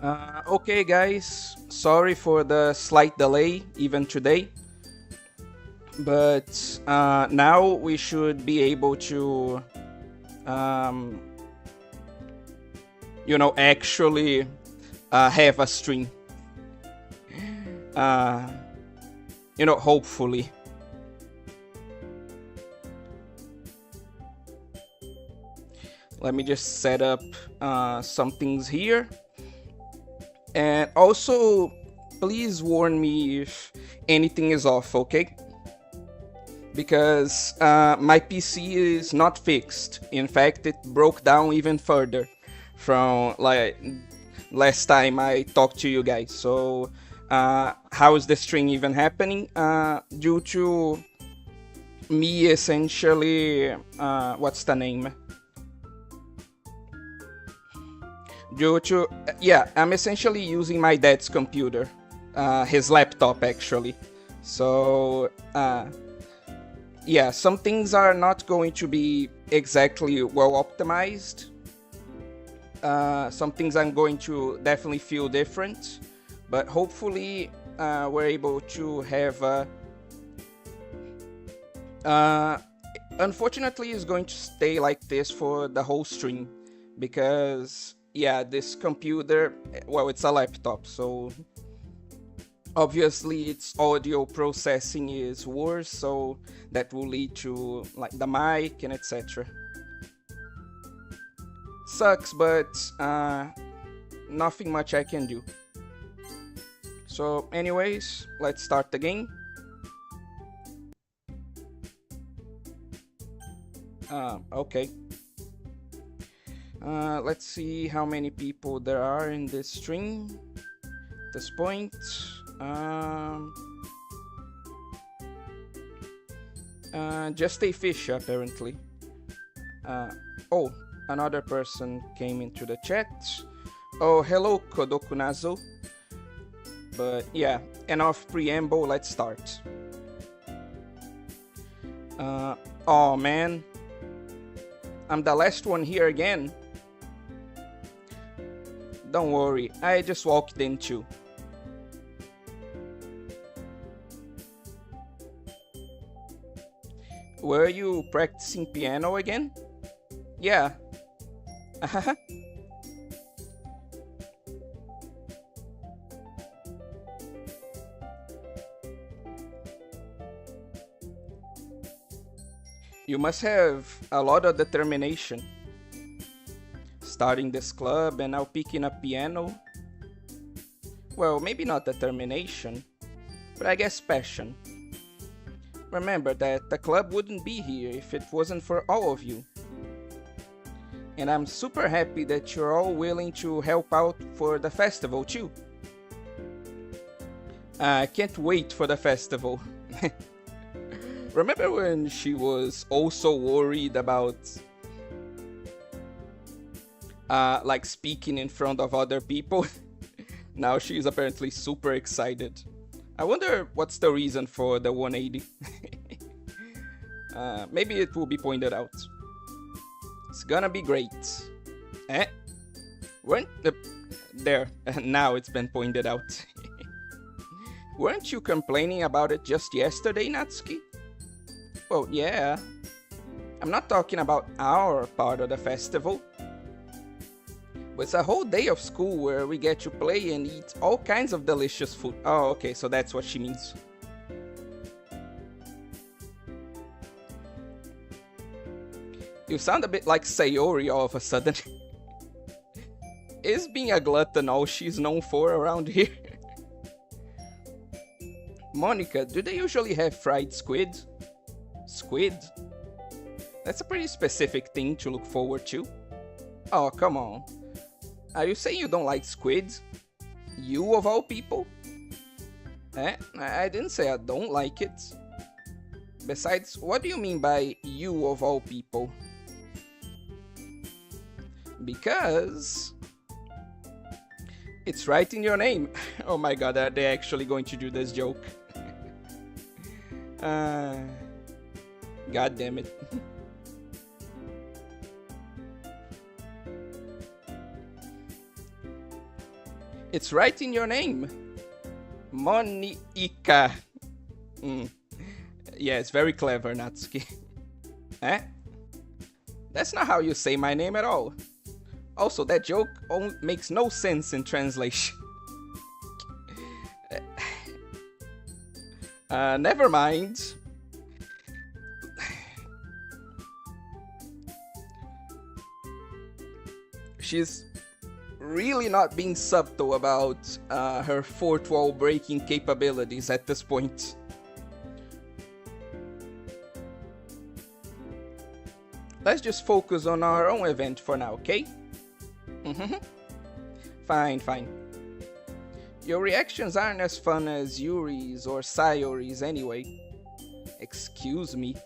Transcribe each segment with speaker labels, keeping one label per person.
Speaker 1: Okay, guys, sorry for the slight delay even today, but now we should be able to, um, actually have a stream. Uh, hopefully. Let me just set up some things here. And also, please warn me if anything is off, okay? Because my PC is not fixed. In fact, it broke down even further from like last time I talked to you guys. So how is the stream even happening? Due to me essentially, what's the name? Due to, yeah, I'm essentially using my dad's computer, his laptop actually. So yeah, some things are not going to be exactly well optimized. Some things I'm going to definitely feel different, but hopefully we're able to have unfortunately it's going to stay like this for the whole stream, because yeah, this computer, well, it's a laptop, so obviously its audio processing is worse, so that will lead to like the mic and etc. Sucks, but nothing much I can do. So anyways, let's start the game. Okay. Let's see how many people there are in this stream at this point. Just a fish, apparently. Oh, another person came into the chat. Oh, hello, Kodokunazo. But yeah, enough preamble, let's start. Oh man, I'm the last one here again. Don't worry, I just walked in too. Were you practicing piano again? Yeah. You must have a lot of determination. Starting this club and now picking up piano. Well, maybe not determination, but I guess passion. Remember that the club wouldn't be here if it wasn't for all of you. And I'm super happy that you're all willing to help out for the festival too. I can't wait for the festival. Remember when she was also worried about like speaking in front of other people? Now she's apparently super excited. I wonder what's the reason for the 180. Maybe it will be pointed out. It's gonna be great. Eh? Weren't there? Now it's been pointed out. Weren't you complaining about it just yesterday, Natsuki? Well, yeah. I'm not talking about our part of the festival. But it's a whole day of school where we get to play and eat all kinds of delicious food. Oh, okay, so that's what she means. You sound a bit like Sayori all of a sudden. Is being a glutton all she's known for around here? Monica, do they usually have fried squid? Squid? That's a pretty specific thing to look forward to. Oh, come on. Are you saying you don't like squid? You of all people? I didn't say I don't like it. Besides, what do you mean by you of all people? Because it's right in your name. Oh my god, are they actually going to do this joke? God damn it. It's right in your name. Monika. Yeah, it's very clever, Natsuki. Eh? That's not how you say my name at all. Also, that joke makes no sense in translation. Never mind. She's really not being subtle about her fourth wall breaking capabilities at this point. Let's just focus on our own event for now, okay? Fine. Your reactions aren't as fun as Yuri's or Sayori's anyway. Excuse me.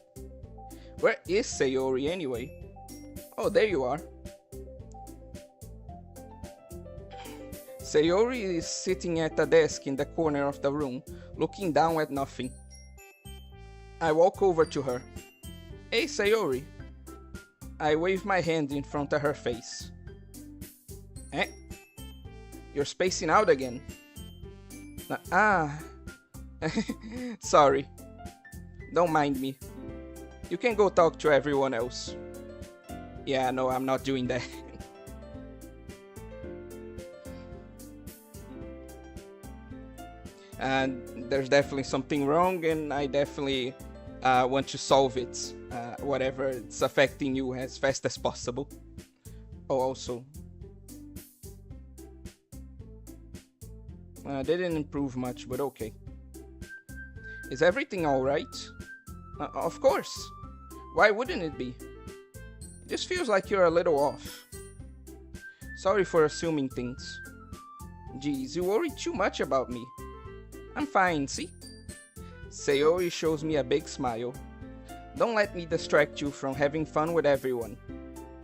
Speaker 1: Where is Sayori anyway? Oh, there you are. Sayori is sitting at a desk in the corner of the room, looking down at nothing. I walk over to her. Hey, Sayori. I wave my hand in front of her face. Eh? You're spacing out again. Sorry. Don't mind me. You can go talk to everyone else. Yeah, no, I'm not doing that. And there's definitely something wrong, and I definitely want to solve it. Whatever it's affecting you as fast as possible. Oh, also. Didn't improve much, but okay. Is everything alright? Of course. Why wouldn't it be? It just feels like you're a little off. Sorry for assuming things. Geez, you worry too much about me. I'm fine, see? Sayori shows me a big smile. Don't let me distract you from having fun with everyone.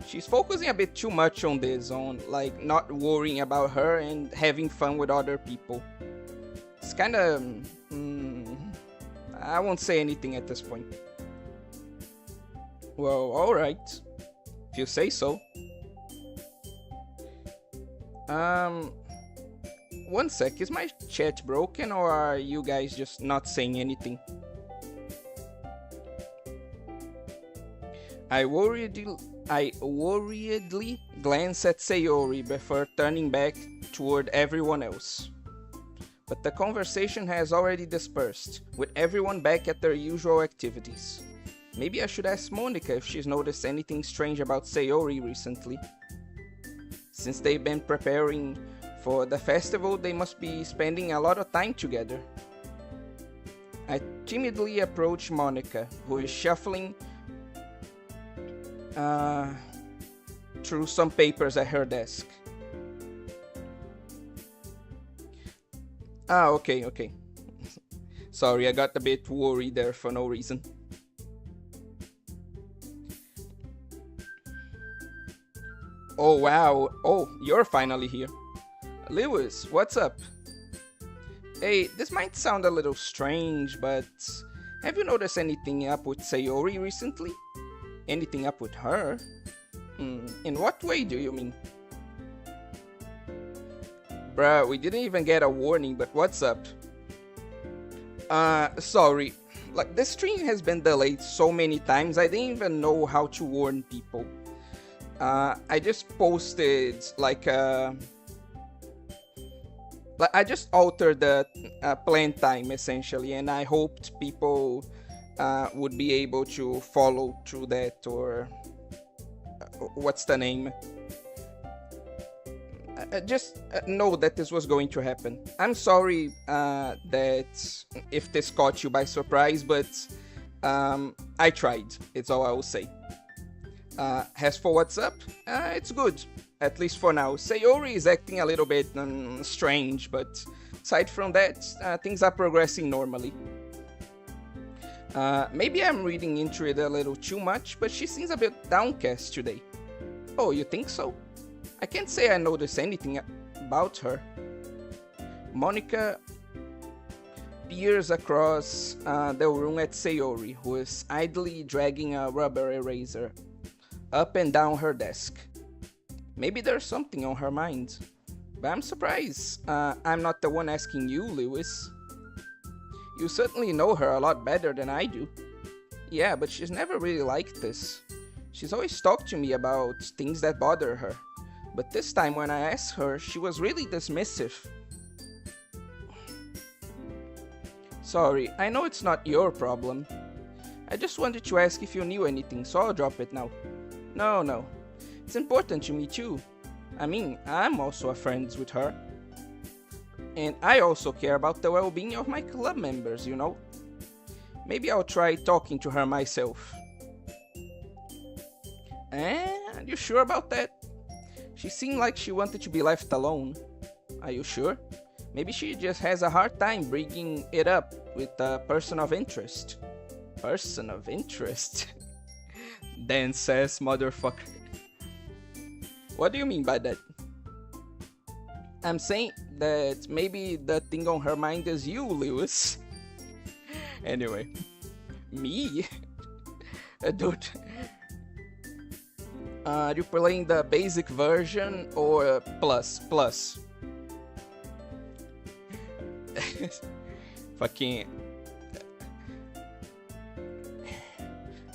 Speaker 1: She's focusing a bit too much on this, on like not worrying about her and having fun with other people. It's kinda... I won't say anything at this point. Well, alright. If you say so. One sec, is my chat broken or are you guys just not saying anything? I worriedly glance at Sayori before turning back toward everyone else. But the conversation has already dispersed, with everyone back at their usual activities. Maybe I should ask Monika if she's noticed anything strange about Sayori recently. Since they've been preparing for the festival, they must be spending a lot of time together. I timidly approach Monika, who is shuffling through some papers at her desk. Okay. Sorry, I got a bit worried there for no reason. Oh wow, oh, you're finally here. Lewis, what's up? Hey, this might sound a little strange, but have you noticed anything up with Sayori recently? Anything up with her? In what way do you mean? Bruh, we didn't even get a warning, but what's up? Sorry. Like, this stream has been delayed so many times, I didn't even know how to warn people. I just posted, I just altered the planned time, essentially, and I hoped people would be able to follow through that, or what's the name? Just know that this was going to happen. I'm sorry that if this caught you by surprise, but I tried. It's all I will say. As for what's up, it's good. At least for now. Sayori is acting a little bit strange, but aside from that, things are progressing normally. Maybe I'm reading into it a little too much, but she seems a bit downcast today. Oh, you think so? I can't say I noticed anything about her. Monika peers across the room at Sayori, who is idly dragging a rubber eraser up and down her desk. Maybe there's something on her mind, But I'm surprised I'm not the one asking you, Lewis. You certainly know her a lot better than I do. Yeah, but she's never really liked this. She's always talked to me about things that bother her. But this time when I asked her, she was really dismissive. Sorry, I know it's not your problem. I just wanted to ask if you knew anything, so I'll drop it now. No. It's important to me too. I mean, I'm also friends with her. And I also care about the well-being of my club members, you know? Maybe I'll try talking to her myself. Are you sure about that? She seemed like she wanted to be left alone. Are you sure? Maybe she just has a hard time bringing it up with a person of interest. Person of interest? Dan says, motherfucker. What do you mean by that? I'm saying that maybe the thing on her mind is you, Lewis. Anyway. Me? Dude. Are you playing the basic version or plus? Fucking...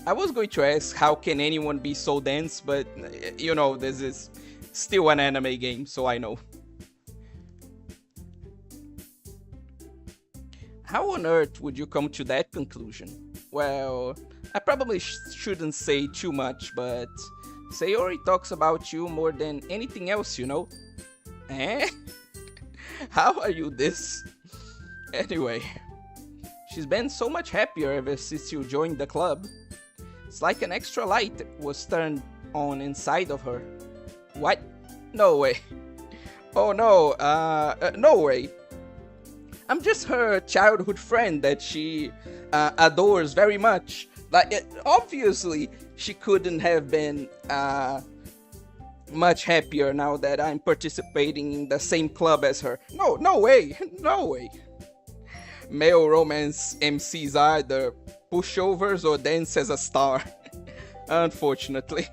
Speaker 1: I was going to ask how can anyone be so dense, but you know, this is still an anime game, so I know. How on earth would you come to that conclusion? Well, I probably shouldn't say too much, but Sayori talks about you more than anything else, you know? Eh? How are you this? Anyway, she's been so much happier ever since you joined the club. It's like an extra light was turned on inside of her. What? No way. Oh no, no way. I'm just her childhood friend that she adores very much. Like, obviously, she couldn't have been much happier now that I'm participating in the same club as her. No way. Male romance MCs are either pushovers or dance as a star. Unfortunately.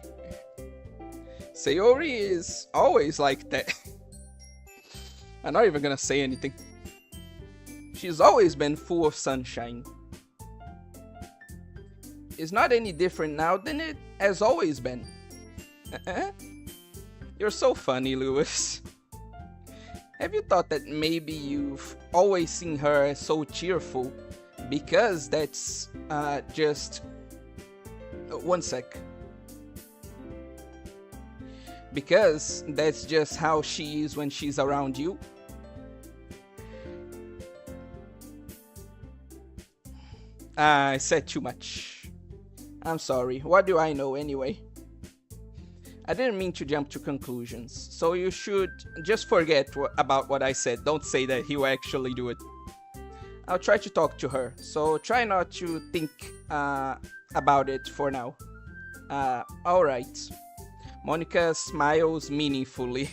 Speaker 1: Sayori is always like that. I'm not even gonna say anything. She's always been full of sunshine. It's not any different now than it has always been. You're so funny, Lewis. Have you thought that maybe you've always seen her as so cheerful because that's just... one sec. Because that's just how she is when she's around you? I said too much. I'm sorry. What do I know anyway? I didn't mean to jump to conclusions, so you should just forget about what I said. Don't say that he will actually do it. I'll try to talk to her, so try not to think about it for now. Alright. Monica smiles meaningfully.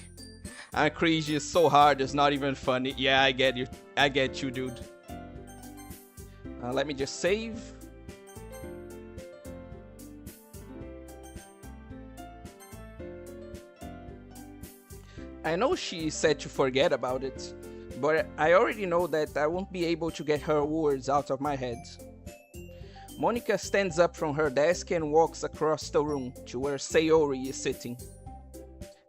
Speaker 1: Cringe is so hard, it's not even funny. Yeah, I get you. I get you, dude. Let me just save. I know she said to forget about it, but I already know that I won't be able to get her words out of my head. Monica stands up from her desk and walks across the room to where Sayori is sitting.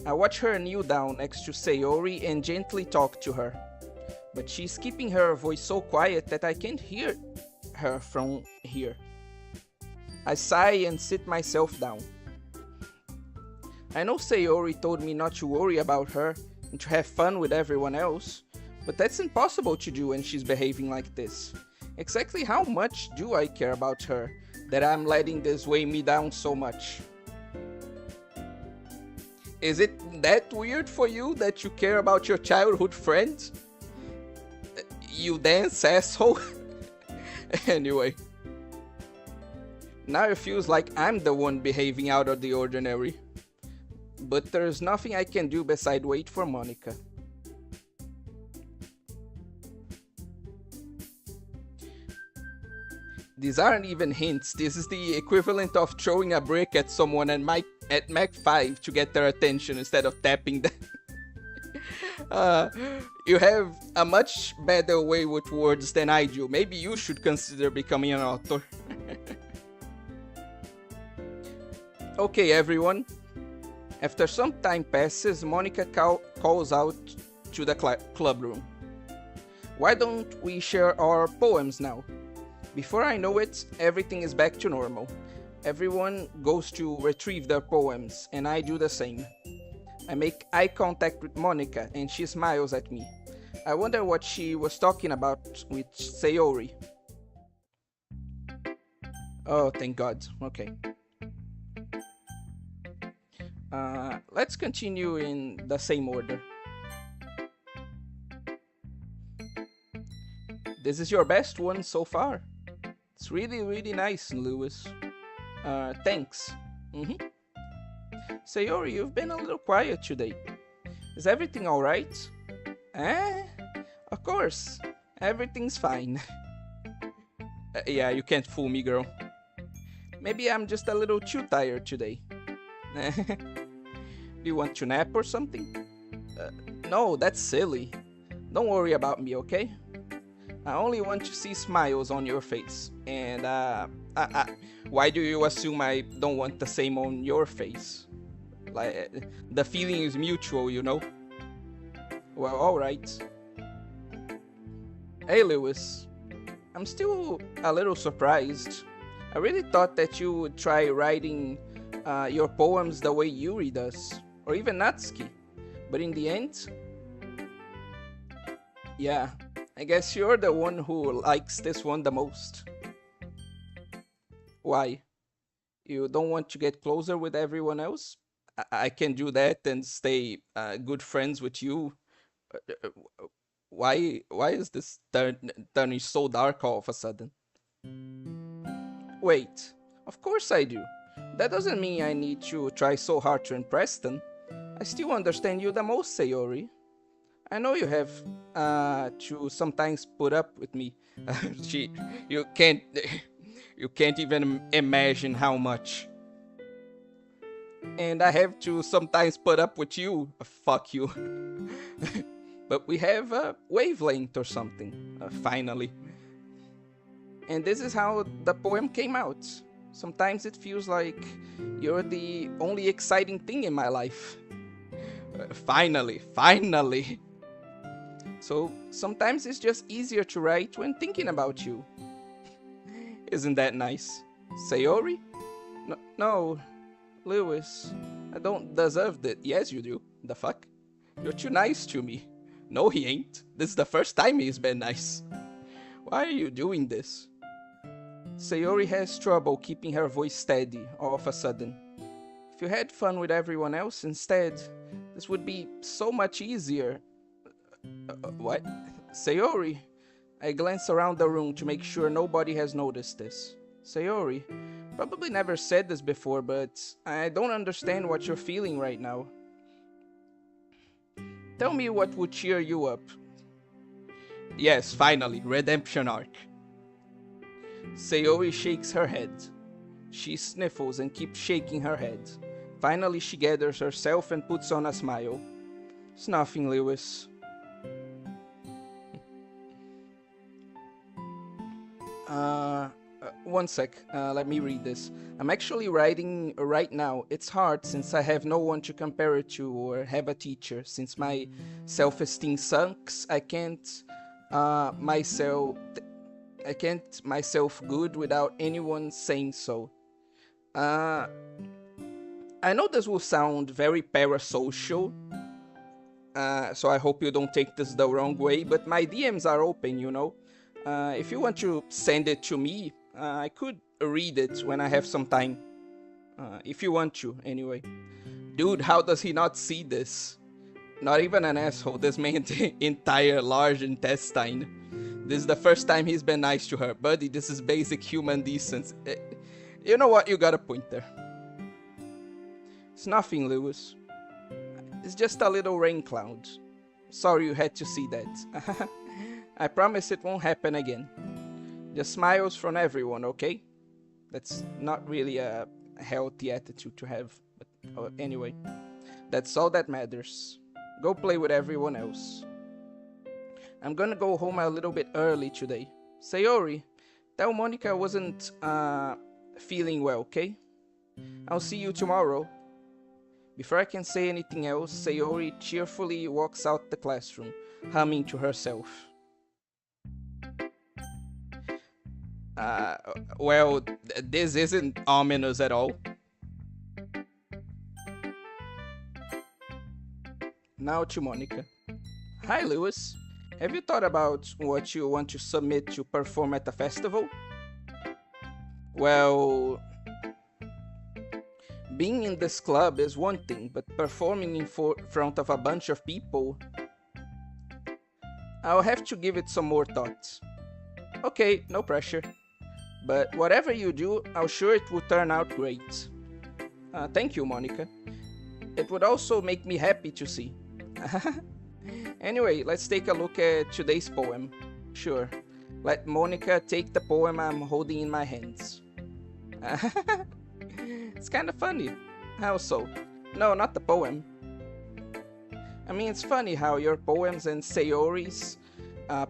Speaker 1: I watch her kneel down next to Sayori and gently talk to her, but she's keeping her voice so quiet that I can't hear her from here. I sigh and sit myself down. I know Sayori told me not to worry about her and to have fun with everyone else, but that's impossible to do when she's behaving like this. Exactly how much do I care about her that I'm letting this weigh me down so much? Is it that weird for you that you care about your childhood friend? You dance, asshole. Anyway. Now it feels like I'm the one behaving out of the ordinary. But there's nothing I can do besides wait for Monica. These aren't even hints. This is the equivalent of throwing a brick at someone at Mach 5 to get their attention instead of tapping them. uh, you have a much better way with words than I do. Maybe you should consider becoming an author. Okay, everyone. After some time passes, Monica calls out to the club room. Why don't we share our poems now? Before I know it, everything is back to normal. Everyone goes to retrieve their poems, and I do the same. I make eye contact with Monica, and she smiles at me. I wonder what she was talking about with Sayori. Oh, thank God. Okay. Let's continue in the same order. This is your best one so far. It's really, really nice, Lewis. Thanks. Sayori, you've been a little quiet today. Is everything alright? Of course. Everything's fine. Yeah, you can't fool me, girl. Maybe I'm just a little too tired today. Do you want to nap or something? No, that's silly. Don't worry about me, okay? I only want to see smiles on your face. And, why do you assume I don't want the same on your face? Like, the feeling is mutual, you know? Well, alright. Hey, Lewis. I'm still a little surprised. I really thought that you would try writing your poems the way Yuri does, or even Natsuki. But in the end, yeah, I guess you're the one who likes this one the most. Why? You don't want to get closer with everyone else? I can do that and stay good friends with you. Why is this turning so dark all of a sudden? Wait, of course I do. That doesn't mean I need to try so hard to impress them. I still understand you the most, Sayori. I know you have to sometimes put up with me. You can't even imagine how much. And I have to sometimes put up with you. Fuck you. But we have a wavelength or something, finally. And this is how the poem came out. Sometimes it feels like you're the only exciting thing in my life. Finally. So sometimes it's just easier to write when thinking about you. Isn't that nice? Sayori? No, Lewis. I don't deserve it. Yes, you do. The fuck? You're too nice to me. No, he ain't. This is the first time he's been nice. Why are you doing this? Sayori has trouble keeping her voice steady all of a sudden. If you had fun with everyone else instead, this would be so much easier. What? Sayori? I glance around the room to make sure nobody has noticed this. Sayori, probably never said this before, but I don't understand what you're feeling right now. Tell me what would cheer you up. Yes, finally, redemption arc. Sayori shakes her head. She sniffles and keeps shaking her head. Finally, she gathers herself and puts on a smile. It's nothing, Lewis. One sec. Let me read this. I'm actually writing right now. It's hard since I have no one to compare it to or have a teacher. Since my self-esteem sunks, I can't myself good without anyone saying so. I know this will sound very parasocial, so I hope you don't take this the wrong way, but my DMs are open, you know. If you want to send it to me, I could read it when I have some time. If you want to, anyway. Dude, how does he not see this? Not even an asshole, this man's entire large intestine. This is the first time he's been nice to her. Buddy, this is basic human decency. You know what? You got a point there. It's nothing, Lewis. It's just a little rain cloud. Sorry you had to see that. I promise it won't happen again. Just smiles from everyone, okay? That's not really a healthy attitude to have. But anyway, that's all that matters. Go play with everyone else. I'm gonna go home a little bit early today. Sayori, tell Monica I wasn't feeling well, okay? I'll see you tomorrow. Before I can say anything else, Sayori cheerfully walks out the classroom, humming to herself. Well, this isn't ominous at all. Now to Monica. Hi, Lewis. Have you thought about what you want to submit to perform at the festival? Well, being in this club is one thing, but performing in front of a bunch of people, I'll have to give it some more thought. Okay, no pressure. But whatever you do, I'm sure it will turn out great. Thank you, Monica. It would also make me happy to see. Anyway, let's take a look at today's poem. Sure. Let Monica take the poem I'm holding in my hands. It's kind of funny. How so? No, not the poem. I mean, it's funny how your poems and Sayori's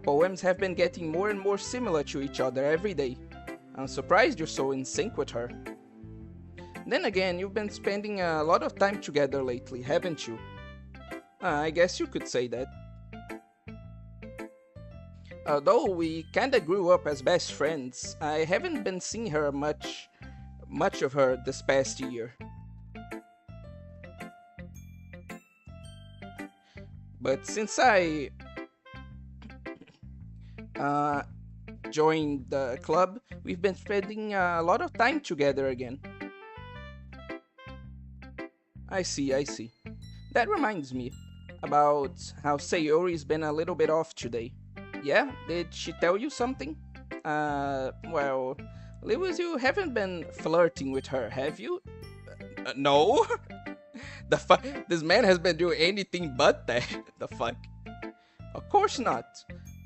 Speaker 1: poems have been getting more and more similar to each other every day. I'm surprised you're so in sync with her. Then again, you've been spending a lot of time together lately, haven't you? I guess you could say that. Although we kinda grew up as best friends, I haven't been seeing her much of her this past year. But since I joined the club, we've been spending a lot of time together again. I see. That reminds me about how Sayori's been a little bit off today. Yeah? Did she tell you something? Well, Lewis, you haven't been flirting with her, have you? No? The fuck? This man has been doing anything but that. The fuck? Of course not.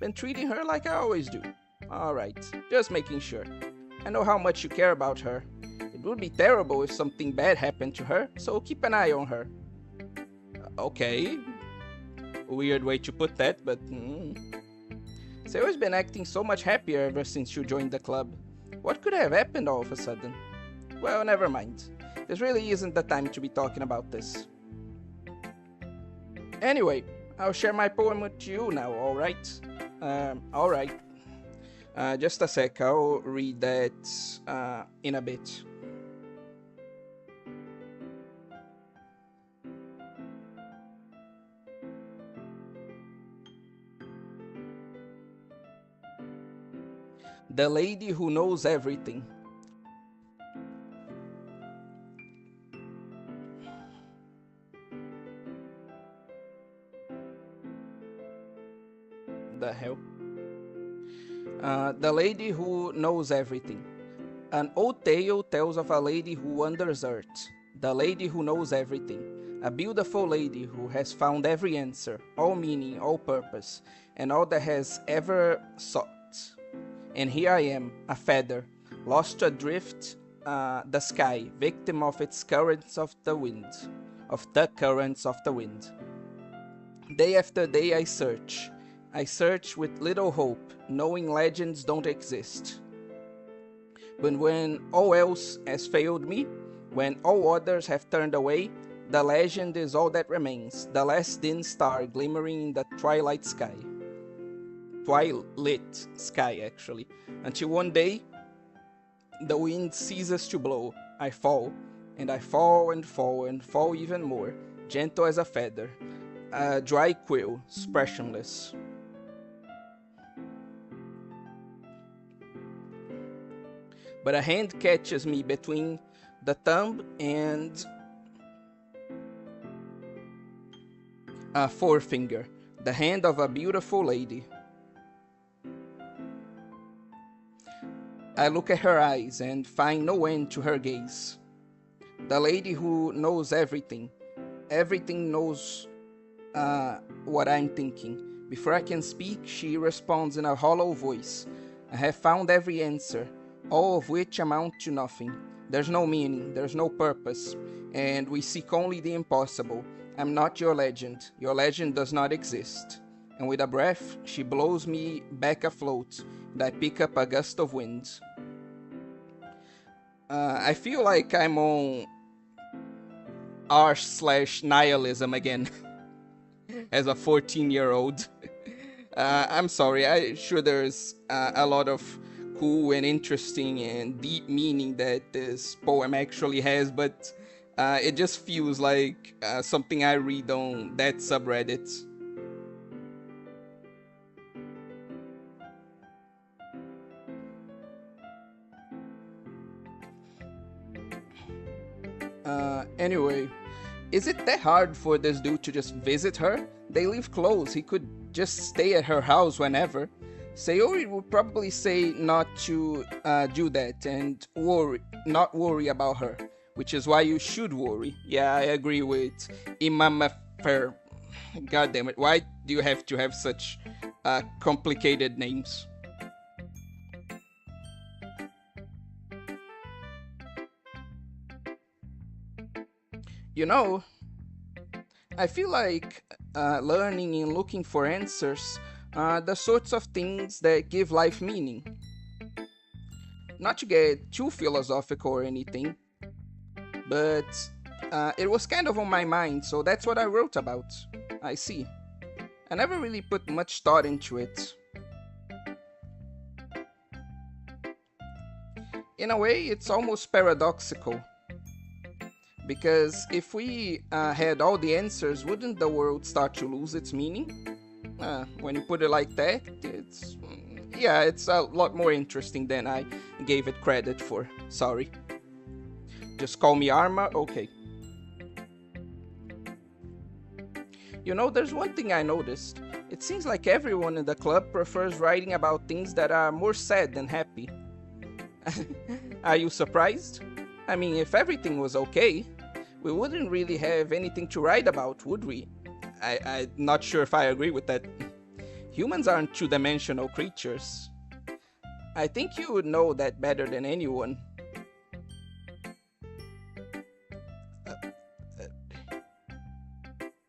Speaker 1: Been treating her like I always do. Alright, just making sure. I know how much you care about her. It would be terrible if something bad happened to her, so keep an eye on her. Okay. Weird way to put that, but... Sayori's been acting so much happier ever since you joined the club. What could have happened all of a sudden? Well, never mind. This really isn't the time to be talking about this. Anyway, I'll share my poem with you now, alright? Alright. Just a sec, I'll read that in a bit. The Lady Who Knows Everything. The hell? The Lady Who Knows Everything. An old tale tells of a lady who wanders earth. The Lady Who Knows Everything. A beautiful lady who has found every answer, all meaning, all purpose, and all that has ever sought. And here I am, a feather, lost adrift the sky, victim of its currents of the wind, Day after day I search with little hope, knowing legends don't exist. But when all else has failed me, when all others have turned away, the legend is all that remains, the last dim star glimmering in the twilight sky, actually, until one day the wind ceases to blow. I fall, and I fall and fall and fall even more, gentle as a feather, a dry quill, expressionless. But a hand catches me between the thumb and a forefinger, the hand of a beautiful lady. I look at her eyes and find no end to her gaze. The lady who knows everything. Everything knows what I'm thinking. Before I can speak, she responds in a hollow voice. I have found every answer, all of which amount to nothing. There's no meaning, there's no purpose, and we seek only the impossible. I'm not your legend. Your legend does not exist. And with a breath, she blows me back afloat, and I pick up a gust of wind. I feel like I'm on r/nihilism again, as a 14-year-old. I'm sorry, I'm sure there's a lot of cool and interesting and deep meaning that this poem actually has, but it just feels like something I read on that subreddit. Anyway, is it that hard for this dude to just visit her? They live close, he could just stay at her house whenever. Sayori would probably say not to do that and not worry about her, which is why you should worry. Yeah, I agree with Imamafer. God damn it, why do you have to have such complicated names? You know, I feel like learning and looking for answers are the sorts of things that give life meaning. Not to get too philosophical or anything, but it was kind of on my mind, so that's what I wrote about. I see. I never really put much thought into it. In a way, it's almost paradoxical. Because if we had all the answers, wouldn't the world start to lose its meaning? When you put it like that, it's a lot more interesting than I gave it credit for. Sorry. Just call me Arma? Okay. You know, there's one thing I noticed. It seems like everyone in the club prefers writing about things that are more sad than happy. Are you surprised? I mean, if everything was okay, we wouldn't really have anything to write about, would we? I'm not sure if I agree with that. Humans aren't two-dimensional creatures. I think you would know that better than anyone.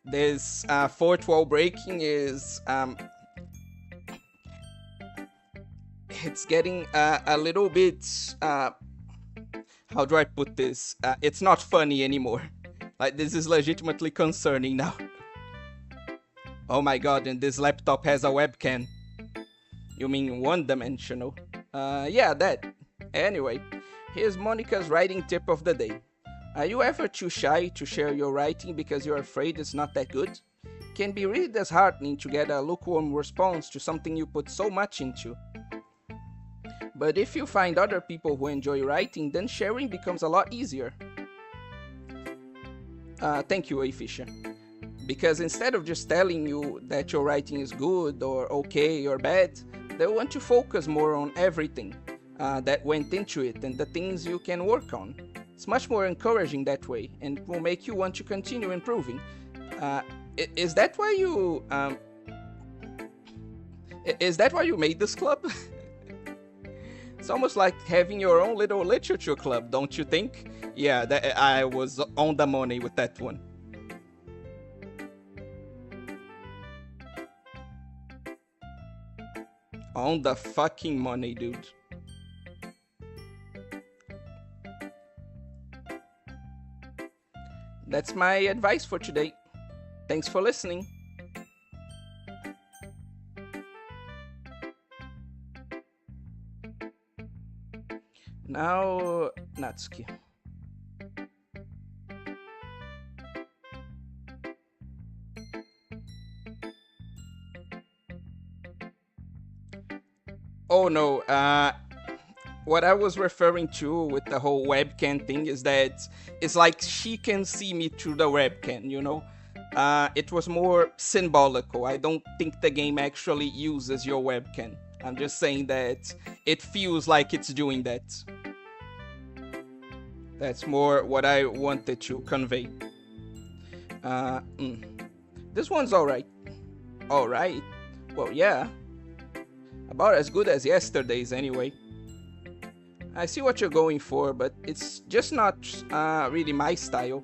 Speaker 1: This fourth wall breaking is it's getting a little bit how do I put this? It's not funny anymore. Like, this is legitimately concerning now. Oh my god, and this laptop has a webcam. You mean one-dimensional? Yeah, that. Anyway, here's Monica's writing tip of the day. Are you ever too shy to share your writing because you're afraid it's not that good? Can be really disheartening to get a lukewarm response to something you put so much into. But if you find other people who enjoy writing, then sharing becomes a lot easier. Thank you, Fisher. Because instead of just telling you that your writing is good or okay or bad, they want to focus more on everything that went into it and the things you can work on. It's much more encouraging that way and will make you want to continue improving. Is that why you made this club? It's almost like having your own little literature club, don't you think? Yeah, I was on the money with that one. On the fucking money, dude. That's my advice for today. Thanks for listening. Now, Natsuki. Oh no, what I was referring to with the whole webcam thing is that it's like she can see me through the webcam, you know? It was more symbolical. I don't think the game actually uses your webcam. I'm just saying that it feels like it's doing that. That's more what I wanted to convey. This one's alright. Alright? Well, yeah. About as good as yesterday's anyway. I see what you're going for, but it's just not really my style.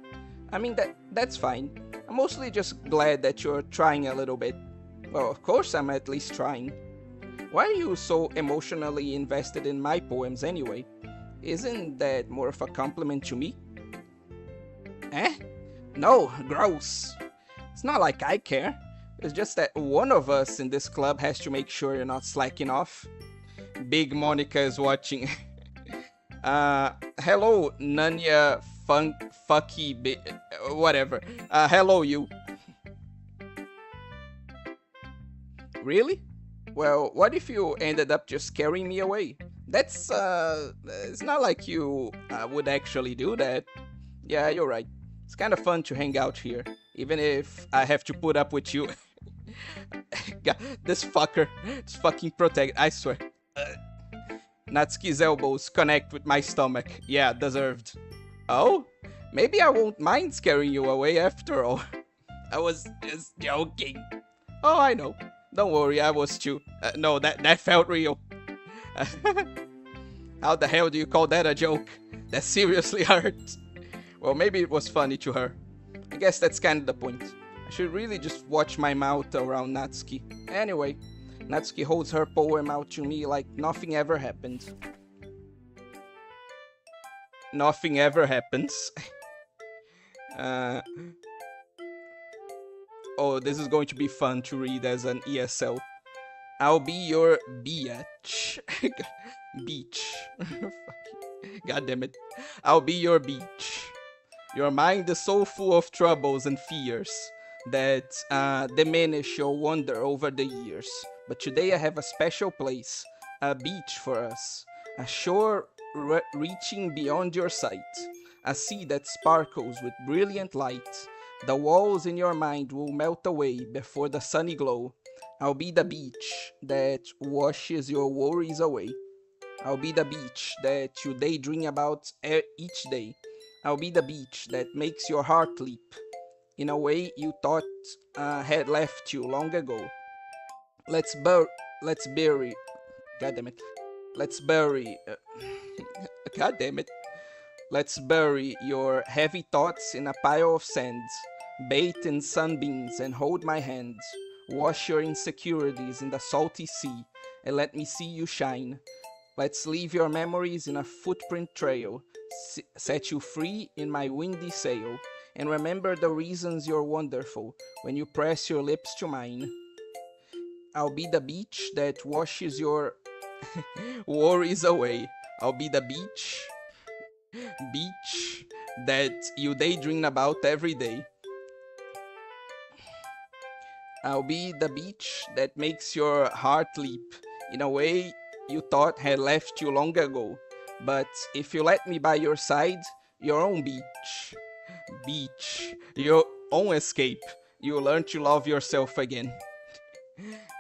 Speaker 1: I mean, that's fine. I'm mostly just glad that you're trying a little bit. Well, of course I'm at least trying. Why are you so emotionally invested in my poems anyway? Isn't that more of a compliment to me? Eh? No, gross. It's not like I care. It's just that one of us in this club has to make sure you're not slacking off. Big Monica is watching. Hello, Nanya Fucky whatever. Hello, you. Really? Well, what if you ended up just scaring me away? That's, it's not like you would actually do that. Yeah, you're right. It's kind of fun to hang out here, even if I have to put up with you. God, this fucker is fucking protect, I swear. Natsuki's elbows connect with my stomach. Yeah, deserved. Oh? Maybe I won't mind scaring you away after all. I was just joking. Oh, I know. Don't worry, I was too. No, that felt real. How the hell do you call that a joke? That seriously hurt. Well, maybe it was funny to her. I guess that's kind of the point. I should really just watch my mouth around Natsuki. Anyway, Natsuki holds her poem out to me like nothing ever happened. Nothing ever happens. Oh, this is going to be fun to read as an ESL. I'll be your beach. Beach. God damn it. I'll be your beach. Your mind is so full of troubles and fears that diminish your wonder over the years. But today I have a special place, a beach for us, a shore reaching beyond your sight, a sea that sparkles with brilliant light. The walls in your mind will melt away before the sunny glow. I'll be the beach that washes your worries away. I'll be the beach that you daydream about each day. I'll be the beach that makes your heart leap in a way you thought had left you long ago. Let's bury. God damn it. Let's bury. God damn it. Let's bury your heavy thoughts in a pile of sand. Bathe in sunbeams and hold my hand. Wash your insecurities in the salty sea and let me see you shine. Let's leave your memories in a footprint trail. Set you free in my windy sail. And remember the reasons you're wonderful when you press your lips to mine. I'll be the beach that washes your worries away. I'll be the beach that you daydream about every day. I'll be the beach that makes your heart leap in a way you thought had left you long ago. But if you let me by your side, your own beach, your own escape, you'll learn to love yourself again.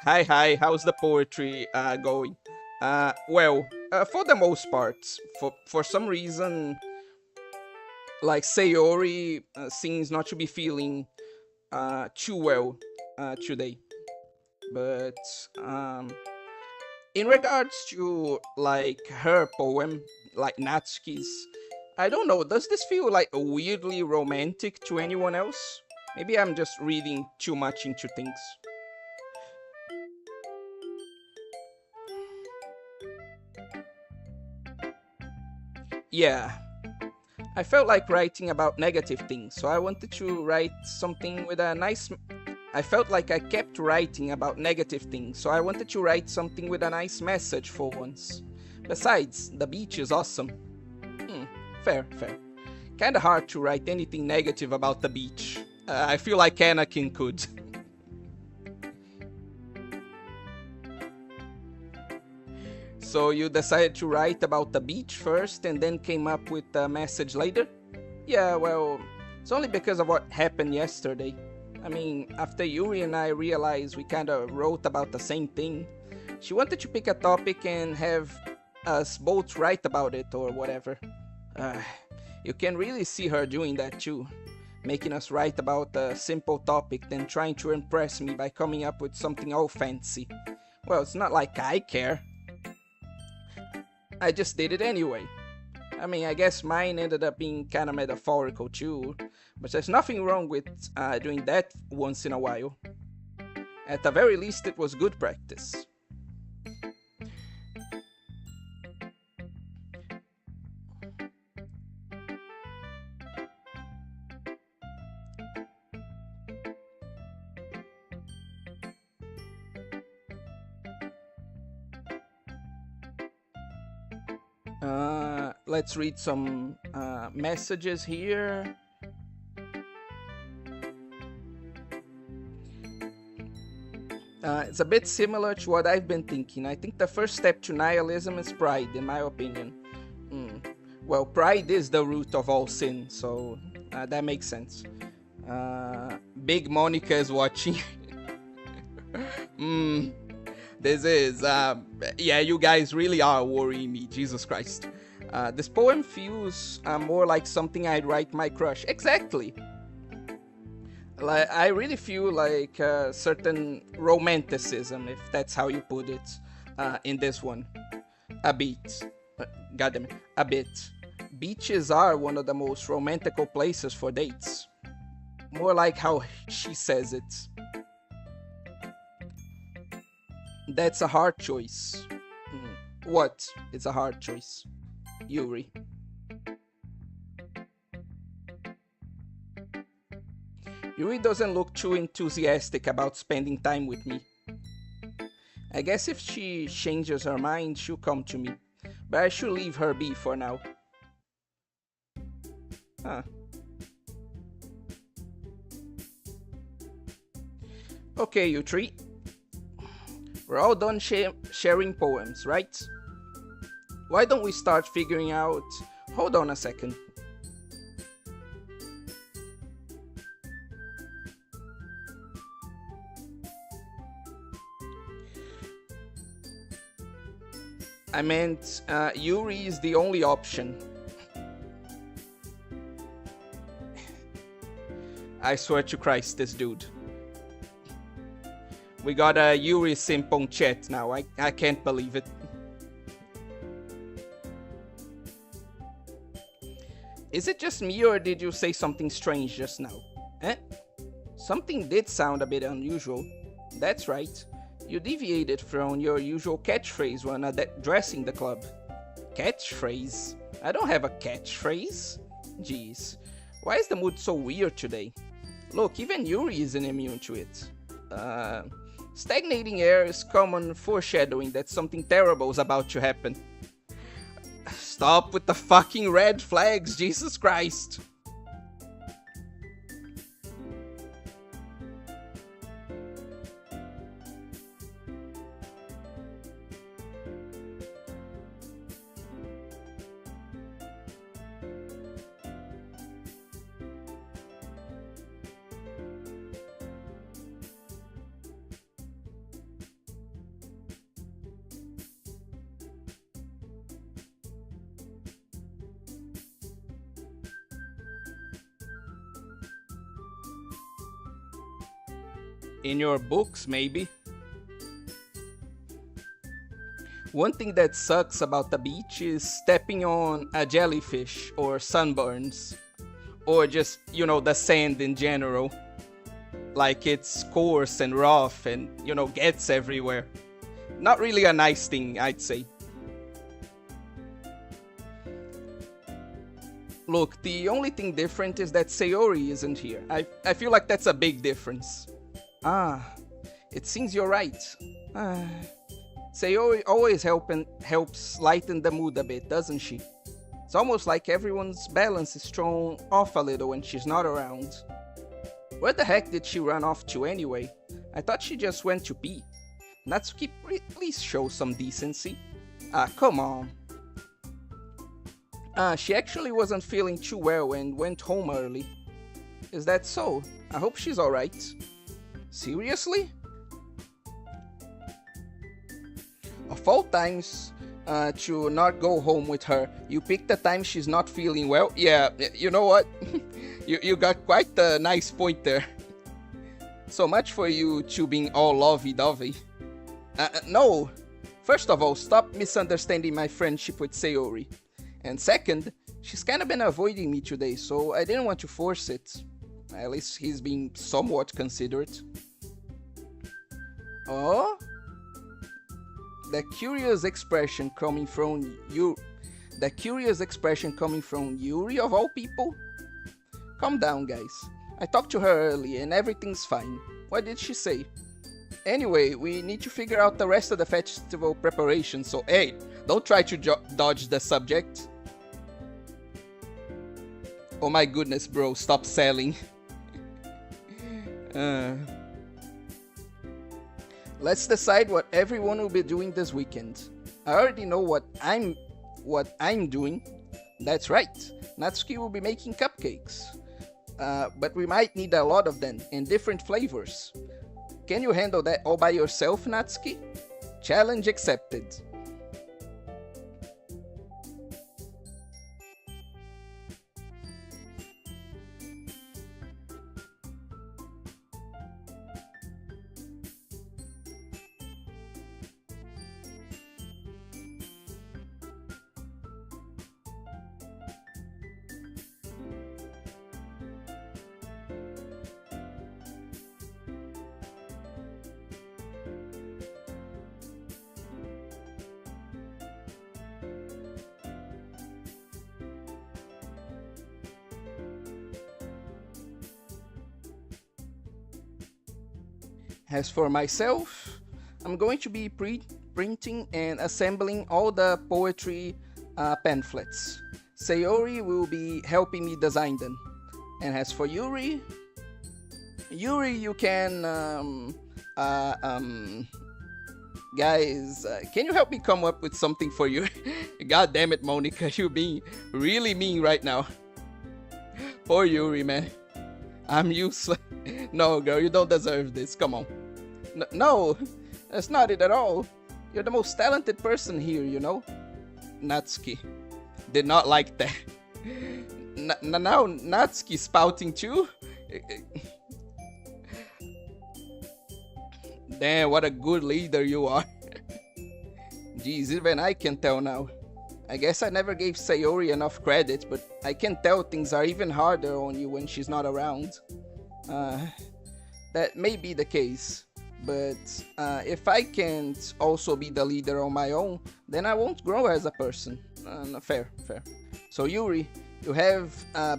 Speaker 1: Hi, how's the poetry going? Well, for the most part, for some reason, like Sayori seems not to be feeling too well today. But in regards to like her poem, like Natsuki's, I don't know, does this feel like weirdly romantic to anyone else? Maybe I'm just reading too much into things. Yeah, I felt like writing about negative things, so I wanted to write something with a nice... I felt like I kept writing about negative things, so I wanted to write something with a nice message for once. Besides, the beach is awesome. Fair. Kinda hard to write anything negative about the beach. I feel like Anakin could. So you decided to write about the beach first and then came up with the message later? Yeah, well, it's only because of what happened yesterday. I mean, after Yuri and I realized we kinda wrote about the same thing, she wanted to pick a topic and have us both write about it or whatever. You can really see her doing that too, making us write about a simple topic then trying to impress me by coming up with something all fancy. Well, it's not like I care. I just did it anyway. I mean, I guess mine ended up being kind of metaphorical too, but there's nothing wrong with doing that once in a while. At the very least, it was good practice. Let's read some messages here. It's a bit similar to what I've been thinking. I think the first step to nihilism is pride, in my opinion. Well, pride is the root of all sin, so that makes sense. Big Monica is watching. This is, yeah, you guys really are worrying me, Jesus Christ. This poem feels more like something I'd write my crush. Exactly. Like, I really feel like certain romanticism, if that's how you put it, in this one. A bit. Goddamn it. A bit. Beaches are one of the most romantical places for dates. More like how she says it. That's a hard choice. What is a hard choice? Yuri. Yuri doesn't look too enthusiastic about spending time with me. I guess if she changes her mind, she'll come to me. But I should leave her be for now. Huh. Okay, you three. We're all done sharing poems, right? Why don't we start figuring out... Hold on a second. I meant Yuri is the only option. I swear to Christ, this dude. We got a Yuri simp on chat now. I can't believe it. Is it just me or did you say something strange just now? Eh? Something did sound a bit unusual. That's right. You deviated from your usual catchphrase when addressing the club. Catchphrase? I don't have a catchphrase. Jeez. Why is the mood so weird today? Look, even Yuri isn't immune to it. Stagnating air is common foreshadowing that something terrible is about to happen. Stop with the fucking red flags, Jesus Christ. In your books, maybe. One thing that sucks about the beach is stepping on a jellyfish or sunburns. Or just, you know, the sand in general. Like it's coarse and rough and, you know, gets everywhere. Not really a nice thing, I'd say. Look, the only thing different is that Sayori isn't here. I feel like that's a big difference. Ah, it seems you're right. Sayori always helps lighten the mood a bit, doesn't she? It's almost like everyone's balance is thrown off a little when she's not around. Where the heck did she run off to anyway? I thought she just went to pee. Natsuki, please show some decency. Ah, come on. She actually wasn't feeling too well and went home early. Is that so? I hope she's alright. Seriously? Of all times to not go home with her, you picked the time she's not feeling well? Yeah, you know what? you got quite a nice point there. So much for you two being all lovey-dovey. No! First of all, stop misunderstanding my friendship with Sayori. And second, she's kind of been avoiding me today, so I didn't want to force it. At least he's being somewhat considerate. Oh? The curious expression coming from you. The curious expression coming from Yuri of all people? Calm down, guys. I talked to her earlier and everything's fine. What did she say? Anyway, we need to figure out the rest of the festival preparation, so hey, don't try to dodge the subject. Oh my goodness, bro, stop selling. Let's decide what everyone will be doing this weekend. I already know what I'm doing. That's right, Natsuki will be making cupcakes. But we might need a lot of them in different flavors. Can you handle that all by yourself, Natsuki? Challenge accepted. As for myself, I'm going to be printing and assembling all the poetry pamphlets. Sayori will be helping me design them. And as for Yuri, you can, guys, can you help me come up with something for you? God damn it, Monica, you're being really mean right now. Poor Yuri, man. I'm useless. No, girl, you don't deserve this. Come on. No, that's not it at all. You're the most talented person here, you know? Natsuki did not like that. Now Natsuki spouting too? Damn, what a good leader you are. Jeez, even I can tell now. I guess I never gave Sayori enough credit, but I can tell things are even harder on you when she's not around. That may be the case, but if I can't also be the leader on my own, then I won't grow as a person. Fair. So Yuri, you have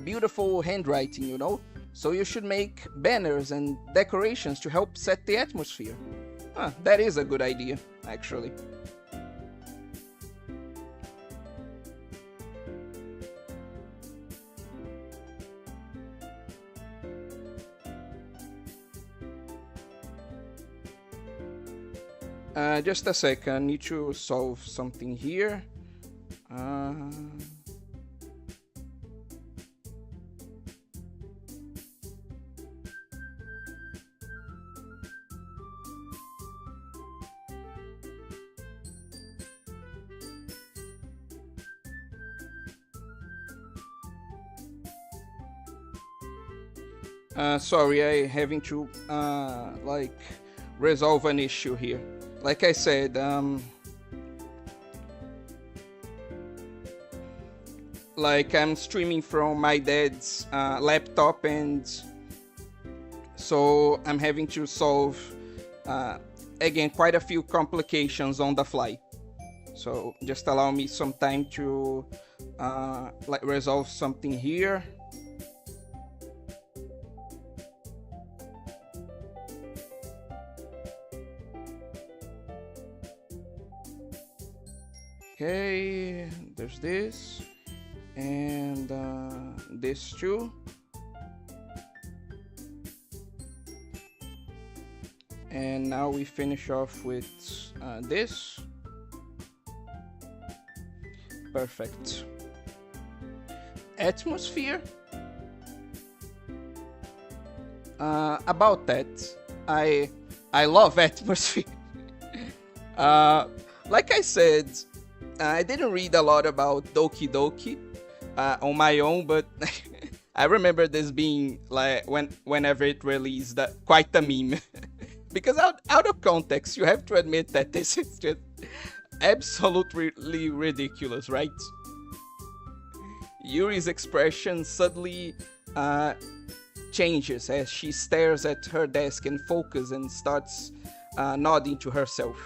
Speaker 1: beautiful handwriting, you know? So you should make banners and decorations to help set the atmosphere. That is a good idea, actually. Just a second, I need to solve something here. Sorry, I having to like resolve an issue here. Like I said, like I'm streaming from my dad's laptop, and so I'm having to solve again quite a few complications on the fly. So just allow me some time to like resolve something here. Okay, there's this, and this too. And now we finish off with this. Perfect. Atmosphere. About that, I love atmosphere. Like I said, I didn't read a lot about Doki Doki on my own, but I remember this being like whenever it released, quite a meme. Because out of context, you have to admit that this is just absolutely ridiculous, right? Yuri's expression suddenly changes as she stares at her desk and focuses and starts nodding to herself.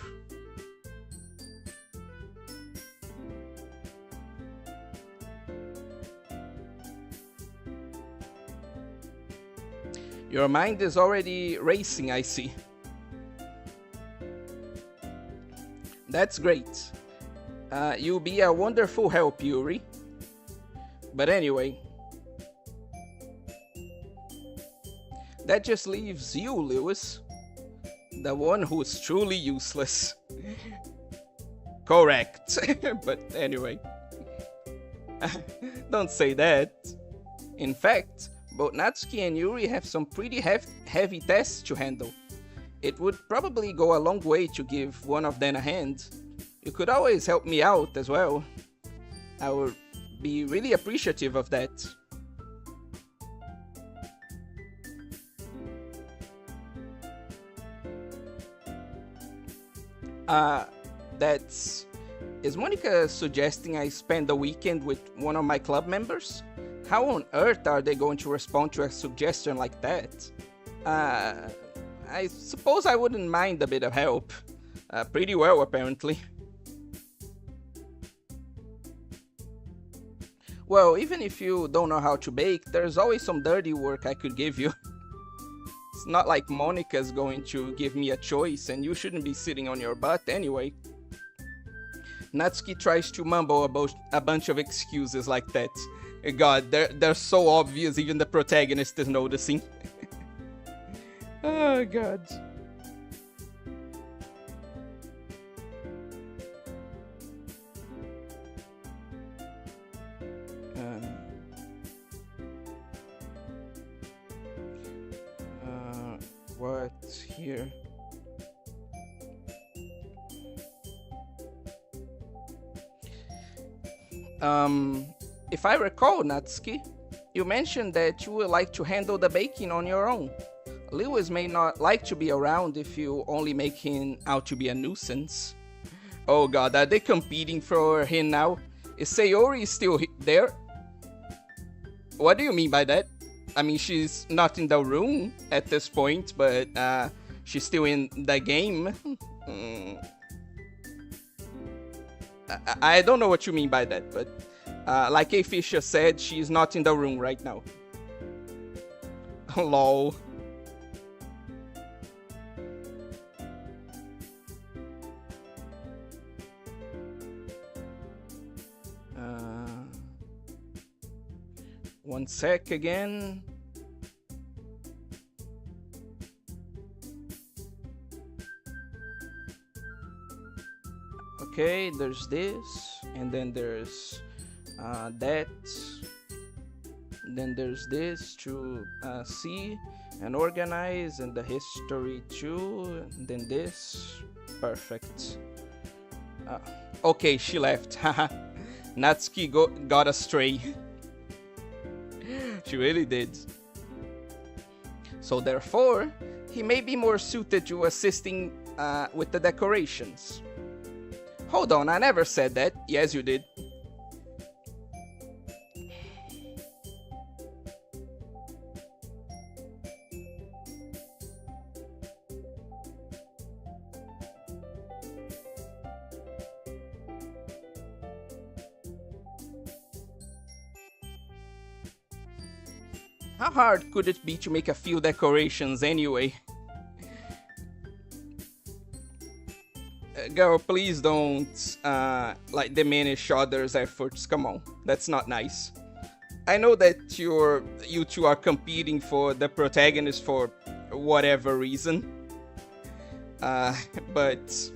Speaker 1: Your mind is already racing, I see. That's great. You'll be a wonderful help, Yuri. But anyway, that just leaves you, Lewis. The one who's truly useless. Correct. But anyway. Don't say that. In fact, both Natsuki and Yuri have some pretty heavy tests to handle. It would probably go a long way to give one of them a hand. You could always help me out as well. I would be really appreciative of that. Is Monica suggesting I spend the weekend with one of my club members? How on earth are they going to respond to a suggestion like that? I suppose I wouldn't mind a bit of help. Pretty well, apparently. Well, even if you don't know how to bake, there's always some dirty work I could give you. It's not like Monica's going to give me a choice, and you shouldn't be sitting on your butt anyway. Natsuki tries to mumble about a bunch of excuses like that. God, they're so obvious, even the protagonist is noticing. Oh, God. What here? If I recall, Natsuki, you mentioned that you would like to handle the baking on your own. Lewis may not like to be around if you only make him out to be a nuisance. Oh God, are they competing for him now? Is Sayori still there? What do you mean by that? I mean, she's not in the room at this point, but she's still in the game. I don't know what you mean by that, but like A. Fisher said, she's not in the room right now. Lol. One sec again. Okay, there's this, and then there's that. Then there's this to see and organize, and the history too. And then this. Perfect. Okay, she left. Haha. Natsuki got astray. She really did. So therefore, he may be more suited to assisting with the decorations. Hold on, I never said that. Yes, you did. How hard could it be to make a few decorations anyway? Girl, please don't like diminish others' efforts. Come on, that's not nice. I know that you two are competing for the protagonist for whatever reason, but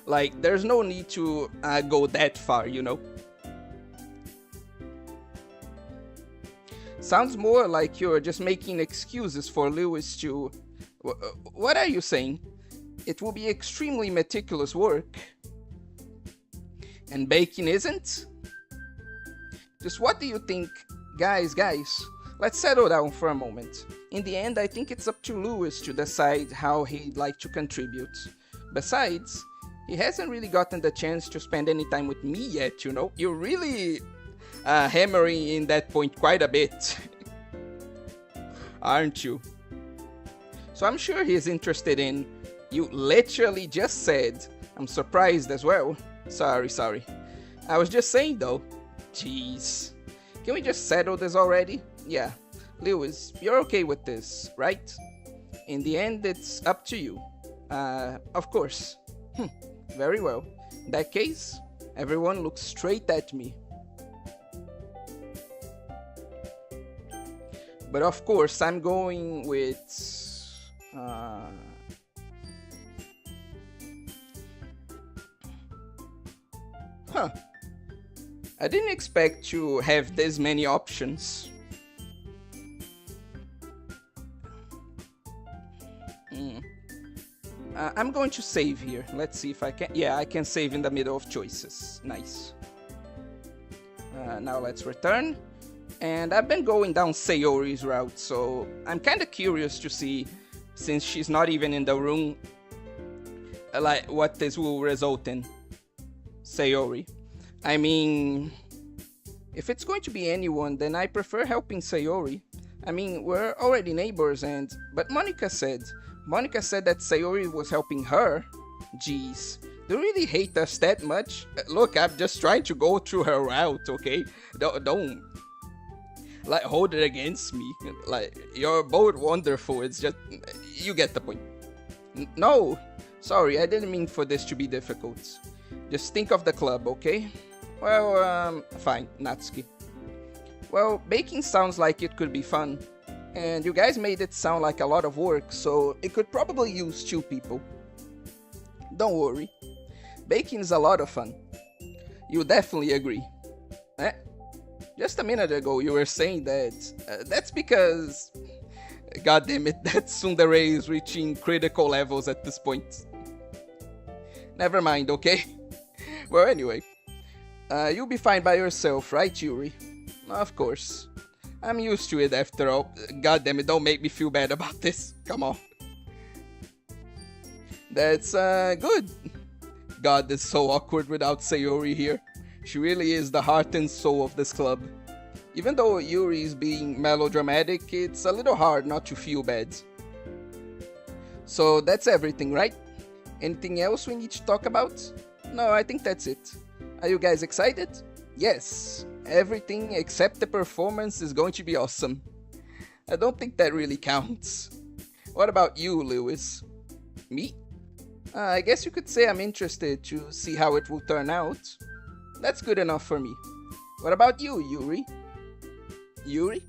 Speaker 1: like there's no need to go that far, you know. Sounds more like you're just making excuses for Lewis to... What are you saying? It will be extremely meticulous work. And baking isn't? Just what do you think? Guys, let's settle down for a moment. In the end, I think it's up to Lewis to decide how he'd like to contribute. Besides, he hasn't really gotten the chance to spend any time with me yet, you know? You really hammering in that point quite a bit. Aren't you? So I'm sure he's interested in... You literally just said. I'm surprised as well. Sorry. I was just saying though. Jeez. Can we just settle this already? Yeah. Lewis, you're okay with this, right? In the end, it's up to you. Of course. Very well. In that case, everyone looks straight at me. But of course, I'm going with... I didn't expect to have this many options. I'm going to save here. Let's see if I can... Yeah, I can save in the middle of choices. Nice. Now let's return. And I've been going down Sayori's route, so I'm kind of curious to see, since she's not even in the room, like what this will result in. Sayori. I mean, if it's going to be anyone, then I prefer helping Sayori. I mean, we're already neighbors but Monica said that Sayori was helping her. Jeez. Do you really hate us that much? Look, I'm just trying to go through her route, okay? Don't like hold it against me. Like, you're both wonderful. It's just, you get the point. No, sorry, I didn't mean for this to be difficult. Just think of the club, okay? Well, fine, Natsuki. Well, baking sounds like it could be fun. And you guys made it sound like a lot of work, so it could probably use 2 people. Don't worry. Baking is a lot of fun. You definitely agree. Just a minute ago you were saying that. That's because... God damn it, that tsundere is reaching critical levels at this point. Never mind, okay? Well, anyway. You'll be fine by yourself, right, Yuri? Of course. I'm used to it after all. God damn it, don't make me feel bad about this. Come on. That's, good. God, this is so awkward without Sayori here. She really is the heart and soul of this club. Even though Yuri is being melodramatic, it's a little hard not to feel bad. So that's everything, right? Anything else we need to talk about? No, I think that's it. Are you guys excited? Yes. Everything except the performance is going to be awesome. I don't think that really counts. What about you, Lewis? Me? I guess you could say I'm interested to see how it will turn out. That's good enough for me. What about you, Yuri? Yuri?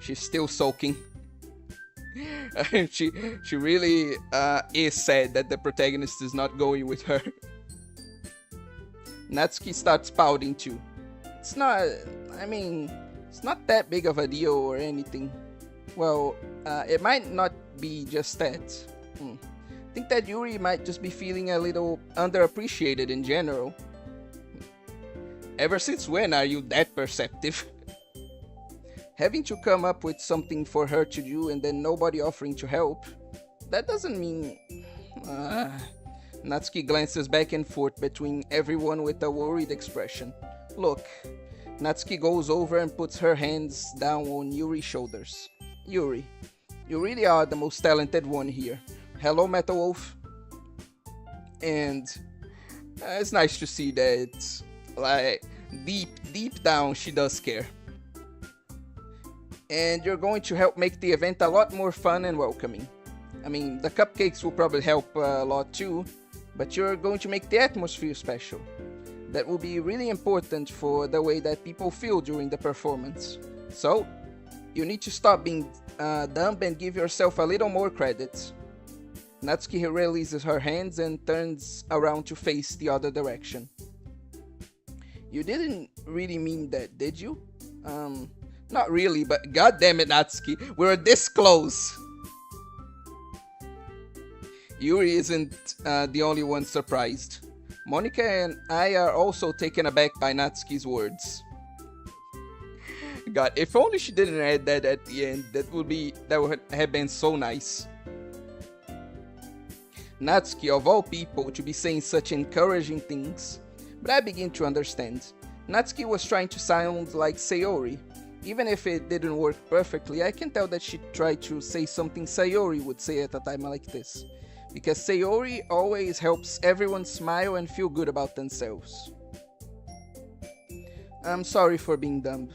Speaker 1: She's still sulking. she really is sad that the protagonist is not going with her. Natsuki starts pouting too. It's not that big of a deal or anything. Well, it might not be just that. I think that Yuri might just be feeling a little underappreciated in general. Ever since when are you that perceptive? Having to come up with something for her to do and then nobody offering to help, that doesn't mean... Natsuki glances back and forth between everyone with a worried expression. Look, Natsuki goes over and puts her hands down on Yuri's shoulders. Yuri, you really are the most talented one here. Hello, Metal Wolf. And it's nice to see that, like, deep down she does care. And you're going to help make the event a lot more fun and welcoming. I mean, the cupcakes will probably help a lot too, but you're going to make the atmosphere special. That will be really important for the way that people feel during the performance. So, you need to stop being dumb and give yourself a little more credit. Natsuki releases her hands and turns around to face the other direction. You didn't really mean that, did you? Not really, but goddammit, Natsuki, we're this close! Yuri isn't the only one surprised. Monica and I are also taken aback by Natsuki's words. God, if only she didn't add that at the end, that would have been so nice. Natsuki, of all people, to be saying such encouraging things. But I begin to understand. Natsuki was trying to sound like Sayori. Even if it didn't work perfectly, I can tell that she tried to say something Sayori would say at a time like this. Because Sayori always helps everyone smile and feel good about themselves. I'm sorry for being dumb.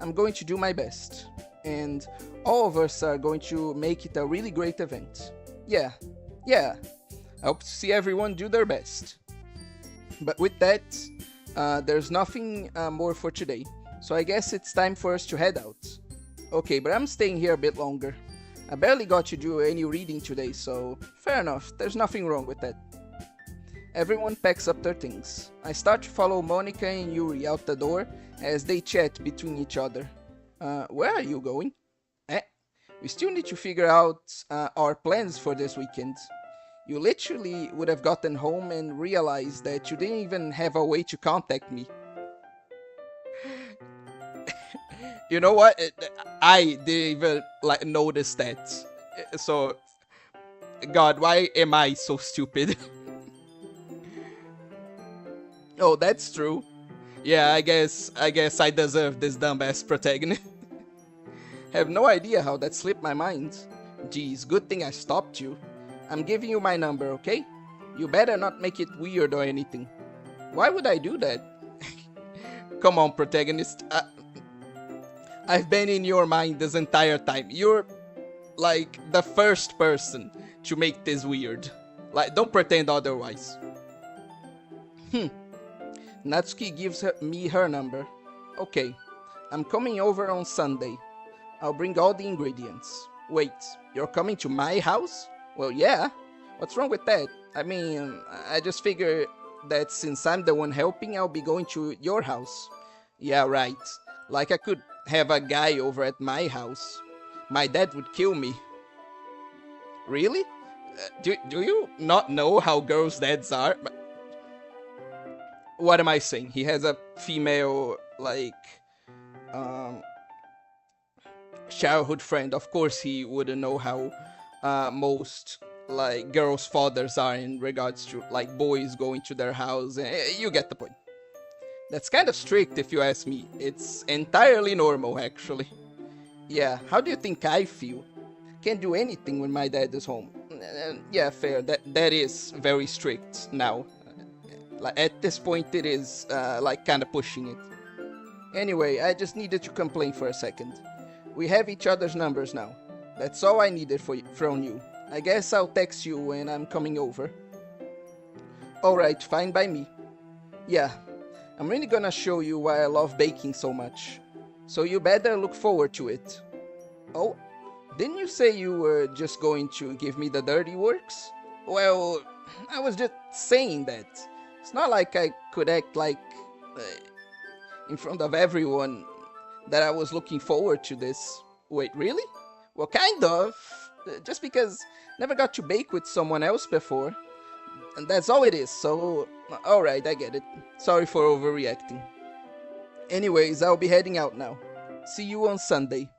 Speaker 1: I'm going to do my best. And all of us are going to make it a really great event. Yeah. I hope to see everyone do their best. But with that, there's nothing more for today. So I guess it's time for us to head out. Okay, but I'm staying here a bit longer. I barely got to do any reading today, so fair enough, there's nothing wrong with that. Everyone packs up their things. I start to follow Monica and Yuri out the door as they chat between each other. Where are you going? We still need to figure out our plans for this weekend. You literally would have gotten home and realized that you didn't even have a way to contact me. You know what? I didn't even notice that. So, God, why am I so stupid? Oh, that's true. Yeah, I guess I deserve this dumbass protagonist. Have no idea how that slipped my mind. Geez, good thing I stopped you. I'm giving you my number, okay? You better not make it weird or anything. Why would I do that? Come on, protagonist. I've been in your mind this entire time. You're like the first person to make this weird. Like, don't pretend otherwise. Natsuki gives me her number. Okay, I'm coming over on Sunday. I'll bring all the ingredients. Wait, you're coming to my house? Well, yeah. What's wrong with that? I mean, I just figure that since I'm the one helping, I'll be going to your house. Yeah, right. Like I could have a guy over at my house. My dad would kill me. Really? Do you not know how girls' dads are? What am I saying? He has a female, childhood friend. Of course he wouldn't know how most, girls' fathers are in regards to, boys going to their house. You get the point. That's kind of strict if you ask me. It's entirely normal, actually. Yeah, how do you think I feel? Can't do anything when my dad is home. Yeah, fair. That is very strict now. At this point, it is, kind of pushing it. Anyway, I just needed to complain for a second. We have each other's numbers now. That's all I needed from you. I guess I'll text you when I'm coming over. Alright, fine by me. Yeah, I'm really gonna show you why I love baking so much. So you better look forward to it. Oh, didn't you say you were just going to give me the dirty works? Well, I was just saying that. It's not like I could act in front of everyone that I was looking forward to this. Wait, really? Well, kind of. Just because never got to bake with someone else before. And that's all it is, so alright, I get it. Sorry for overreacting. Anyways, I'll be heading out now. See you on Sunday.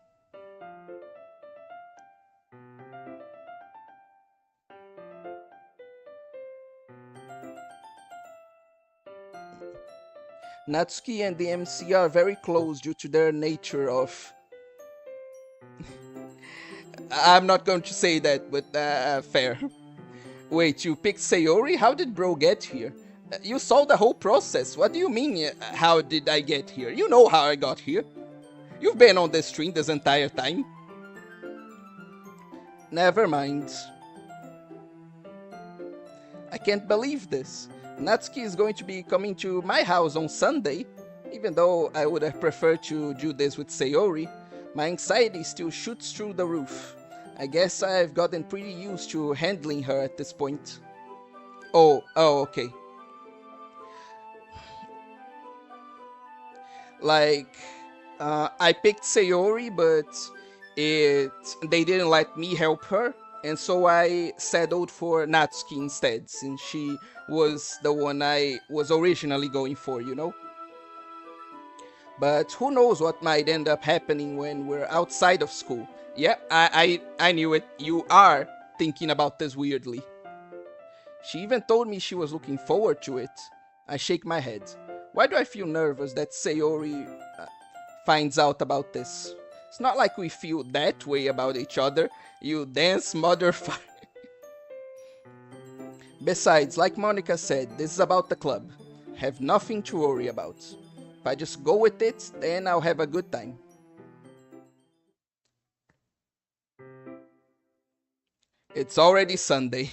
Speaker 1: Natsuki and the MC are very close due to their nature of... I'm not going to say that, but fair. Wait, you picked Sayori? How did bro get here? You saw the whole process. What do you mean, how did I get here? You know how I got here. You've been on this stream this entire time. Never mind. I can't believe this. Natsuki is going to be coming to my house on Sunday. Even though I would have preferred to do this with Sayori, my anxiety still shoots through the roof. I guess I've gotten pretty used to handling her at this point. Oh, okay. I picked Sayori, but they didn't let me help her, and so I settled for Natsuki instead, since she was the one I was originally going for, you know? But who knows what might end up happening when we're outside of school. Yeah, I knew it. You are thinking about this weirdly. She even told me she was looking forward to it. I shake my head. Why do I feel nervous that Sayori finds out about this? It's not like we feel that way about each other, you dance motherfucker. Besides, like Monica said, this is about the club. Have nothing to worry about. If I just go with it, then I'll have a good time. It's already Sunday.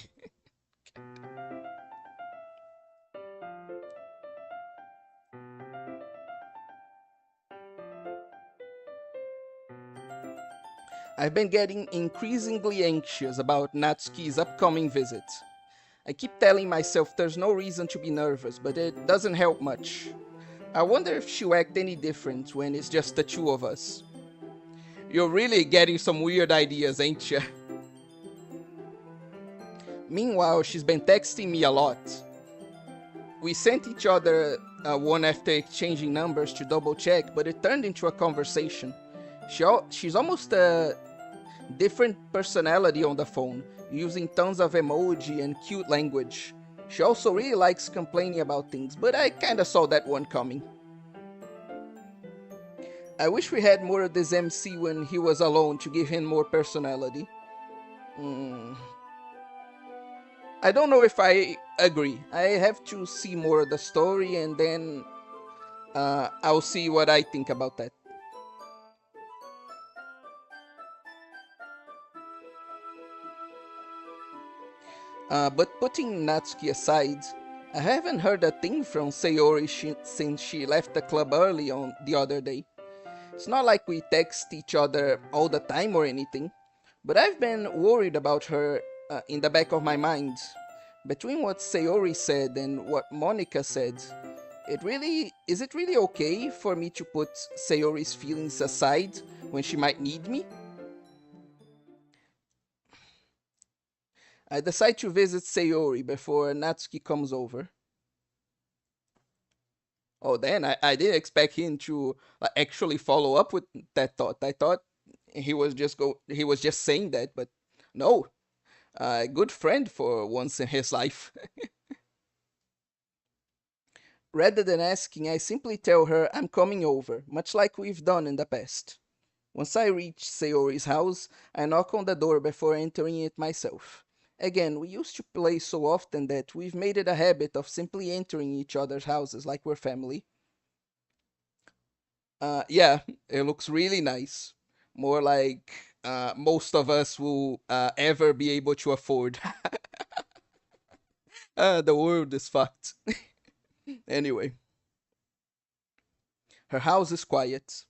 Speaker 1: I've been getting increasingly anxious about Natsuki's upcoming visit. I keep telling myself there's no reason to be nervous, but it doesn't help much. I wonder if she'll act any different when it's just the two of us. You're really getting some weird ideas, ain't ya? Meanwhile, she's been texting me a lot. We sent each other one after exchanging numbers to double check, but it turned into a conversation. She's almost a different personality on the phone, using tons of emoji and cute language. She also really likes complaining about things, but I kinda saw that one coming. I wish we had more of this MC when he was alone to give him more personality. I don't know if I agree. I have to see more of the story and then I'll see what I think about that. But putting Natsuki aside, I haven't heard a thing from Sayori since she left the club early on the other day. It's not like we text each other all the time or anything, but I've been worried about her in the back of my mind. Between what Sayori said and what Monica said, is it really okay for me to put Sayori's feelings aside when she might need me? I decide to visit Sayori before Natsuki comes over. Oh, then I didn't expect him to actually follow up with that thought. I thought he was just saying that, but no, a good friend for once in his life. Rather than asking, I simply tell her I'm coming over, much like we've done in the past. Once I reach Sayori's house, I knock on the door before entering it myself. Again, we used to play so often that we've made it a habit of simply entering each other's houses like we're family. Yeah, it looks really nice. More like most of us will ever be able to afford. The world is fucked. Anyway, her house is quiet.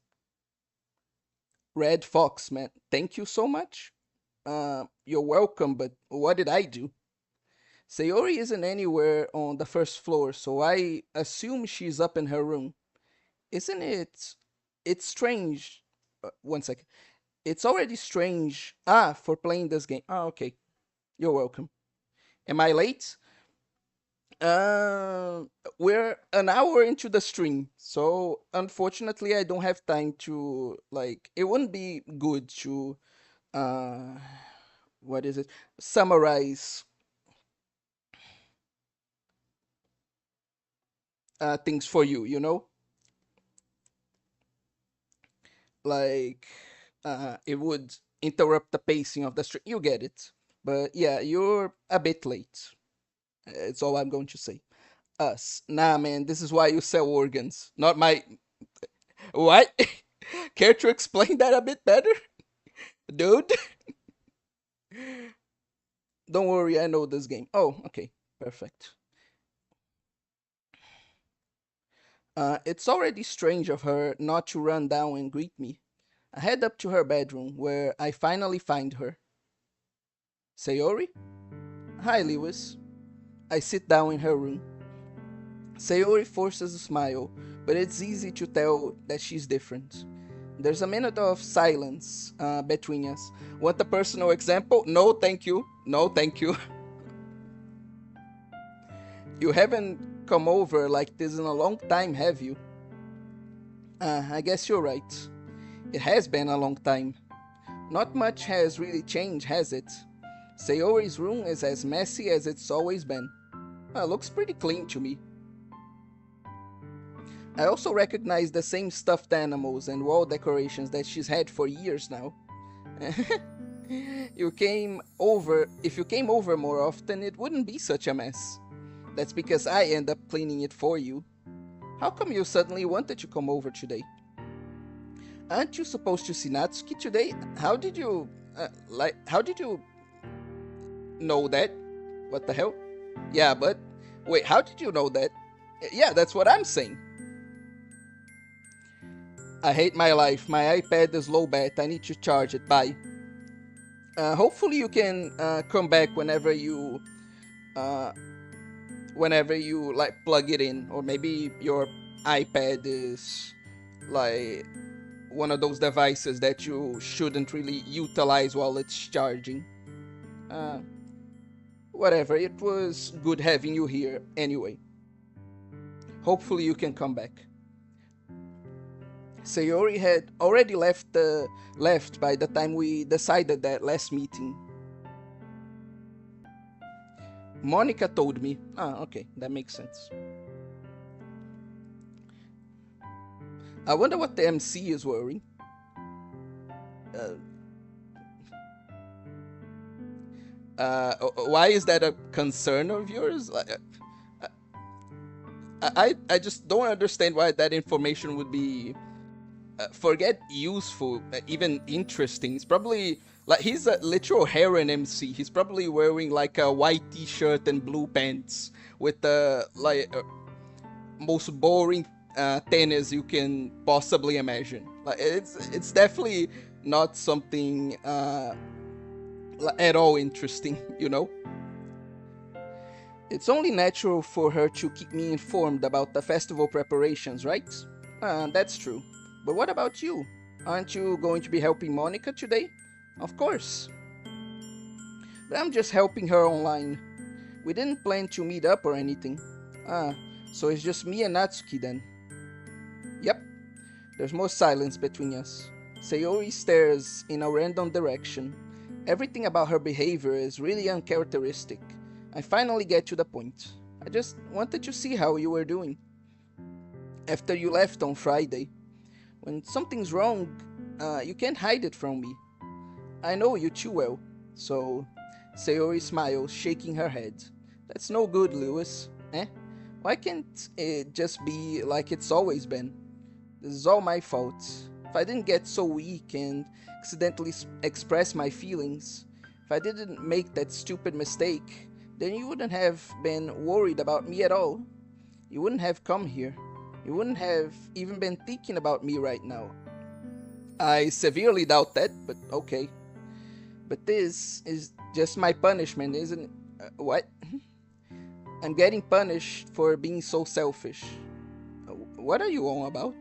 Speaker 1: Red Fox, man, thank you so much. You're welcome, but what did I do? Sayori isn't anywhere on the first floor, so I assume she's up in her room. Isn't it? It's strange. One second. It's already strange. For playing this game. Okay. You're welcome. Am I late? We're an hour into the stream, so unfortunately I don't have time to like. It wouldn't be good to uh, what is it? Summarize things for you. You know, like it would interrupt the pacing of the stream. You get it, but yeah, you're a bit late. It's all I'm going to say. Us. Nah, man, this is why you sell organs. Not my. What? Care to explain that a bit better? Dude? Don't worry, I know this game. Oh, okay. Perfect. It's already strange of her not to run down and greet me. I head up to her bedroom, where I finally find her. Sayori? Hi, Lewis. I sit down in her room. Sayori forces a smile, but it's easy to tell that she's different. There's a minute of silence between us. Want a personal example? No, thank you. No, thank you. You haven't come over like this in a long time, have you? I guess you're right. It has been a long time. Not much has really changed, has it? Sayori's room is as messy as it's always been. Looks pretty clean to me. I also recognize the same stuffed animals and wall decorations that she's had for years now. If you came over more often, it wouldn't be such a mess. That's because I end up cleaning it for you. How come you suddenly wanted to come over today? Aren't you supposed to see Natsuki today? How did you know that? What the hell? Yeah, but wait, how did you know that? Yeah, that's what I'm saying. I hate my life. My iPad is low bat. I need to charge it. Bye. Hopefully you can come back whenever you like plug it in, or maybe your iPad is like one of those devices that you shouldn't really utilize while it's charging. Uh, Whatever, it was good having you here anyway. Hopefully you can come back. Sayori had already left by the time we decided that last meeting. Monica told me. Okay, that makes sense. I wonder what the MC is wearing. Why is that a concern of yours? I just don't understand why that information would be, forget useful, even interesting. It's probably like he's a literal heroin MC. He's probably wearing like a white t-shirt and blue pants with most boring tennis you can possibly imagine. Like it's definitely not something at all interesting, you know? It's only natural for her to keep me informed about the festival preparations, right? That's true. But what about you? Aren't you going to be helping Monica today? Of course. But I'm just helping her online. We didn't plan to meet up or anything. So it's just me and Natsuki then. Yep. There's more silence between us. Sayori stares in a random direction. Everything about her behavior is really uncharacteristic. I finally get to the point. I just wanted to see how you were doing. After you left on Friday. When something's wrong, you can't hide it from me. I know you too well. So, Sayori smiles, shaking her head. That's no good, Lewis. Why can't it just be like it's always been? This is all my fault. If I didn't get so weak and accidentally express my feelings, if I didn't make that stupid mistake, then you wouldn't have been worried about me at all. You wouldn't have come here. You wouldn't have even been thinking about me right now. I severely doubt that, but okay. But this is just my punishment, isn't it? What? I'm getting punished for being so selfish. What are you on about?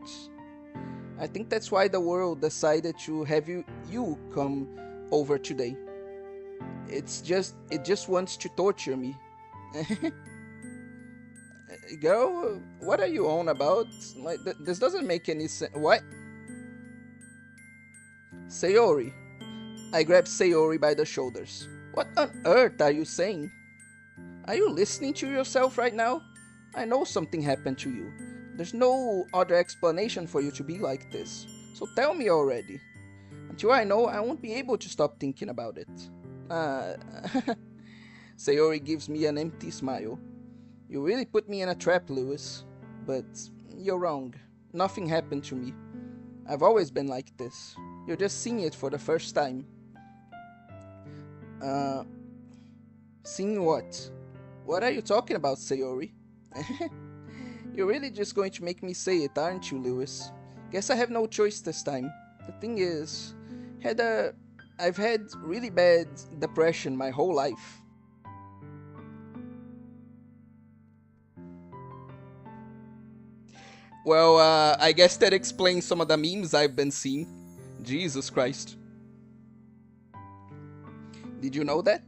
Speaker 1: I think that's why the world decided to have you come over today. It just wants to torture me. Girl, what are you on about? Like, this doesn't make any sense. What? Sayori. I grab Sayori by the shoulders. What on earth are you saying? Are you listening to yourself right now? I know something happened to you. There's no other explanation for you to be like this. So tell me already. Until I know, I won't be able to stop thinking about it. Sayori gives me an empty smile. You really put me in a trap, Lewis. But you're wrong. Nothing happened to me. I've always been like this. You're just seeing it for the first time. Seeing what? What are you talking about, Sayori? You're really just going to make me say it, aren't you, Lewis? Guess I have no choice this time. The thing is, I've had really bad depression my whole life. Well, I guess that explains some of the memes I've been seeing. Jesus Christ. Did you know that?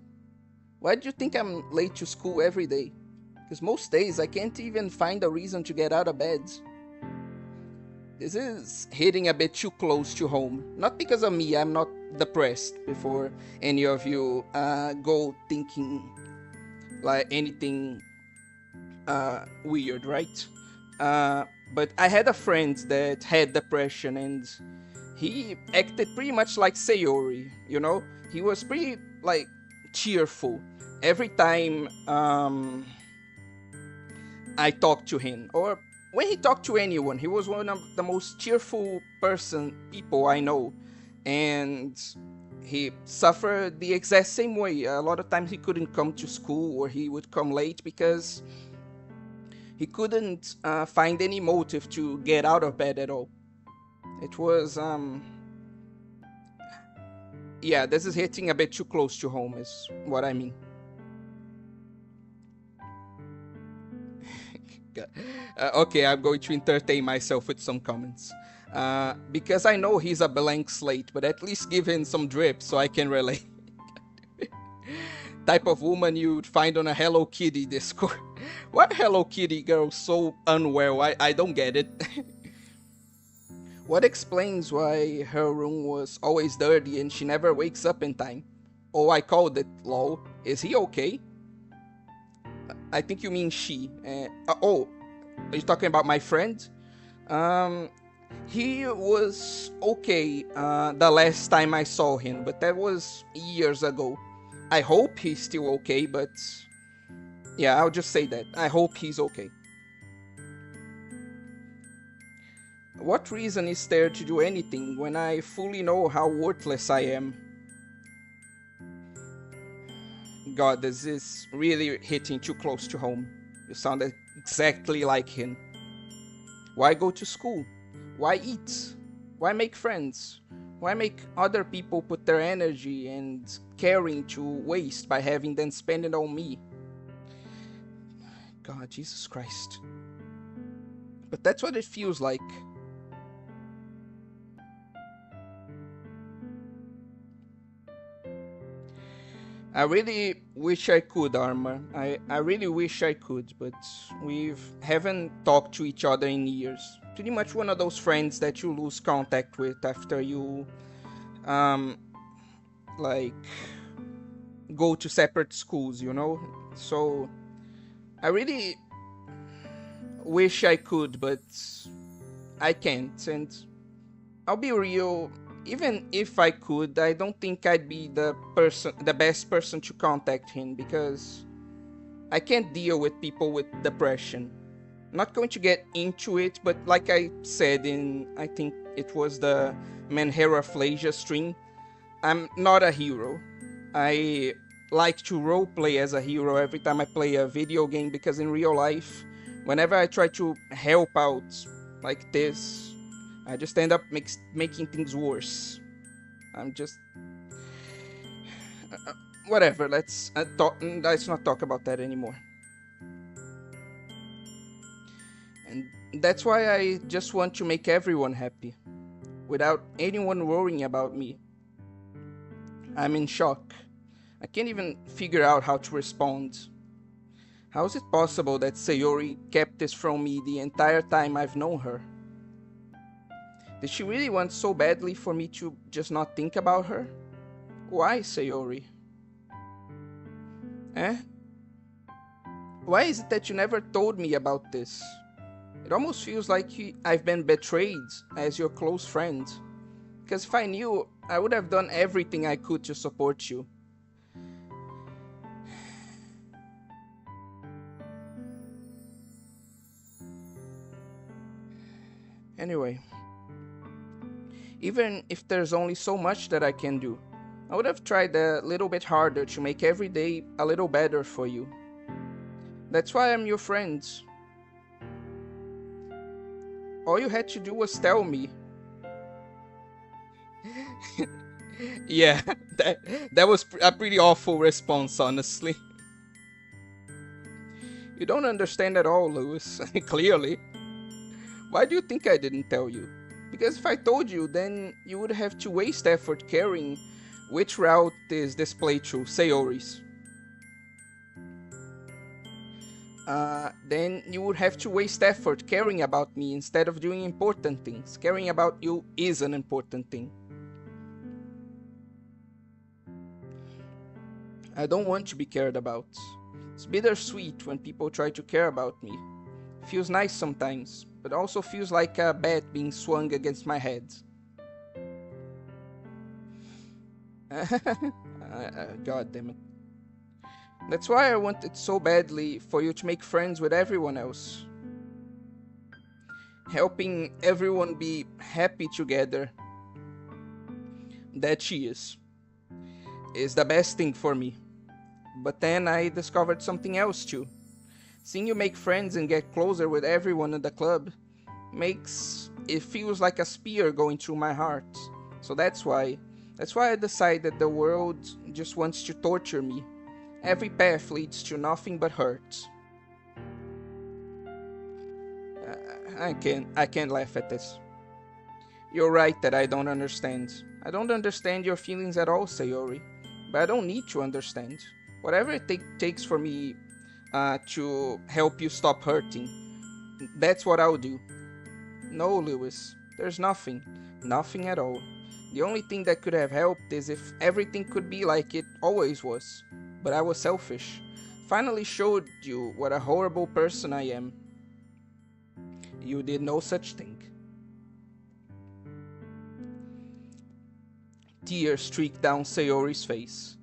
Speaker 1: Why do you think I'm late to school every day? Because most days I can't even find a reason to get out of bed. This is hitting a bit too close to home. Not because of me, I'm not depressed, before any of you go thinking like anything weird, right? But I had a friend that had depression, and he acted pretty much like Sayori, you know? He was pretty, like, cheerful. Every time I talked to him, or when he talked to anyone, he was one of the most cheerful people I know. And he suffered the exact same way. A lot of times he couldn't come to school, or he would come late because he couldn't find any motive to get out of bed at all. It was, yeah, this is hitting a bit too close to home, is what I mean. Okay, I'm going to entertain myself with some comments. Because I know he's a blank slate, but at least give him some drip so I can relate. Type of woman you'd find on a Hello Kitty Discord. Why Hello Kitty girl so unwell? I don't get it. What explains why her room was always dirty and she never wakes up in time? Oh, I called it, lol. Is he okay? I think you mean she. Oh, are you talking about my friend? He was okay the last time I saw him, but that was years ago. I hope he's still okay, but yeah, I'll just say that. I hope he's okay. What reason is there to do anything when I fully know how worthless I am? God, this is really hitting too close to home. You sound exactly like him. Why go to school? Why eat? Why make friends? Why make other people put their energy and caring to waste by having them spend it on me? God, Jesus Christ. But that's what it feels like. I really wish I could, Armor. I really wish I could, but we haven't talked to each other in years. Pretty much one of those friends that you lose contact with after you, like, go to separate schools, you know? So, I really wish I could, but I can't, and I'll be real. Even if I could, I don't think I'd be the best person to contact him, because I can't deal with people with depression. I'm not going to get into it, but like I said in, I think it was the Manheraflasia stream, I'm not a hero. I like to roleplay as a hero every time I play a video game, because in real life, whenever I try to help out like this, I just end up making things worse. I'm just... whatever, let's not talk about that anymore. And that's why I just want to make everyone happy, without anyone worrying about me. I'm in shock. I can't even figure out how to respond. How is it possible that Sayori kept this from me the entire time I've known her? Did she really want so badly for me to just not think about her? Why, Sayori? Eh? Why is it that you never told me about this? It almost feels like I've been betrayed as your close friend. Because if I knew, I would have done everything I could to support you. Anyway, even if there's only so much that I can do, I would have tried a little bit harder to make every day a little better for you. That's why I'm your friend. All you had to do was tell me. Yeah, that was a pretty awful response, honestly. You don't understand at all, Lewis, clearly. Why do you think I didn't tell you? Because if I told you, then you would have to waste effort caring which route is this playthrough, Sayori's. Then you would have to waste effort caring about me instead of doing important things. Caring about you is an important thing. I don't want to be cared about. It's bittersweet when people try to care about me. It feels nice sometimes, but also feels like a bat being swung against my head. God damn it. That's why I wanted so badly for you to make friends with everyone else. Helping everyone be happy together. That she is the best thing for me. But then I discovered something else too. Seeing you make friends and get closer with everyone in the club makes it feels like a spear going through my heart. So that's why I decided the world just wants to torture me. Every path leads to nothing but hurt. I can't laugh at this. You're right that I don't understand. I don't understand your feelings at all, Sayori. But I don't need to understand. Whatever it takes for me to help you stop hurting, that's what I'll do. No, Lewis, there's nothing. Nothing at all. The only thing that could have helped is if everything could be like it always was. But I was selfish. Finally showed you what a horrible person I am. You did no such thing. Tears streaked down Sayori's face.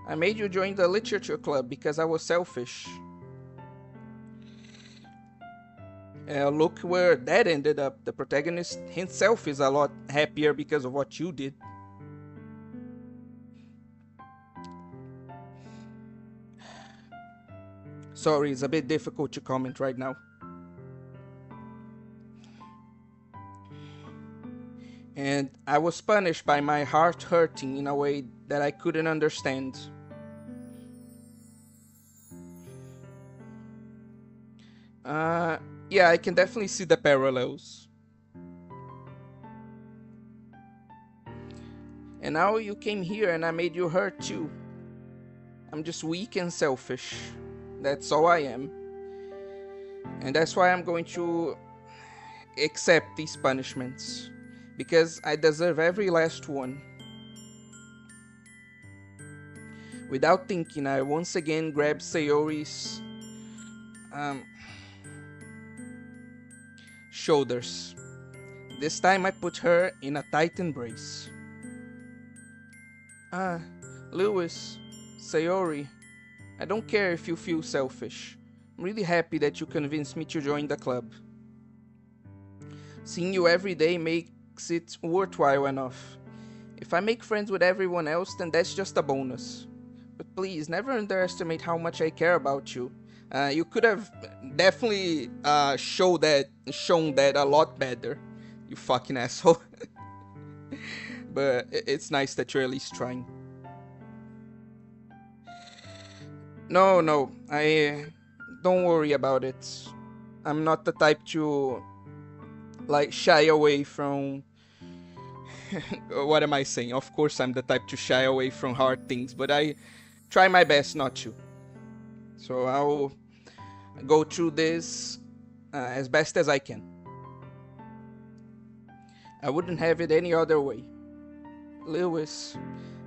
Speaker 1: I made you join the literature club because I was selfish. Look where that ended up. The protagonist himself is a lot happier because of what you did. Sorry, it's a bit difficult to comment right now. And I was punished by my heart hurting in a way that I couldn't understand. Yeah, I can definitely see the parallels. And now you came here and I made you hurt too. I'm just weak and selfish. That's all I am. And that's why I'm going to accept these punishments. Because I deserve every last one. Without thinking, I once again grabbed Sayori's shoulders. This time I put her in a tight embrace. Lewis, Sayori, I don't care if you feel selfish. I'm really happy that you convinced me to join the club. Seeing you every day makes it worthwhile enough. If I make friends with everyone else, then that's just a bonus. But please, never underestimate how much I care about you. You could have definitely shown that a lot better, you fucking asshole. But it's nice that you're at least trying. No, I don't worry about it. I'm not the type to shy away from. What am I saying? Of course, I'm the type to shy away from hard things, but I try my best not to. So I'll go through this as best as I can. I wouldn't have it any other way. Lewis,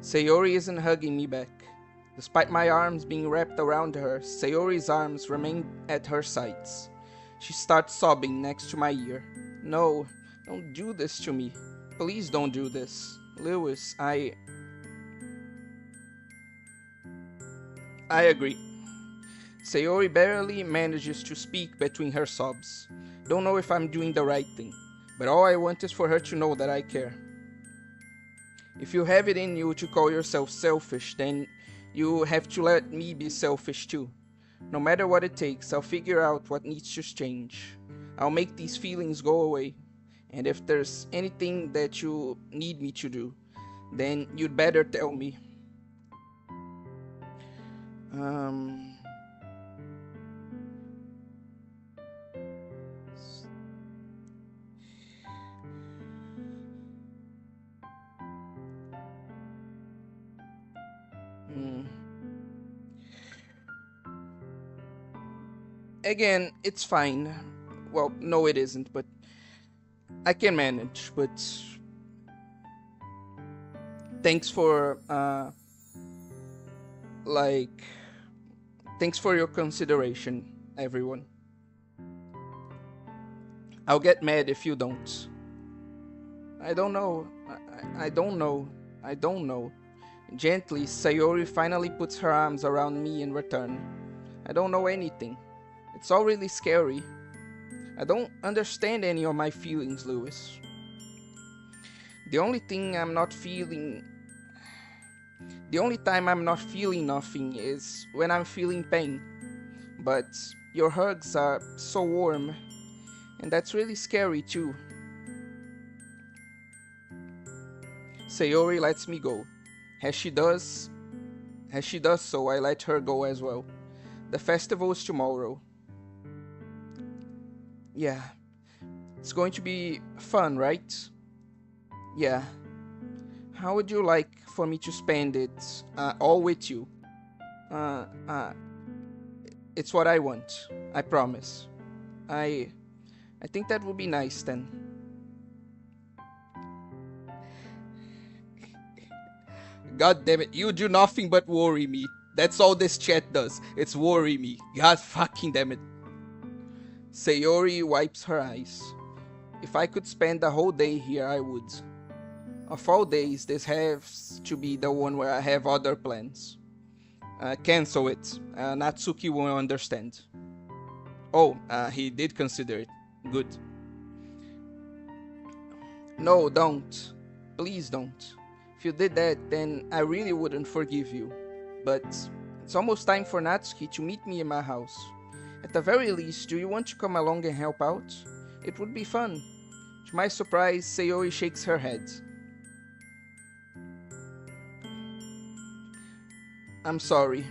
Speaker 1: Sayori isn't hugging me back. Despite my arms being wrapped around her, Sayori's arms remain at her sides. She starts sobbing next to my ear. No, don't do this to me. Please don't do this. Lewis, I agree. Sayori barely manages to speak between her sobs. Don't know if I'm doing the right thing, but all I want is for her to know that I care. If you have it in you to call yourself selfish, then you have to let me be selfish too. No matter what it takes, I'll figure out what needs to change. I'll make these feelings go away. And if there's anything that you need me to do, then you'd better tell me. Again, it's fine. Well, no it isn't, but I can manage, but thanks for thanks for your consideration, everyone. I'll get mad if you don't. I don't know. I don't know. I don't know. Gently, Sayori finally puts her arms around me in return. I don't know anything. It's all really scary. I don't understand any of my feelings, Lewis. The only time I'm not feeling nothing is when I'm feeling pain. But your hugs are so warm, and that's really scary too. Sayori lets me go. As she does so, I let her go as well. The festival is tomorrow. Yeah. It's going to be fun, right? Yeah. How would you like for me to spend it all with you? It's what I want. I promise. I think that would be nice then. God damn it, you do nothing but worry me. That's all this chat does. It's worry me. God fucking damn it. Sayori wipes her eyes. If I could spend the whole day here, I would. Of all days, this has to be the one where I have other plans. Cancel it. Natsuki won't understand. Oh, he did consider it. Good. No, don't. Please don't. If you did that, then I really wouldn't forgive you. But it's almost time for Natsuki to meet me in my house. At the very least, do you want to come along and help out? It would be fun. To my surprise, Sayori shakes her head. I'm sorry.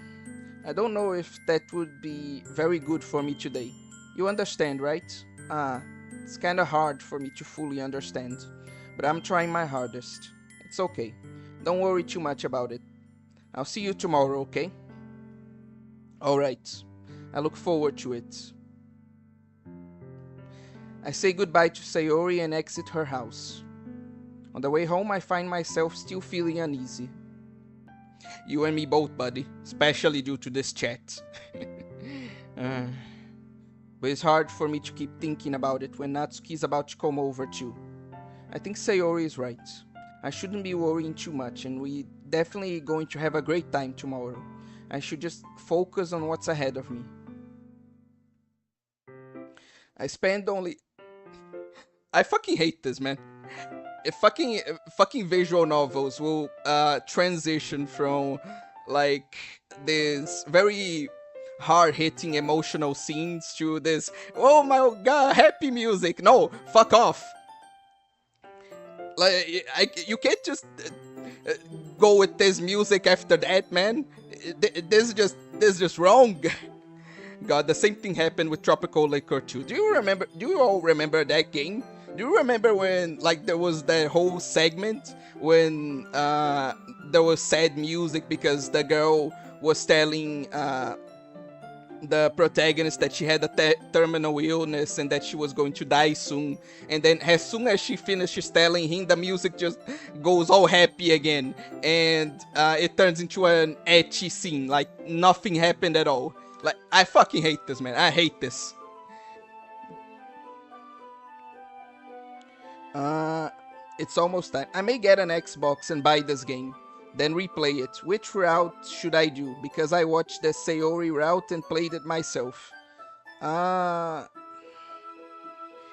Speaker 1: I don't know if that would be very good for me today. You understand, right? It's kinda hard for me to fully understand. But I'm trying my hardest. It's okay. Don't worry too much about it. I'll see you tomorrow, okay? Alright. I look forward to it. I say goodbye to Sayori and exit her house. On the way home, I find myself still feeling uneasy. You and me both, buddy. Especially due to this chat. But it's hard for me to keep thinking about it when Natsuki's about to come over too. I think Sayori is right. I shouldn't be worrying too much, and we definitely going to have a great time tomorrow. I should just focus on what's ahead of me. I fucking hate this, man. If fucking visual novels will transition from like this very hard-hitting emotional scenes to this, oh my god, happy music. No, fuck off. Like, you can't just go with this music after that, man. This is just wrong. God, the same thing happened with Tropical Liquor 2. Do you all remember that game? Do you remember when, like, there was that whole segment when there was sad music because the girl was telling the protagonist that she had a terminal illness and that she was going to die soon, and then as soon as she finishes telling him, the music just goes all happy again, and it turns into an ecchi scene, like nothing happened at all. Like, I fucking hate this, man. I hate this. It's almost time. I may get an Xbox and buy this game, then replay it. Which route should I do? Because I watched the Sayori route and played it myself.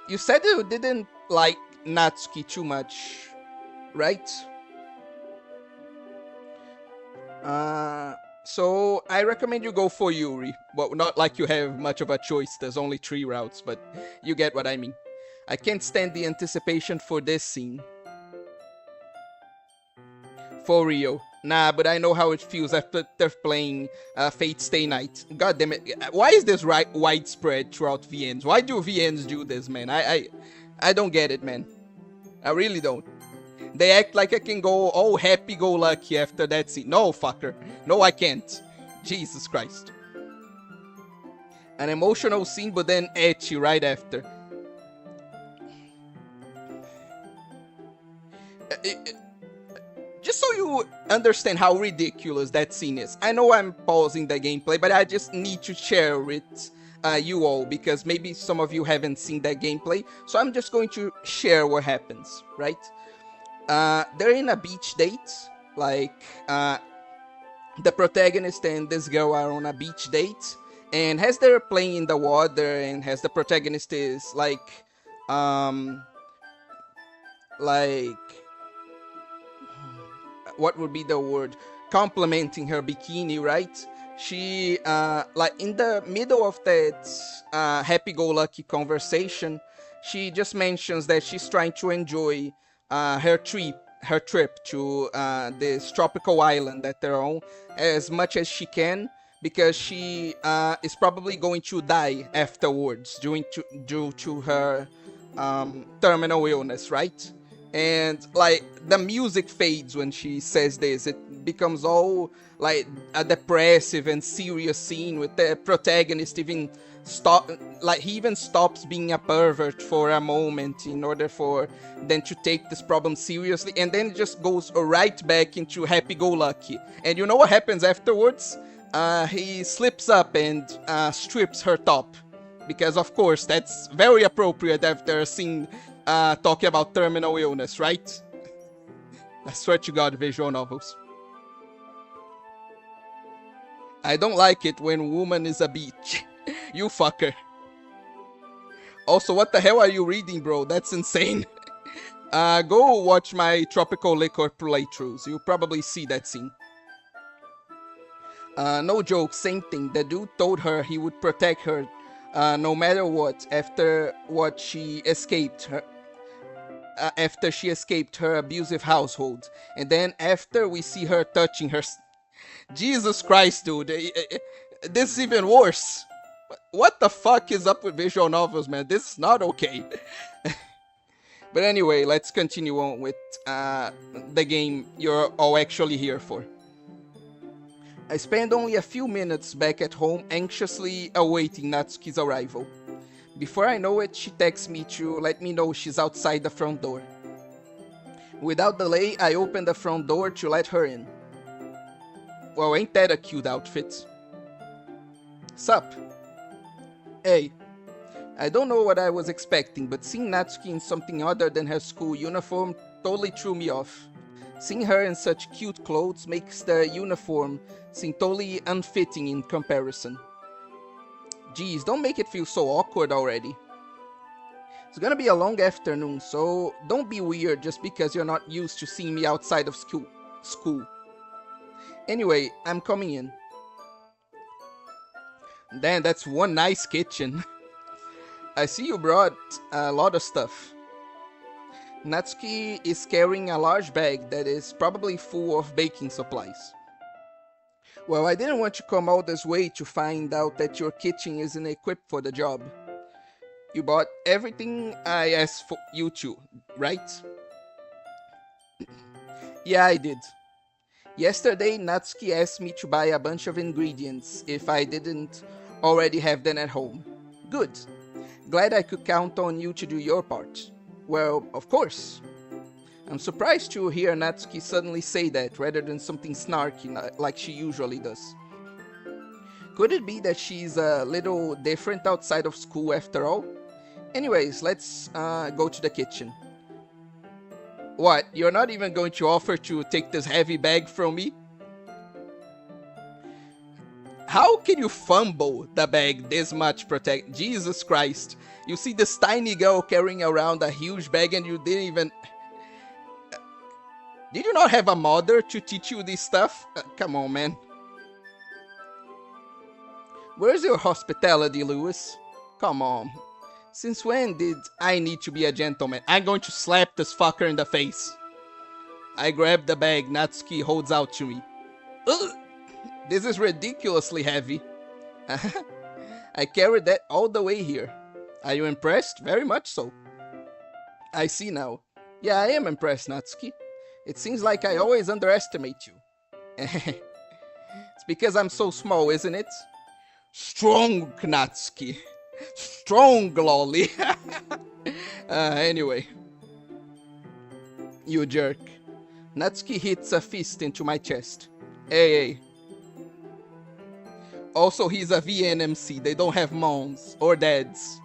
Speaker 1: You said you didn't like Natsuki too much, right? So I recommend you go for Yuri. Well, not like you have much of a choice, there's only 3 routes, but you get what I mean. I can't stand the anticipation for this scene. For real. Nah, but I know how it feels after playing Fate Stay Night. God damn it. Why is this widespread throughout VNs? Why do VNs do this, man? I don't get it, man. I really don't. They act like I can go all happy-go-lucky after that scene. No, fucker. No, I can't. Jesus Christ. An emotional scene, but then ecchi right after. Just so you understand how ridiculous that scene is. I know I'm pausing the gameplay, but I just need to share it you all, because maybe some of you haven't seen that gameplay. So I'm just going to share what happens, right? They're in a beach date, like the protagonist and this girl are on a beach date, and as they're playing in the water, and as the protagonist is um, like what would be the word? Complimenting her bikini, right? She, like in the middle of that happy-go-lucky conversation, she just mentions that she's trying to enjoy her trip to this tropical island that they're on as much as she can, because she is probably going to die afterwards due to her terminal illness, right? And like the music fades when she says this. It becomes all like a depressive and serious scene with the protagonist even he even stops being a pervert for a moment in order for them to take this problem seriously, and then it just goes right back into happy-go-lucky. And you know what happens afterwards? He slips up and strips her top, because of course that's very appropriate after a scene talking about terminal illness, right? I swear to God, visual novels. I don't like it when woman is a bitch. You fucker. Also, what the hell are you reading, bro? That's insane. Go watch my tropical liquor playthroughs. You'll probably see that scene. No joke, same thing. The dude told her he would protect her no matter what after she escaped her abusive household. And then after we see her touching her... Jesus Christ, dude. This is even worse. What the fuck is up with visual novels, man? This is not okay. But anyway, let's continue on with the game you're all actually here for. I spend only a few minutes back at home anxiously awaiting Natsuki's arrival. Before I know it, she texts me to let me know she's outside the front door. Without delay, I open the front door to let her in. Well, ain't that a cute outfit? Sup? Hey. I don't know what I was expecting, but seeing Natsuki in something other than her school uniform totally threw me off. Seeing her in such cute clothes makes the uniform seem totally unfitting in comparison. Geez, don't make it feel so awkward already. It's gonna be a long afternoon, so don't be weird just because you're not used to seeing me outside of school. Anyway, I'm coming in. Damn, that's one nice kitchen. I see you brought a lot of stuff. Natsuki is carrying a large bag that is probably full of baking supplies. Well, I didn't want to come all this way to find out that your kitchen isn't equipped for the job. You bought everything I asked for you to, right? Yeah, I did. Yesterday, Natsuki asked me to buy a bunch of ingredients if I didn't already have them at home. Good. Glad I could count on you to do your part. Well, of course. I'm surprised to hear Natsuki suddenly say that rather than something snarky like she usually does. Could it be that she's a little different outside of school after all? Anyways, let's go to the kitchen. What, you're not even going to offer to take this heavy bag from me? How can you fumble the bag this much, Jesus Christ. You see this tiny girl carrying around a huge bag and you didn't even... Did you not have a mother to teach you this stuff? Come on, man. Where's your hospitality, Lewis? Come on. Since when did I need to be a gentleman? I'm going to slap this fucker in the face. I grab the bag Natsuki holds out to me. Ugh! This is ridiculously heavy. I carried that all the way here. Are you impressed? Very much so. I see now. Yeah, I am impressed, Natsuki. It seems like I always underestimate you. It's because I'm so small, isn't it? Strong, Natsuki. Strong, lolly. Anyway. You jerk. Natsuki hits a fist into my chest. Hey. Also, he's a VNMC. They don't have moms or dads.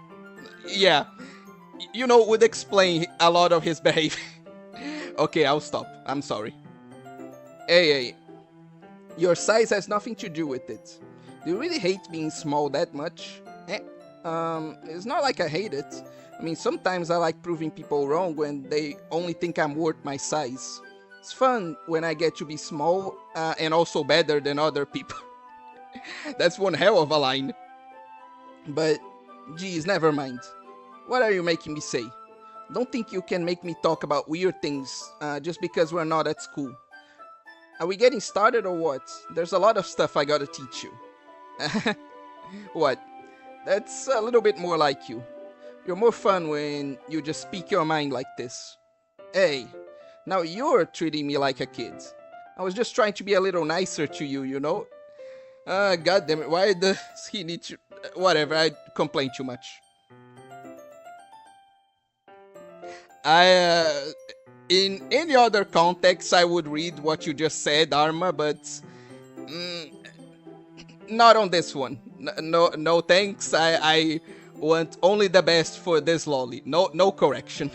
Speaker 1: Yeah, you know, would explain a lot of his behavior. Okay, I'll stop. I'm sorry. Hey, your size has nothing to do with it. Do you really hate being small that much? It's not like I hate it. I mean, sometimes I like proving people wrong when they only think I'm worth my size. It's fun when I get to be small and also better than other people. That's one hell of a line. But, geez, never mind. What are you making me say? Don't think you can make me talk about weird things just because we're not at school. Are we getting started or what? There's a lot of stuff I gotta teach you. What? That's a little bit more like you. You're more fun when you just speak your mind like this. Hey, now you're treating me like a kid. I was just trying to be a little nicer to you, you know? God damn it, why does he need to... Whatever, I complain too much. In any other context, I would read what you just said, Arma, but... not on this one. No thanks, I want only the best for this lolly. No correction.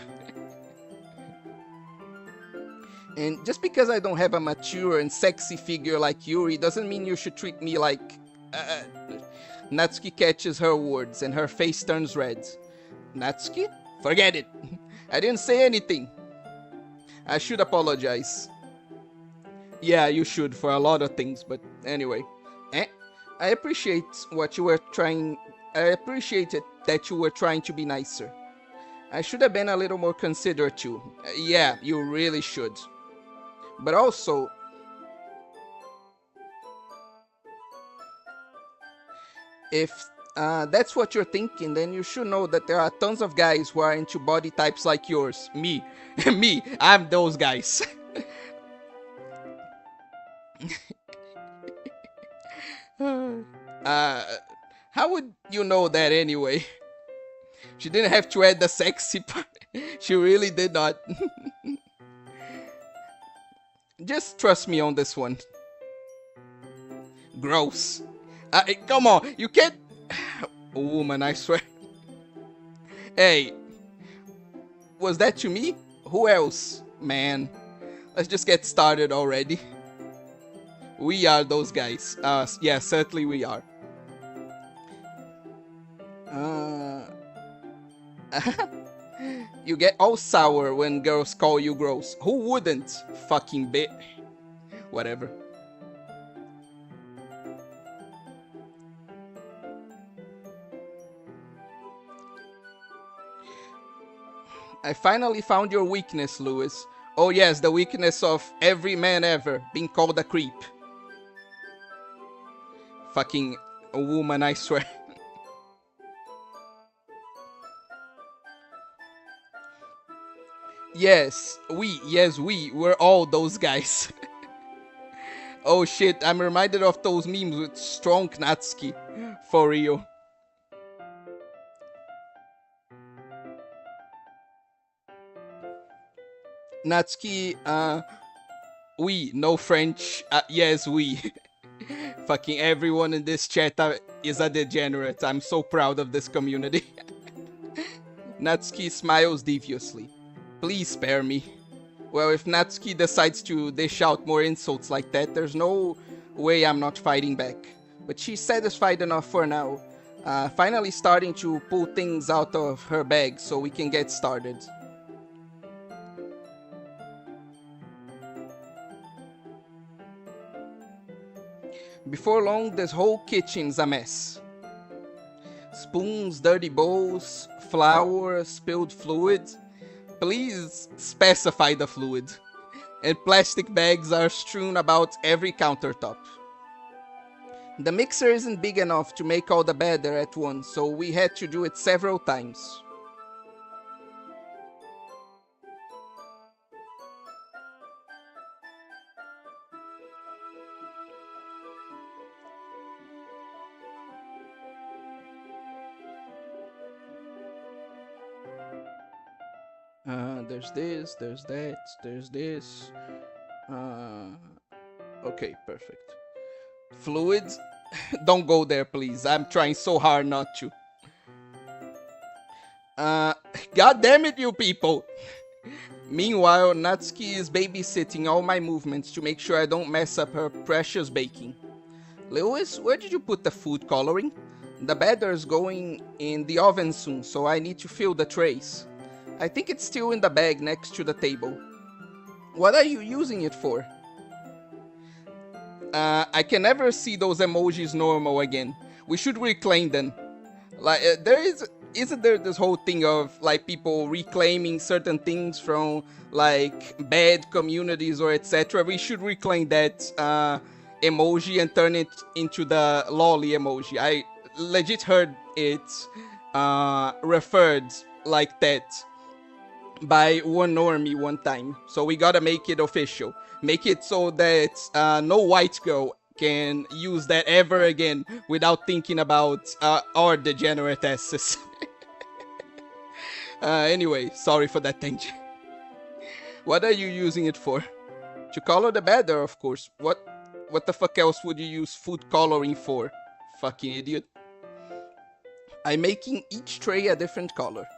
Speaker 1: And just because I don't have a mature and sexy figure like Yuri doesn't mean you should treat me like... Natsuki catches her words and her face turns red. Natsuki? Forget it. I didn't say anything. I should apologize. Yeah, you should for a lot of things, but anyway. I appreciate what you were trying... I appreciated that you were trying to be nicer. I should have been a little more considerate too. Yeah, you really should. But also... If that's what you're thinking, then you should know that there are tons of guys who are into body types like yours. Me. Me. I'm those guys. How would you know that anyway? She didn't have to add the sexy part. She really did not. Just trust me on this one. Gross. Come on, you can't... Woman, I swear. Hey. Was that to me? Who else? Man. Let's just get started already. We are those guys. Yeah, certainly we are. You get all sour when girls call you gross. Who wouldn't? Fucking bit. Whatever. I finally found your weakness, Lewis. Oh yes, the weakness of every man ever, being called a creep. Fucking woman, I swear. Yes, we're all those guys. Oh shit, I'm reminded of those memes with strong Natsuki. For real. Natsuki, we, no French, yes, we. Fucking everyone in this chat is a degenerate. I'm so proud of this community. Natsuki smiles deviously. Please spare me. Well, if Natsuki decides to dish out more insults like that, there's no way I'm not fighting back. But she's satisfied enough for now. Finally starting to pull things out of her bag so we can get started. Before long, this whole kitchen's a mess. Spoons, dirty bowls, flour, spilled fluid. Please specify the fluid. And plastic bags are strewn about every countertop. The mixer isn't big enough to make all the batter at once, so we had to do it several times. There's this, there's that, there's this. Okay, perfect. Fluid, Don't go there, please. I'm trying so hard not to. God damn it, you people! Meanwhile, Natsuki is babysitting all my movements to make sure I don't mess up her precious baking. Lewis, where did you put the food coloring? The batter's going in the oven soon, so I need to fill the trays. I think it's still in the bag next to the table. What are you using it for? I can never see those emojis normal again. We should reclaim them. Like, isn't there this whole thing of like people reclaiming certain things from like bad communities or etc. We should reclaim that emoji and turn it into the lolly emoji. I legit heard it referred like that by one normie one time. So we gotta make it official. Make it so that no white girl can use that ever again without thinking about our degenerate asses. Anyway, sorry for that tangent. What are you using it for? To color the batter, of course. What the fuck else would you use food coloring for? Fucking idiot. I'm making each tray a different color.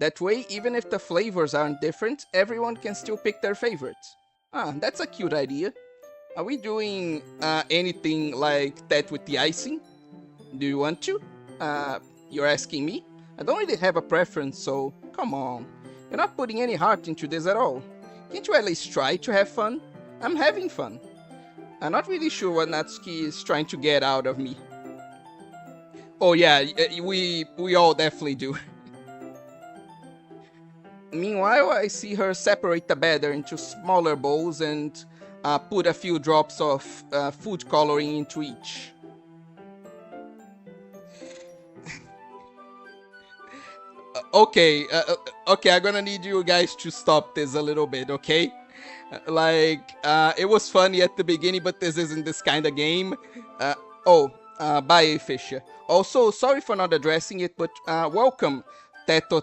Speaker 1: That way, even if the flavors aren't different, everyone can still pick their favorites. Ah, that's a cute idea. Are we doing anything like that with the icing? Do you want to? You're asking me? I don't really have a preference, so come on. You're not putting any heart into this at all. Can't you at least try to have fun? I'm having fun. I'm not really sure what Natsuki is trying to get out of me. Oh yeah, we all definitely do. Meanwhile, I see her separate the batter into smaller bowls and put a few drops of food coloring into each. Okay, I'm gonna need you guys to stop this a little bit, okay? It was funny at the beginning, but this isn't this kind of game. Bye, Fisher. Also, sorry for not addressing it, but welcome, Teto.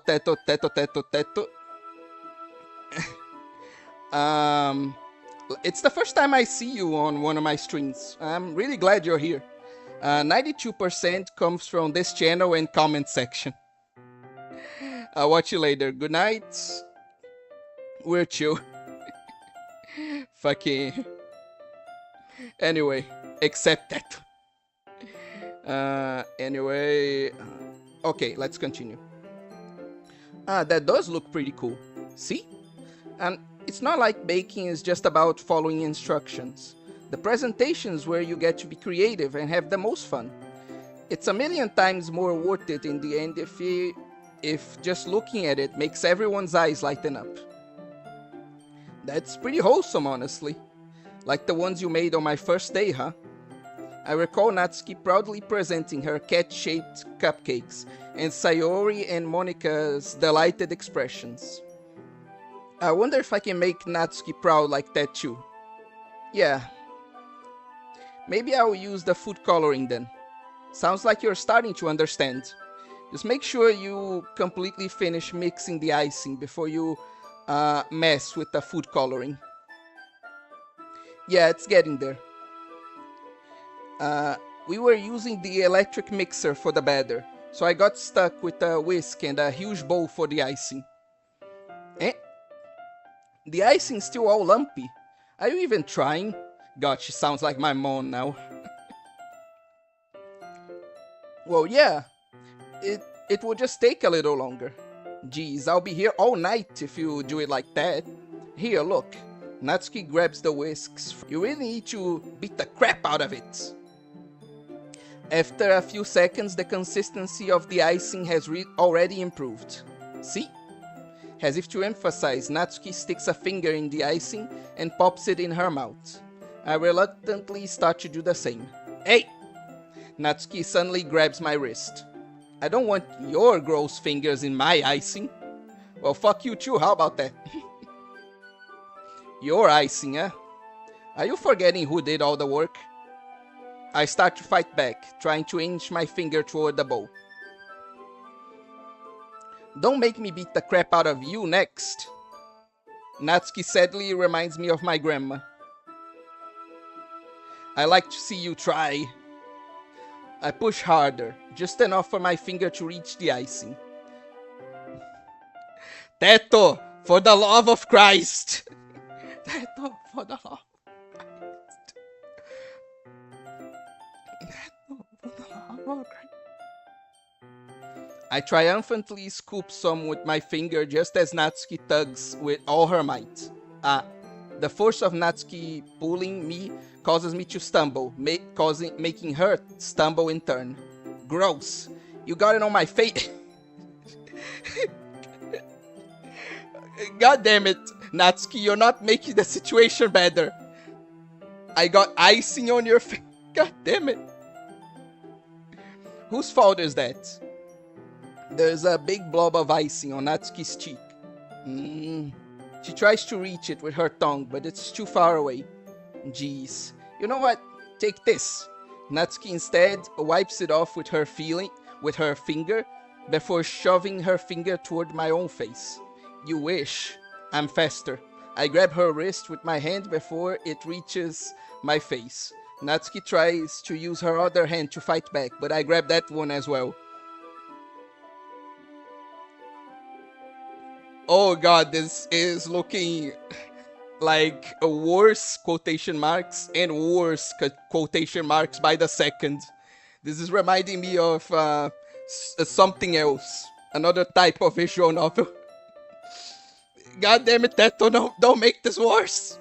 Speaker 1: It's the first time I see you on one of my streams. I'm really glad you're here. 92% comes from this channel and comment section. I'll watch you later. Good night. We're chill. Fucking. Anyway, except that. Okay, let's continue. That does look pretty cool. See? And it's not like baking is just about following instructions. The presentation's where you get to be creative and have the most fun. It's a million times more worth it in the end if just looking at it makes everyone's eyes lighten up. That's pretty wholesome, honestly. Like the ones you made on my first day, huh? I recall Natsuki proudly presenting her cat-shaped cupcakes, and Sayori and Monika's delighted expressions. I wonder if I can make Natsuki proud like that too. Yeah. Maybe I'll use the food coloring then. Sounds like you're starting to understand. Just make sure you completely finish mixing the icing before you mess with the food coloring. Yeah, it's getting there. We were using the electric mixer for the batter, so I got stuck with a whisk and a huge bowl for the icing. The icing's still all lumpy. Are you even trying? God, she sounds like my mom now. Well, yeah. It will just take a little longer. Geez, I'll be here all night if you do it like that. Here, look. Natsuki grabs the whisks. You really need to beat the crap out of it. After a few seconds, the consistency of the icing has already improved. See? As if to emphasize, Natsuki sticks a finger in the icing and pops it in her mouth. I reluctantly start to do the same. Hey! Natsuki suddenly grabs my wrist. I don't want your gross fingers in my icing. Well, fuck you too, how about that? Your icing, eh? Are you forgetting who did all the work? I start to fight back, trying to inch my finger toward the bowl. Don't make me beat the crap out of you next. Natsuki sadly reminds me of my grandma. I like to see you try. I push harder, just enough for my finger to reach the icing. Teto, for the love of Christ! Teto, for the love of Christ. Teto, for the love of Christ. I triumphantly scoop some with my finger just as Natsuki tugs with all her might. The force of Natsuki pulling me causes me to stumble, making her stumble in turn. Gross. You got it on my face. God damn it, Natsuki, you're not making the situation better. I got icing on your face. God damn it. Whose fault is that? There's a big blob of icing on Natsuki's cheek. She tries to reach it with her tongue, but it's too far away. Jeez. You know what? Take this. Natsuki instead wipes it off with her finger before shoving her finger toward my own face. You wish. I'm faster. I grab her wrist with my hand before it reaches my face. Natsuki tries to use her other hand to fight back, but I grab that one as well. Oh god, this is looking like a worse quotation marks and worse quotation marks by the second. This is reminding me of something else. Another type of visual novel. God damn it, Teto, don't make this worse.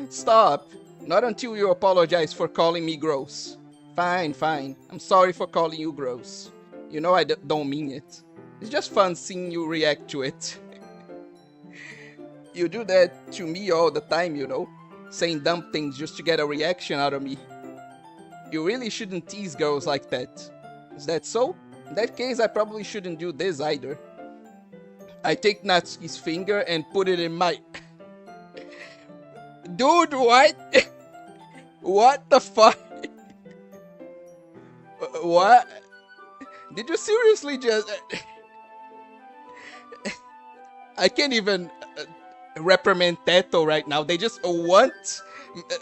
Speaker 1: Stop. Not until you apologize for calling me gross. Fine. I'm sorry for calling you gross. You know I don't mean it. It's just fun seeing you react to it. You do that to me all the time, you know. Saying dumb things just to get a reaction out of me. You really shouldn't tease girls like that. Is that so? In that case, I probably shouldn't do this either. I take Natsuki's finger and put it in my... Dude, what? What the fuck? What? Did you seriously just... I can't even reprimand Teto right now. They just want...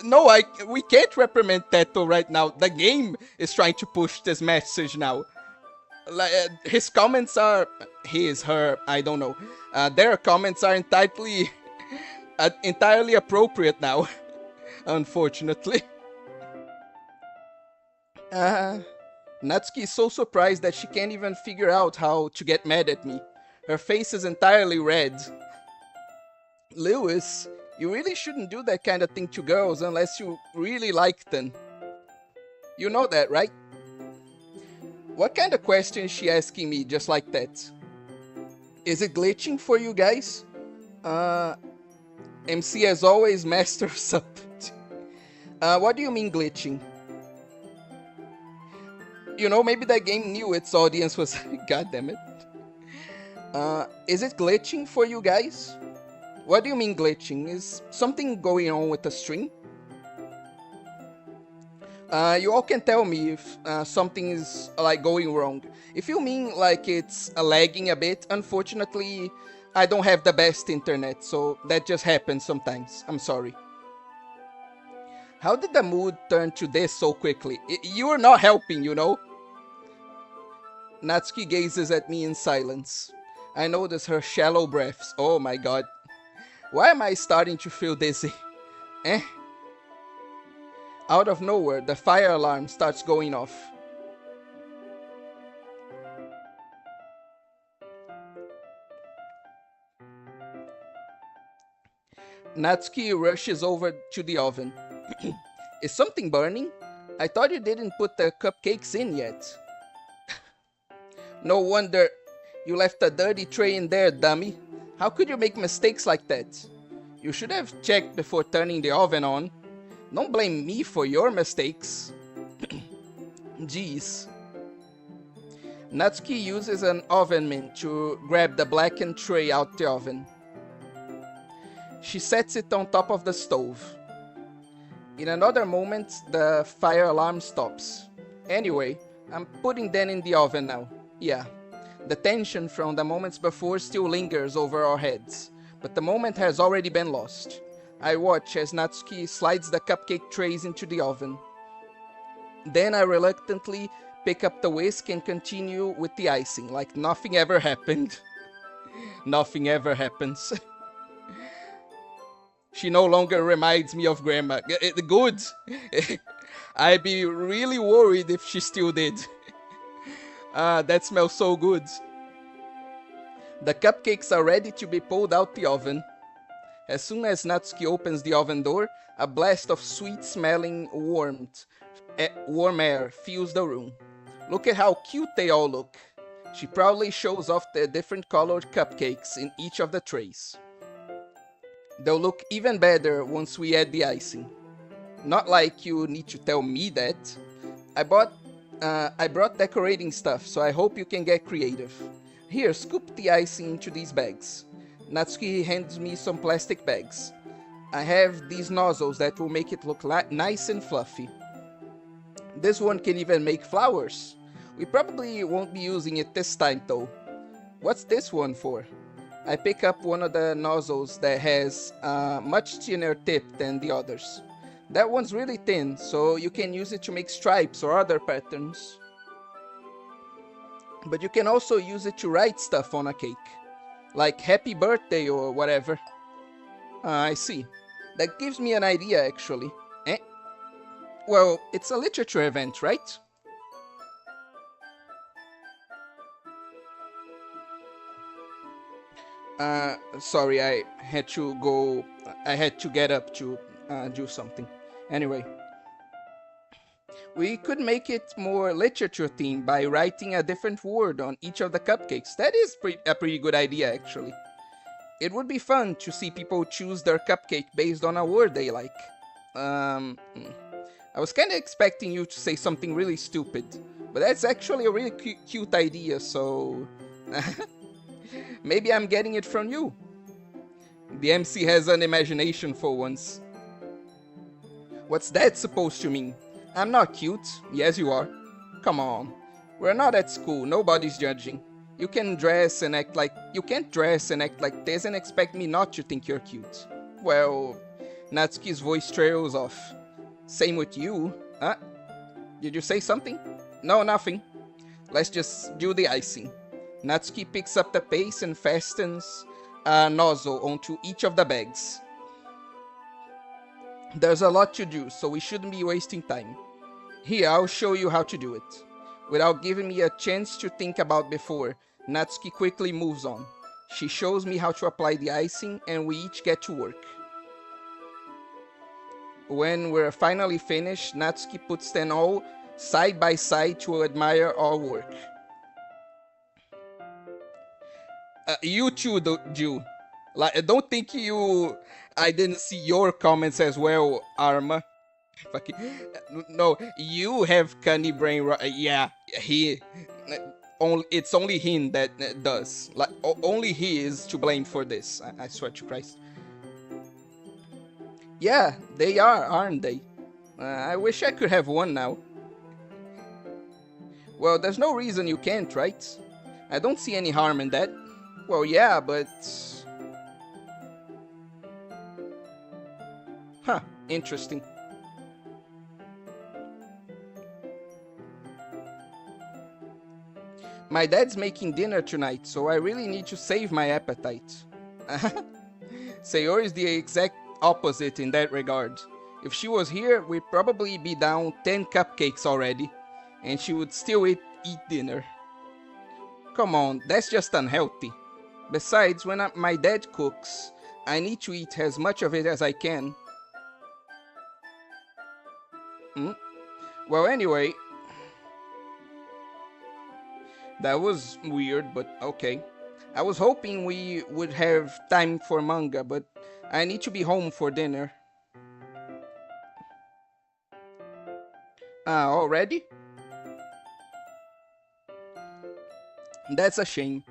Speaker 1: No, we can't reprimand Teto right now. The game is trying to push this message now. Like, his comments are... her, I don't know. Their comments are entirely appropriate now. Unfortunately. Natsuki is so surprised that she can't even figure out how to get mad at me. Her face is entirely red. Lewis, you really shouldn't do that kind of thing to girls unless you really like them. You know that, right? What kind of question is she asking me just like that? Is it glitching for you guys? MC as always, master of something. What do you mean glitching? You know, maybe that game knew its audience was... God damn it. Is it glitching for you guys? What do you mean glitching? Is something going on with the stream? You all can tell me if something is like going wrong. If you mean like it's lagging a bit, unfortunately, I don't have the best internet, so that just happens sometimes. I'm sorry. How did the mood turn to this so quickly? You are not helping, you know? Natsuki gazes at me in silence. I notice her shallow breaths. Oh my god. Why am I starting to feel dizzy? Out of nowhere, the fire alarm starts going off. Natsuki rushes over to the oven. Is something burning? I thought you didn't put the cupcakes in yet. No wonder you left a dirty tray in there, dummy. How could you make mistakes like that? You should have checked before turning the oven on. Don't blame me for your mistakes. Jeez. Natsuki uses an oven mitt to grab the blackened tray out the oven. She sets it on top of the stove. In another moment, the fire alarm stops. Anyway, I'm putting them in the oven now. Yeah, the tension from the moments before still lingers over our heads, but the moment has already been lost. I watch as Natsuki slides the cupcake trays into the oven. Then I reluctantly pick up the whisk and continue with the icing, like nothing ever happened. Nothing ever happens. She no longer reminds me of Grandma. Good. I'd be really worried if she still did. That smells so good. The cupcakes are ready to be pulled out the oven. As soon as Natsuki opens the oven door, a blast of sweet-smelling warm air fills the room. Look at how cute they all look. She proudly shows off the different colored cupcakes in each of the trays. They'll look even better once we add the icing. Not like you need to tell me that. I brought decorating stuff, so I hope you can get creative. Here, scoop the icing into these bags. Natsuki hands me some plastic bags. I have these nozzles that will make it look nice and fluffy. This one can even make flowers. We probably won't be using it this time though. What's this one for? I pick up one of the nozzles that has a much thinner tip than the others. That one's really thin, so you can use it to make stripes or other patterns. But you can also use it to write stuff on a cake. Like happy birthday or whatever. I see. That gives me an idea actually. Well, it's a literature event, right? Sorry, I had to get up to do something. Anyway. We could make it more literature themed by writing a different word on each of the cupcakes. That is a pretty good idea, actually. It would be fun to see people choose their cupcake based on a word they like. I was kinda expecting you to say something really stupid, but that's actually a really cute idea, so... Maybe I'm getting it from you. The MC has an imagination for once. What's that supposed to mean? I'm not cute. Yes, you are. Come on. We're not at school. Nobody's judging. You can't dress and act like this and expect me not to think you're cute. Well, Natsuki's voice trails off. Same with you. Huh? Did you say something? No, nothing. Let's just do the icing. Natsuki picks up the paste and fastens a nozzle onto each of the bags. There's a lot to do, so we shouldn't be wasting time. Here, I'll show you how to do it. Without giving me a chance to think about before, Natsuki quickly moves on. She shows me how to apply the icing, and we each get to work. When we're finally finished, Natsuki puts them all side by side to admire our work. You too, Ju. Like, I don't think I didn't see your comments as well, Arma. Fucking... No, you have Canny brain. Yeah, it's only him that does. Like, only he is to blame for this. I swear to Christ. Yeah, they are, aren't they? I wish I could have one now. Well, there's no reason you can't, right? I don't see any harm in that. Well, yeah, but... Huh, interesting. My dad's making dinner tonight, so I really need to save my appetite. Sayori is the exact opposite in that regard. If she was here, we'd probably be down 10 cupcakes already, and she would still eat dinner. Come on, that's just unhealthy. Besides, when my dad cooks, I need to eat as much of it as I can. Well, anyway... That was weird, but okay. I was hoping we would have time for manga, but I need to be home for dinner. Already? That's a shame.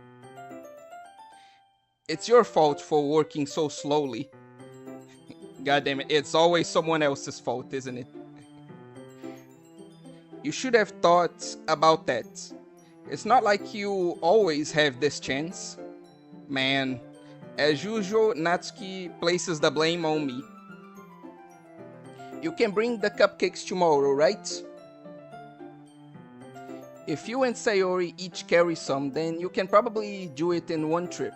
Speaker 1: It's your fault for working so slowly. God damn it, it's always someone else's fault, isn't it? You should have thought about that. It's not like you always have this chance. Man, as usual, Natsuki places the blame on me. You can bring the cupcakes tomorrow, right? If you and Sayori each carry some, then you can probably do it in one trip.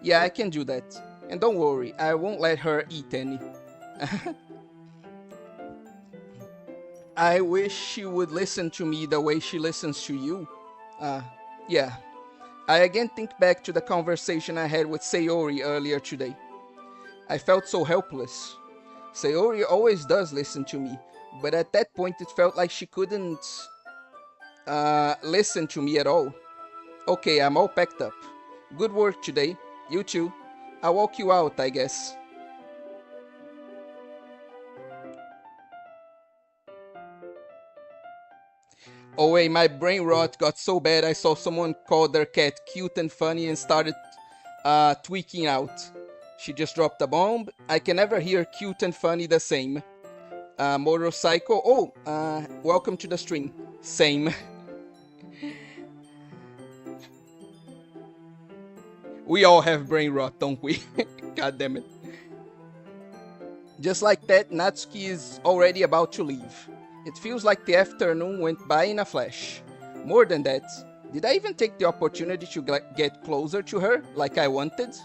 Speaker 1: Yeah, I can do that. And don't worry, I won't let her eat any. I wish she would listen to me the way she listens to you. Uh, yeah. I again think back to the conversation I had with Sayori earlier today. I felt so helpless. Sayori always does listen to me, but at that point it felt like she couldn't listen to me at all. Okay, I'm all packed up. Good work today. You too. I'll walk you out, I guess. Oh wait, my brain rot got so bad I saw someone call their cat cute and funny and started tweaking out. She just dropped a bomb. I can never hear cute and funny the same. Motorcycle. Oh, welcome to the stream. Same. We all have brain rot, don't we? God damn it. Just like that, Natsuki is already about to leave. It feels like the afternoon went by in a flash. More than that, did I even take the opportunity to get closer to her like I wanted?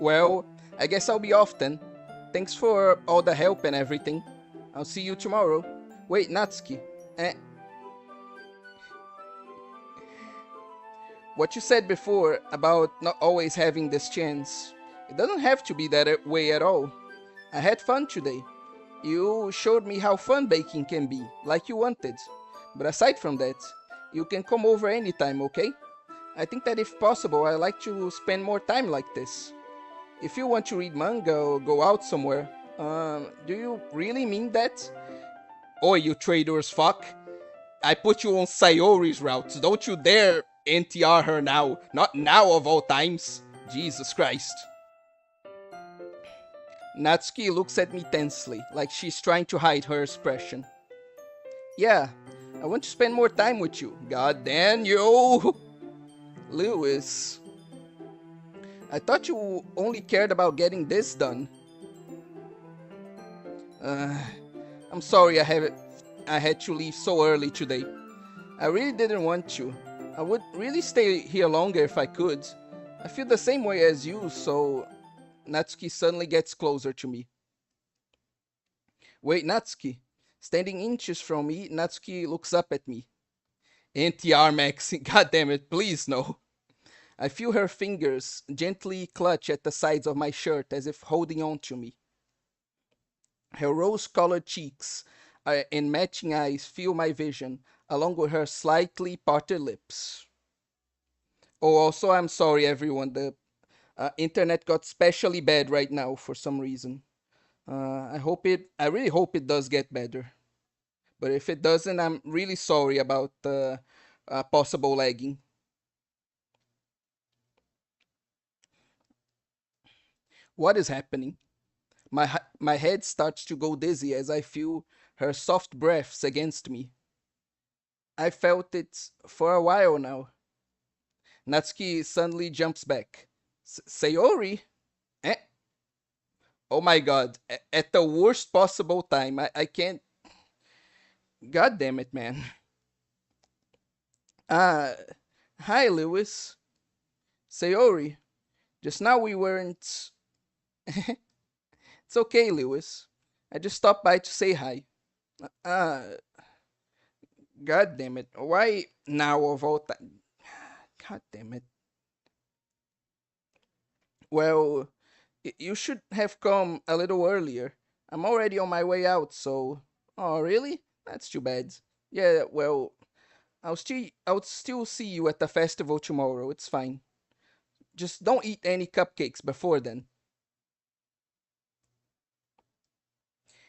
Speaker 1: Well, I guess I'll be off then. Thanks for all the help and everything. I'll see you tomorrow. Wait, Natsuki. What you said before about not always having this chance, it doesn't have to be that way at all. I had fun today. You showed me how fun baking can be, like you wanted. But aside from that, you can come over anytime, okay? I think that if possible, I like to spend more time like this. If you want to read manga or go out somewhere, do you really mean that? Oi, you traitorous fuck. I put you on Sayori's route. Don't you dare NTR her now. Not now of all times. Jesus Christ. Natsuki looks at me tensely, like she's trying to hide her expression. Yeah, I want to spend more time with you. God damn you! Lewis. I thought you only cared about getting this done. I'm sorry I had to leave so early today. I really didn't want to. I would really stay here longer if I could. I feel the same way as you, so... Natsuki suddenly gets closer to me. Wait, Natsuki. Standing inches from me, Natsuki looks up at me. NTR Max, god damn it, please no. I feel her fingers gently clutch at the sides of my shirt as if holding on to me. Her rose-colored cheeks and matching eyes fill my vision, along with her slightly parted lips. Oh, also, I'm sorry, everyone. The internet got especially bad right now for some reason. I really hope it does get better. But if it doesn't, I'm really sorry about possible lagging. What is happening? My head starts to go dizzy as I feel her soft breaths against me. I felt it for a while now. Natsuki suddenly jumps back. Sayori? Eh? Oh my god. At the worst possible time. I can't... God damn it, man. Hi, Lewis. Sayori. Just now we weren't... It's okay, Lewis. I just stopped by to say hi. God damn it. Why now of all time? God damn it. Well, you should have come a little earlier. I'm already on my way out, so... Oh, really? That's too bad. Yeah, well, I'll still see you at the festival tomorrow. It's fine. Just don't eat any cupcakes before then.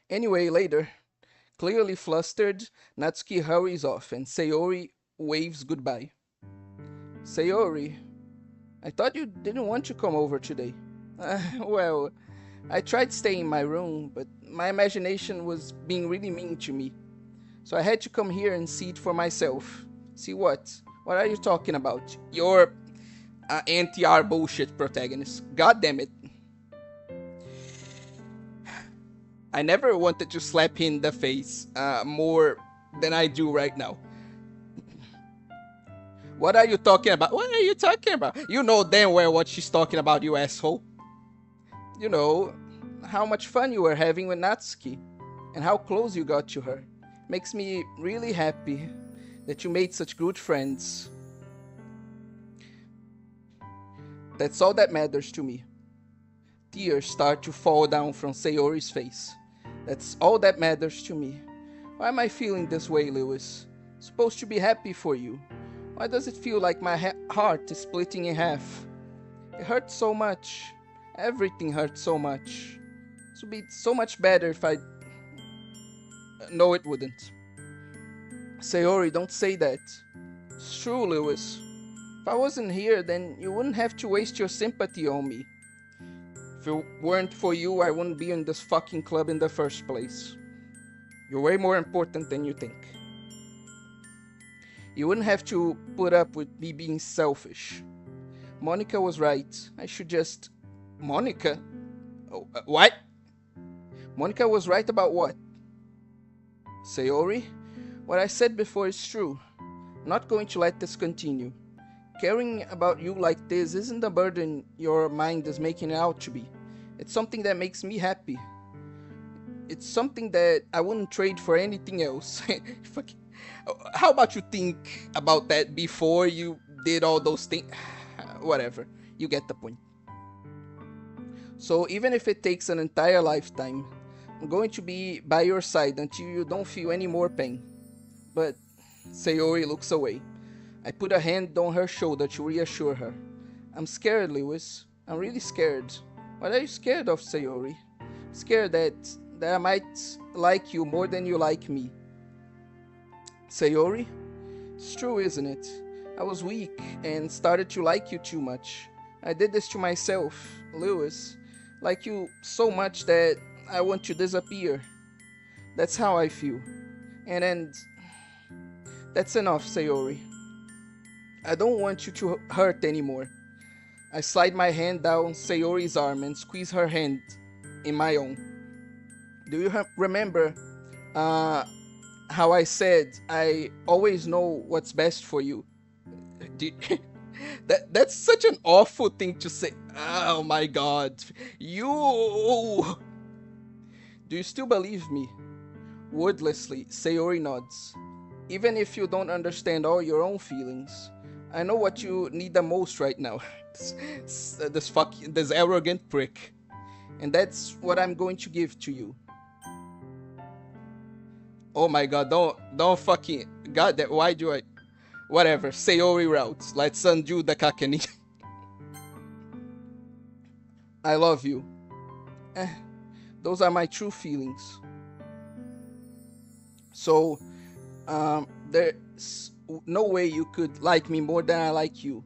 Speaker 1: Anyway, later. Clearly flustered, Natsuki hurries off and Sayori waves goodbye. Sayori, I thought you didn't want to come over today. Well, I tried staying in my room, but my imagination was being really mean to me. So I had to come here and see it for myself. See what? What are you talking about? Your anti-R bullshit protagonist. God damn it. I never wanted to slap him in the face more than I do right now. What are you talking about? What are you talking about? You know damn well what she's talking about, you asshole. You know, how much fun you were having with Natsuki, and how close you got to her. Makes me really happy that you made such good friends. That's all that matters to me. Tears start to fall down from Sayori's face. That's all that matters to me. Why am I feeling this way, Lewis? Supposed to be happy for you. Why does it feel like my heart is splitting in half? It hurts so much. Everything hurts so much. It would be so much better if I... No, it wouldn't. Sayori, don't say that. It's true, Lewis. If I wasn't here, then you wouldn't have to waste your sympathy on me. If it weren't for you, I wouldn't be in this fucking club in the first place. You're way more important than you think. You wouldn't have to put up with me being selfish. Monica was right. I should just... Monica? Oh, what? Monica was right about what? Sayori, what I said before is true. I'm not going to let this continue. Caring about you like this isn't a burden your mind is making it out to be. It's something that makes me happy. It's something that I wouldn't trade for anything else. How about you think about that before you did all those things? Whatever, you get the point. So even if it takes an entire lifetime, I'm going to be by your side until you don't feel any more pain. But Sayori looks away. I put a hand on her shoulder to reassure her. I'm scared, Lewis. I'm really scared. What are you scared of, Sayori? Scared that I might like you more than you like me. Sayori? It's true, isn't it? I was weak and started to like you too much. I did this to myself, Lewis. Like you so much that I want to disappear. That's how I feel. And that's enough, Sayori. I don't want you to hurt anymore. I slide my hand down Sayori's arm and squeeze her hand in my own. Do you remember how I said I always know what's best for you? That's such an awful thing to say. Oh my god. You... Do you still believe me? Wordlessly, Sayori nods. Even if you don't understand all your own feelings, I know what you need the most right now. This arrogant prick. And that's what I'm going to give to you. Oh my god, don't fucking... God, why do I... Whatever, Sayori routes. Let's undo the kakeni. I love you. Those are my true feelings. So, there's no way you could like me more than I like you.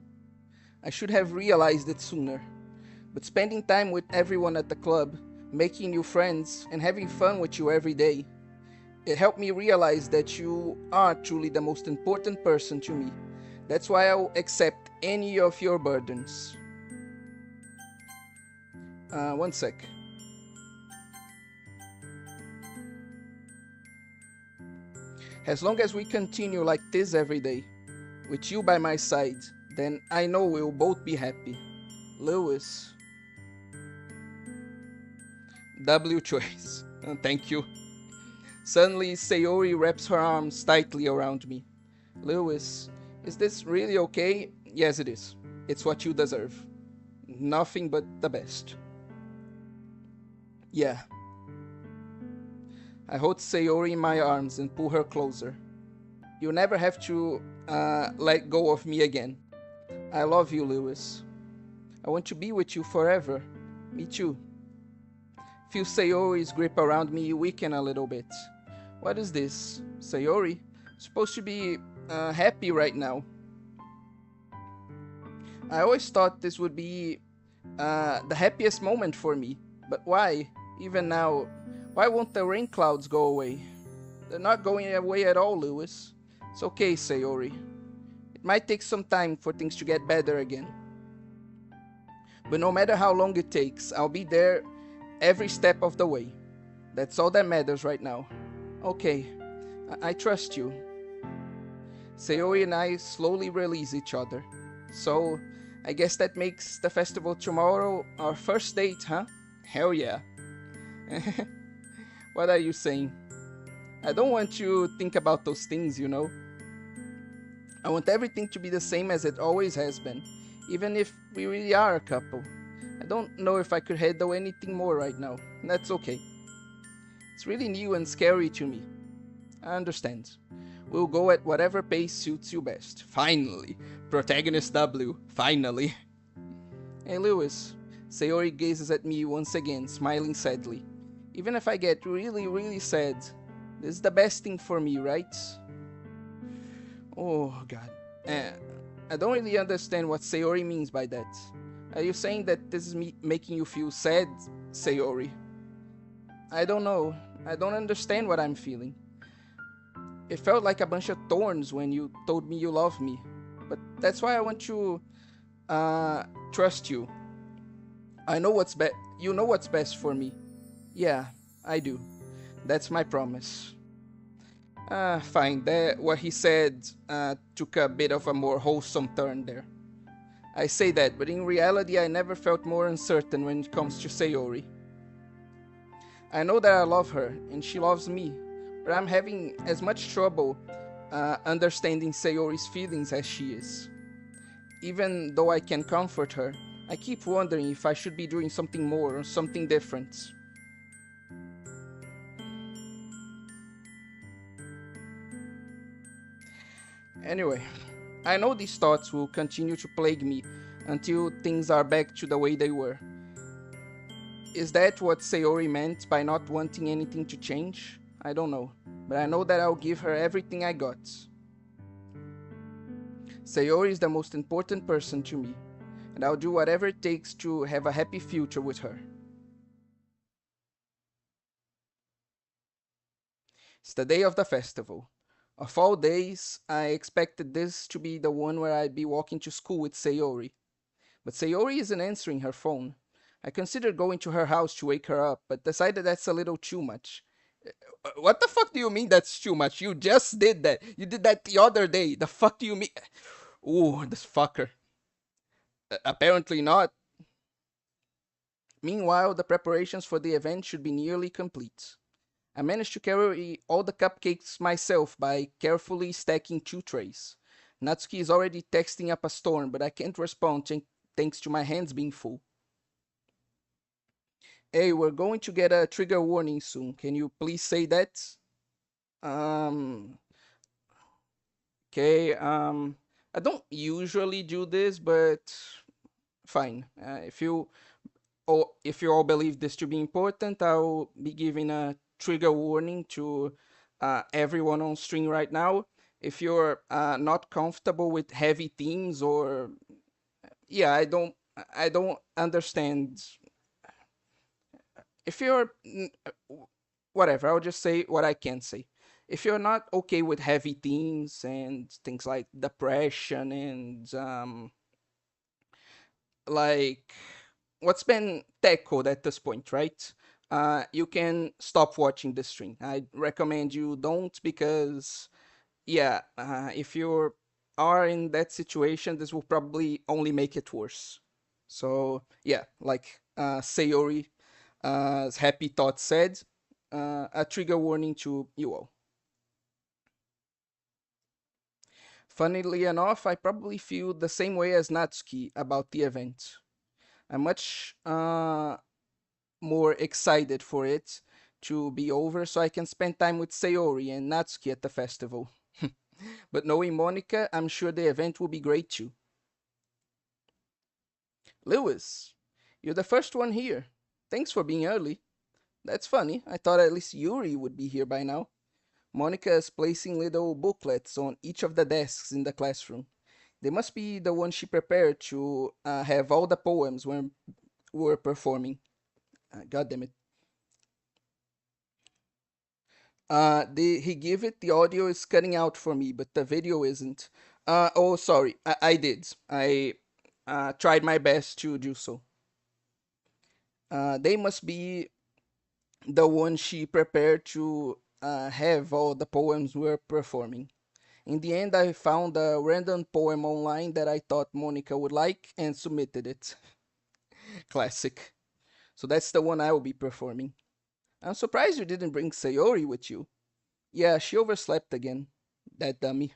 Speaker 1: I should have realized it sooner. But spending time with everyone at the club, making new friends, and having fun with you every day, it helped me realize that you are truly the most important person to me. That's why I'll accept any of your burdens. One sec. As long as we continue like this every day, with you by my side, then I know we'll both be happy. Lewis. W choice. Thank you. Suddenly, Sayori wraps her arms tightly around me. Lewis, is this really okay? Yes, it is. It's what you deserve. Nothing but the best. Yeah. I hold Sayori in my arms and pull her closer. You'll never have to let go of me again. I love you, Lewis. I want to be with you forever. Me too. Feel Sayori's grip around me weaken a little bit. What is this? Sayori? Supposed to be happy right now. I always thought this would be the happiest moment for me. But why? Even now, why won't the rain clouds go away? They're not going away at all, Lewis. It's okay, Sayori. It might take some time for things to get better again. But no matter how long it takes, I'll be there every step of the way. That's all that matters right now. Okay, I trust you. Sayori and I slowly release each other. So, I guess that makes the festival tomorrow our first date, huh? Hell yeah. What are you saying? I don't want you to think about those things, you know. I want everything to be the same as it always has been, even if we really are a couple. I don't know if I could handle anything more right now. That's okay. It's really new and scary to me. I understand. We'll go at whatever pace suits you best. Finally. Protagonist W. Finally. Hey Lewis. Sayori gazes at me once again, smiling sadly. Even if I get really, really sad, this is the best thing for me, right? Oh god. I don't really understand what Sayori means by that. Are you saying that this is me making you feel sad, Sayori? I don't know. I don't understand what I'm feeling. It felt like a bunch of thorns when you told me you love me. But that's why I want to trust you. I know what's best. You know what's best for me. Yeah, I do. That's my promise. Fine. That what he said took a bit of a more wholesome turn there. I say that, but in reality, I never felt more uncertain when it comes to Sayori. I know that I love her, and she loves me, but I'm having as much trouble understanding Sayori's feelings as she is. Even though I can comfort her, I keep wondering if I should be doing something more or something different. Anyway, I know these thoughts will continue to plague me until things are back to the way they were. Is that what Sayori meant by not wanting anything to change? I don't know, but I know that I'll give her everything I got. Sayori is the most important person to me, and I'll do whatever it takes to have a happy future with her. It's the day of the festival. Of all days, I expected this to be the one where I'd be walking to school with Sayori. But Sayori isn't answering her phone. I considered going to her house to wake her up, but decided that's a little too much. What the fuck do you mean that's too much? You just did that. You did that the other day. The fuck do you mean? Ooh, this fucker. Apparently not. Meanwhile, the preparations for the event should be nearly complete. I managed to carry all the cupcakes myself by carefully stacking 2 trays. Natsuki is already texting up a storm, but I can't respond thanks to my hands being full. Hey, we're going to get a trigger warning soon. Can you please say that? Um, okay, I don't usually do this, but fine. If you all believe this to be important, I'll be giving a trigger warning to everyone on stream right now. If you're not comfortable with heavy themes or yeah, I don't understand. If you're whatever, I'll just say what I can say. If you're not okay with heavy themes and things like depression and like what's been tackled at this point, right? You can stop watching the stream. I recommend you don't because, yeah, if you are in that situation, this will probably only make it worse. So, yeah, like Sayori's happy thought said, a trigger warning to you all. Funnily enough, I probably feel the same way as Natsuki about the event. I'm much more excited for it to be over so I can spend time with Sayori and Natsuki at the festival. But knowing Monica, I'm sure the event will be great too. Lewis, you're the first one here. Thanks for being early. That's funny. I thought at least Yuri would be here by now. Monica is placing little booklets on each of the desks in the classroom. They must be the ones she prepared to have all the poems when we were performing. God damn it. He gave it. The audio is cutting out for me, but the video isn't. Oh, sorry. I did. I tried my best to do so. They must be The one she prepared to have all the poems we're performing. In the end, I found a random poem online that I thought Monica would like and submitted it. Classic. So that's the one I will be performing. I'm surprised you didn't bring Sayori with you. Yeah, she overslept again. That dummy.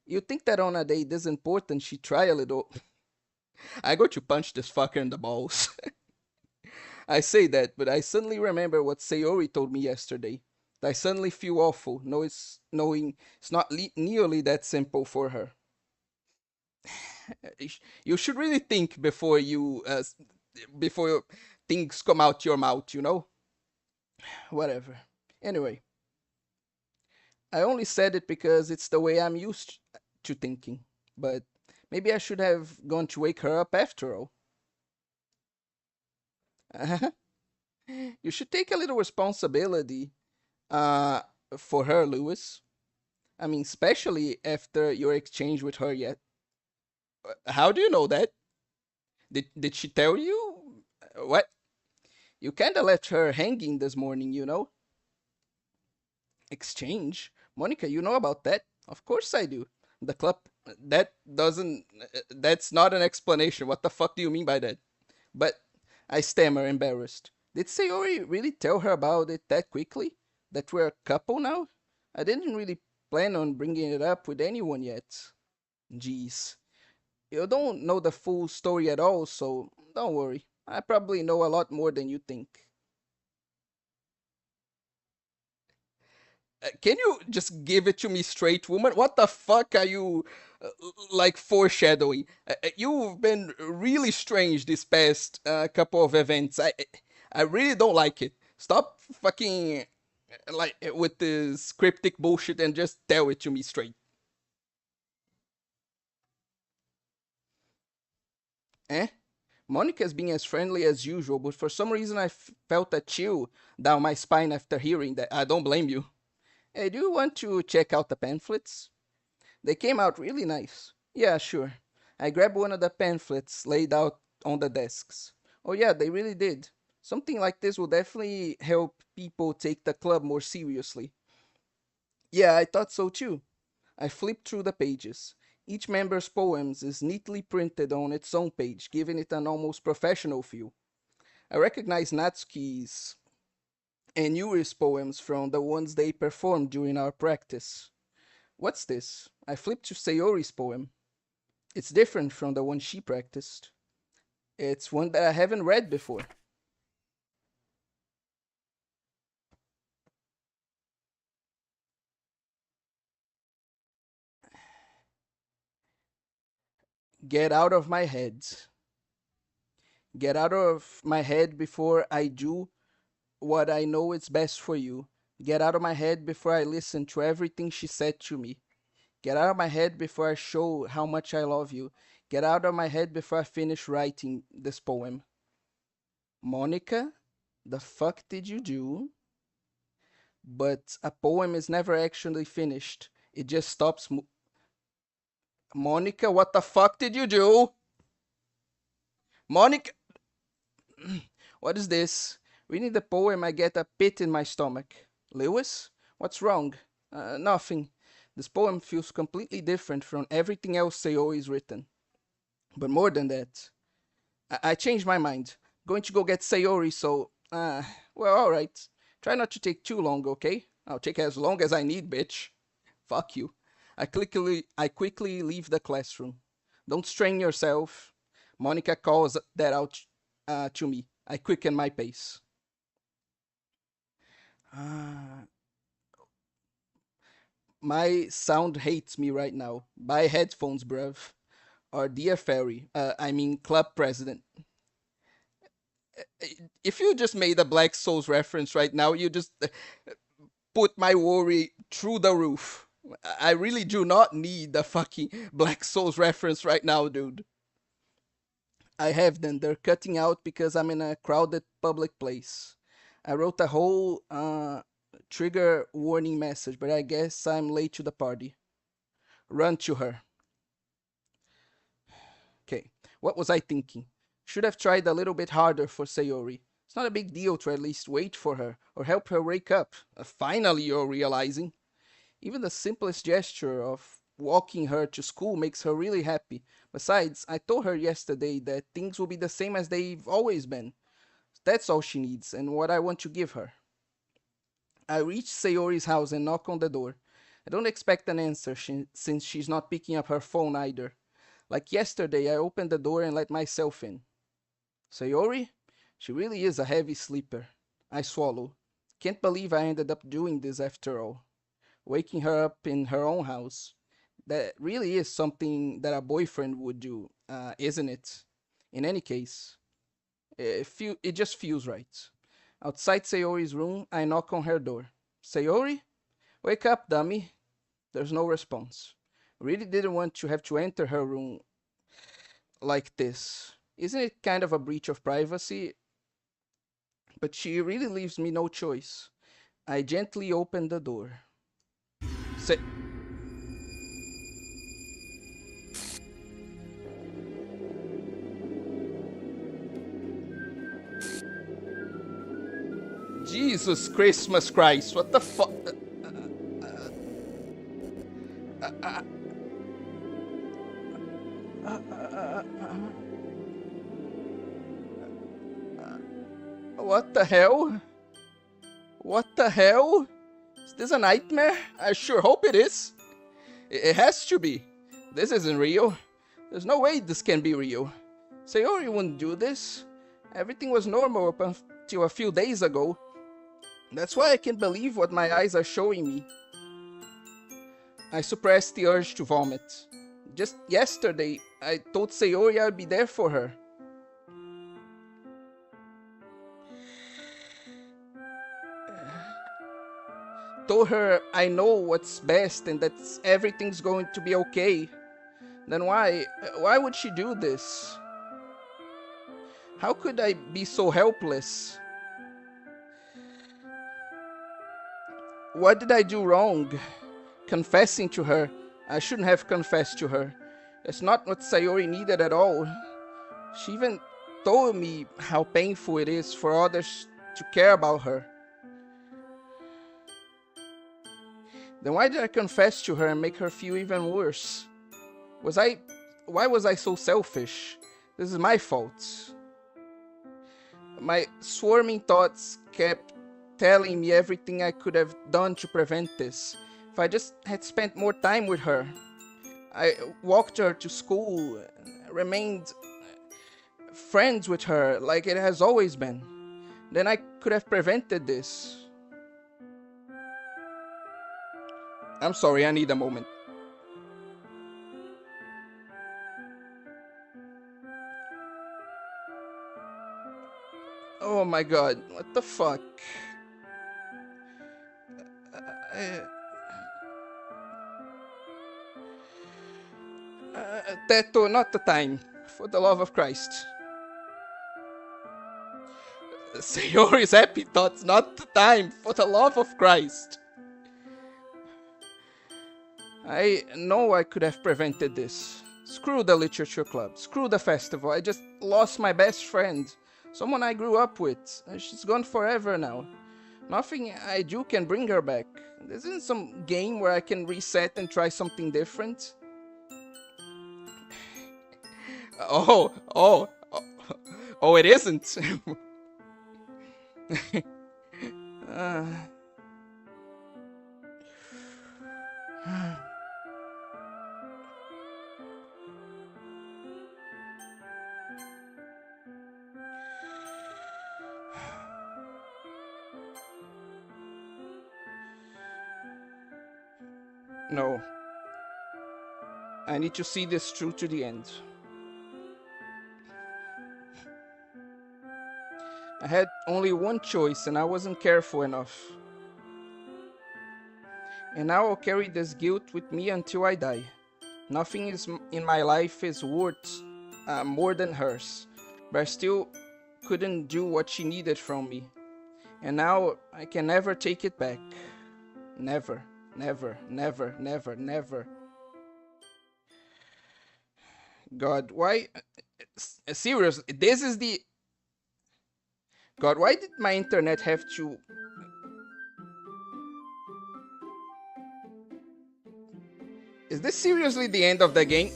Speaker 1: You'd think that on a day this important she'd try a little. I go to punch this fucker in the balls. I say that, but I suddenly remember what Sayori told me yesterday. I suddenly feel awful, knowing it's not nearly that simple for her. You should really think before things come out your mouth, you know? Whatever. Anyway, I only said it because it's the way I'm used to thinking. But maybe I should have gone to wake her up after all. You should take a little responsibility uh, for her, Lewis. I mean, especially after your exchange with her yet. How do you know that? Did she tell you? What? You kinda left her hanging this morning, you know? Exchange? Monica, you know about that? Of course I do. The club. That doesn't. That's not an explanation. What the fuck do you mean by that? But I stammer, embarrassed. Did Sayori really tell her about it that quickly? That we're a couple now? I didn't really plan on bringing it up with anyone yet. Jeez. You don't know the full story at all, so don't worry. I probably know a lot more than you think. Can you just give it to me straight, woman? What the fuck are you like foreshadowing? You've been really strange this past couple of events. I really don't like it. Stop fucking like with this cryptic bullshit and just tell it to me straight. Eh? Monica's being as friendly as usual, but for some reason I felt a chill down my spine after hearing that. I don't blame you. Hey, do you want to check out the pamphlets? They came out really nice. Yeah, sure. I grabbed one of the pamphlets laid out on the desks. Oh, yeah, they really did. Something like this will definitely help people take the club more seriously. Yeah, I thought so too. I flipped through the pages. Each member's poems is neatly printed on its own page, giving it an almost professional feel. I recognize Natsuki's and Yuri's poems from the ones they performed during our practice. What's this? I flipped to Sayori's poem. It's different from the one she practiced. It's one that I haven't read before. Get out of my head. Get out of my head before I do what I know is best for you. Get out of my head before I listen to everything she said to me. Get out of my head before I show how much I love you. Get out of my head before I finish writing this poem. Monica, the fuck did you do? But a poem is never actually finished. It just stops. Monica, what the fuck did you do? Monica, what is this? Reading the poem, I get a pit in my stomach. Lewis, what's wrong? Nothing. This poem feels completely different from everything else Sayori's written. But more than that, I changed my mind. Going to go get Sayori, so, well, alright. Try not to take too long, okay? I'll take as long as I need, bitch. Fuck you. I quickly leave the classroom. Don't strain yourself. Monica calls that out to me. I quicken my pace. Uh, my sound hates me right now. Buy headphones, bruv. Or dear fairy, I mean club president. If you just made a Black Souls reference right now, you just put my worry through the roof. I really do not need the fucking Black Souls reference right now, dude. I have them. They're cutting out because I'm in a crowded public place. I wrote a whole trigger warning message, but I guess I'm late to the party. Run to her. Okay, what was I thinking? Should have tried a little bit harder for Sayori. It's not a big deal to at least wait for her or help her wake up. Finally, you're realizing. Even the simplest gesture of walking her to school makes her really happy. Besides, I told her yesterday that things will be the same as they've always been. That's all she needs, and what I want to give her. I reach Sayori's house and knock on the door. I don't expect an answer since she's not picking up her phone either. Like yesterday, I opened the door and let myself in. Sayori? She really is a heavy sleeper. I swallow. Can't believe I ended up doing this after all. Waking her up in her own house. That really is something that a boyfriend would do, isn't it? In any case, it just feels right. Outside Sayori's room, I knock on her door. Sayori? Wake up, dummy. There's no response. Really didn't want to have to enter her room like this. Isn't it kind of a breach of privacy? But she really leaves me no choice. I gently open the door. Say. Jesus Christmas Christ, what the fuck? What the hell? What the hell? Is this a nightmare? I sure hope it is. It has to be. This isn't real. There's no way this can be real. Sayori wouldn't do this. Everything was normal up until a few days ago. That's why I can't believe what my eyes are showing me. I suppressed the urge to vomit. Just yesterday, I told Sayori I'd be there for her. Told her I know what's best and that everything's going to be okay. Then why would she do this? How could I be so helpless? What did I do wrong? Confessing to her. I shouldn't have confessed to her. That's not what Sayori needed at all. She even told me how painful it is for others to care about her. Then why did I confess to her and make her feel even worse? Why was I so selfish? This is my fault. My swarming thoughts kept telling me everything I could have done to prevent this. If I just had spent more time with her. I walked her to school, remained friends with her like it has always been. Then I could have prevented this. I'm sorry, I need a moment. Oh my god, what the fuck? Teto, not the time. For the love of Christ. Sayori's happy thoughts, not the time. For the love of Christ. I know I could have prevented this. Screw the literature club. Screw the festival. I just lost my best friend. Someone I grew up with. She's gone forever now. Nothing I do can bring her back. This isn't some game where I can reset and try something different. Oh, it isn't. No. I need to see this through to the end. I had only one choice and I wasn't careful enough. And now I'll carry this guilt with me until I die. Nothing in my life is worth more than hers. But I still couldn't do what she needed from me. And now I can never take it back. Never, never, never, never, never. God, why? Seriously, this is the... God, why did my internet have to... Is this seriously the end of the game?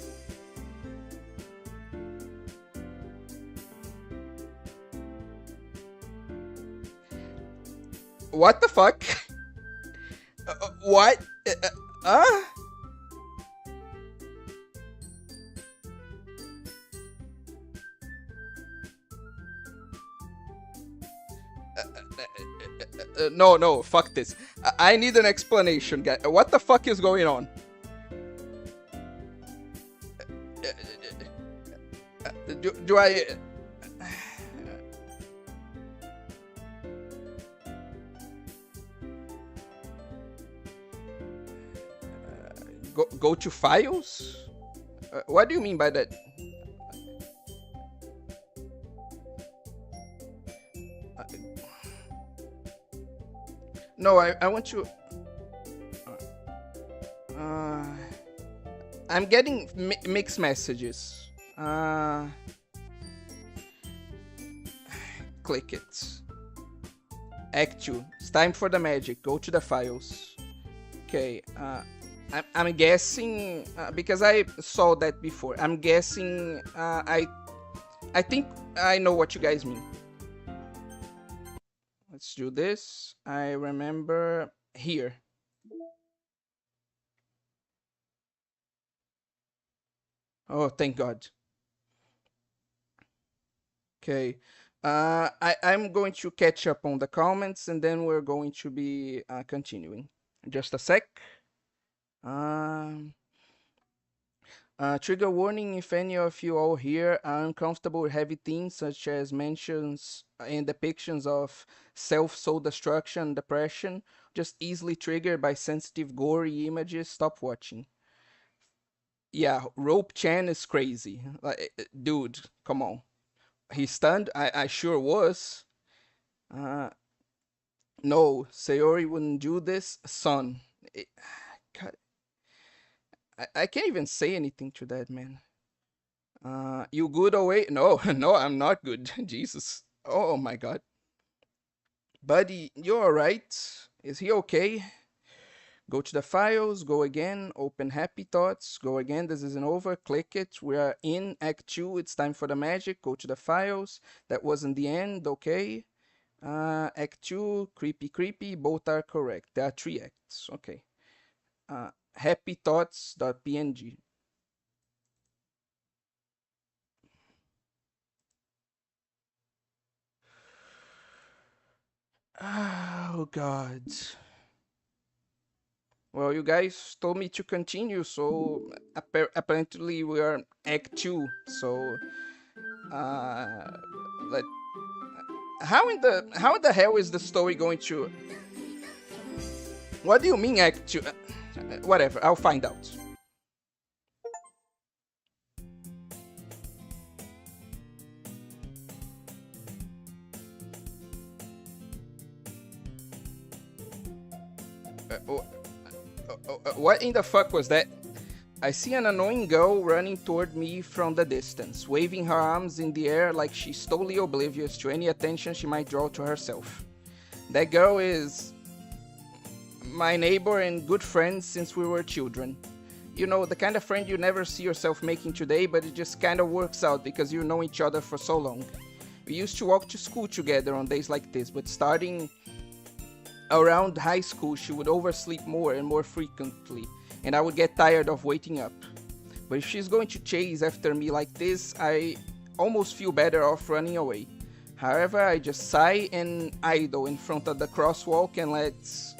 Speaker 1: What the fuck? What? No, fuck this. I need an explanation, guy. What the fuck is going on? Do I... Go to files? What do you mean by that? No, I want to... I'm getting mixed messages. Click it. Act 2. It's time for the magic. Go to the files. Okay. I'm guessing... because I saw that before. I'm guessing... I think I know what you guys mean. Let's do this. I remember here. Oh, thank God. Okay. I'm going to catch up on the comments and then we're going to be continuing. Just a sec. Trigger warning if any of you all here are uncomfortable with heavy themes such as mentions and depictions of self-soul destruction, depression, just easily triggered by sensitive, gory images, stop watching. Yeah, Rope Chan is crazy. Like, dude, come on. He's stunned? I sure was. No, Sayori wouldn't do this, son. I can't even say anything to that, man. You good away? No, no, I'm not good. Jesus. Oh my God. Buddy, you're alright? Is he okay? Go to the files, go again, open happy thoughts, go again, this isn't over, click it. We are in Act 2, it's time for the magic, go to the files. That wasn't the end, okay. Act 2, creepy, both are correct. There are 3 acts, okay. Happythoughts.png. Oh God. Well, you guys told me to continue, so apparently we are Act 2. So, how in the hell is the story going to? What do you mean Act 2? Whatever, I'll find out. What in the fuck was that? I see an annoying girl running toward me from the distance, waving her arms in the air like she's totally oblivious to any attention she might draw to herself. That girl is my neighbor and good friend since we were children. You know, the kind of friend you never see yourself making today, but it just kind of works out because you know each other for so long. We used to walk to school together on days like this, but starting around high school, she would oversleep more and more frequently, and I would get tired of waking up. But if she's going to chase after me like this, I almost feel better off running away. However, I just sigh and idle in front of the crosswalk and let's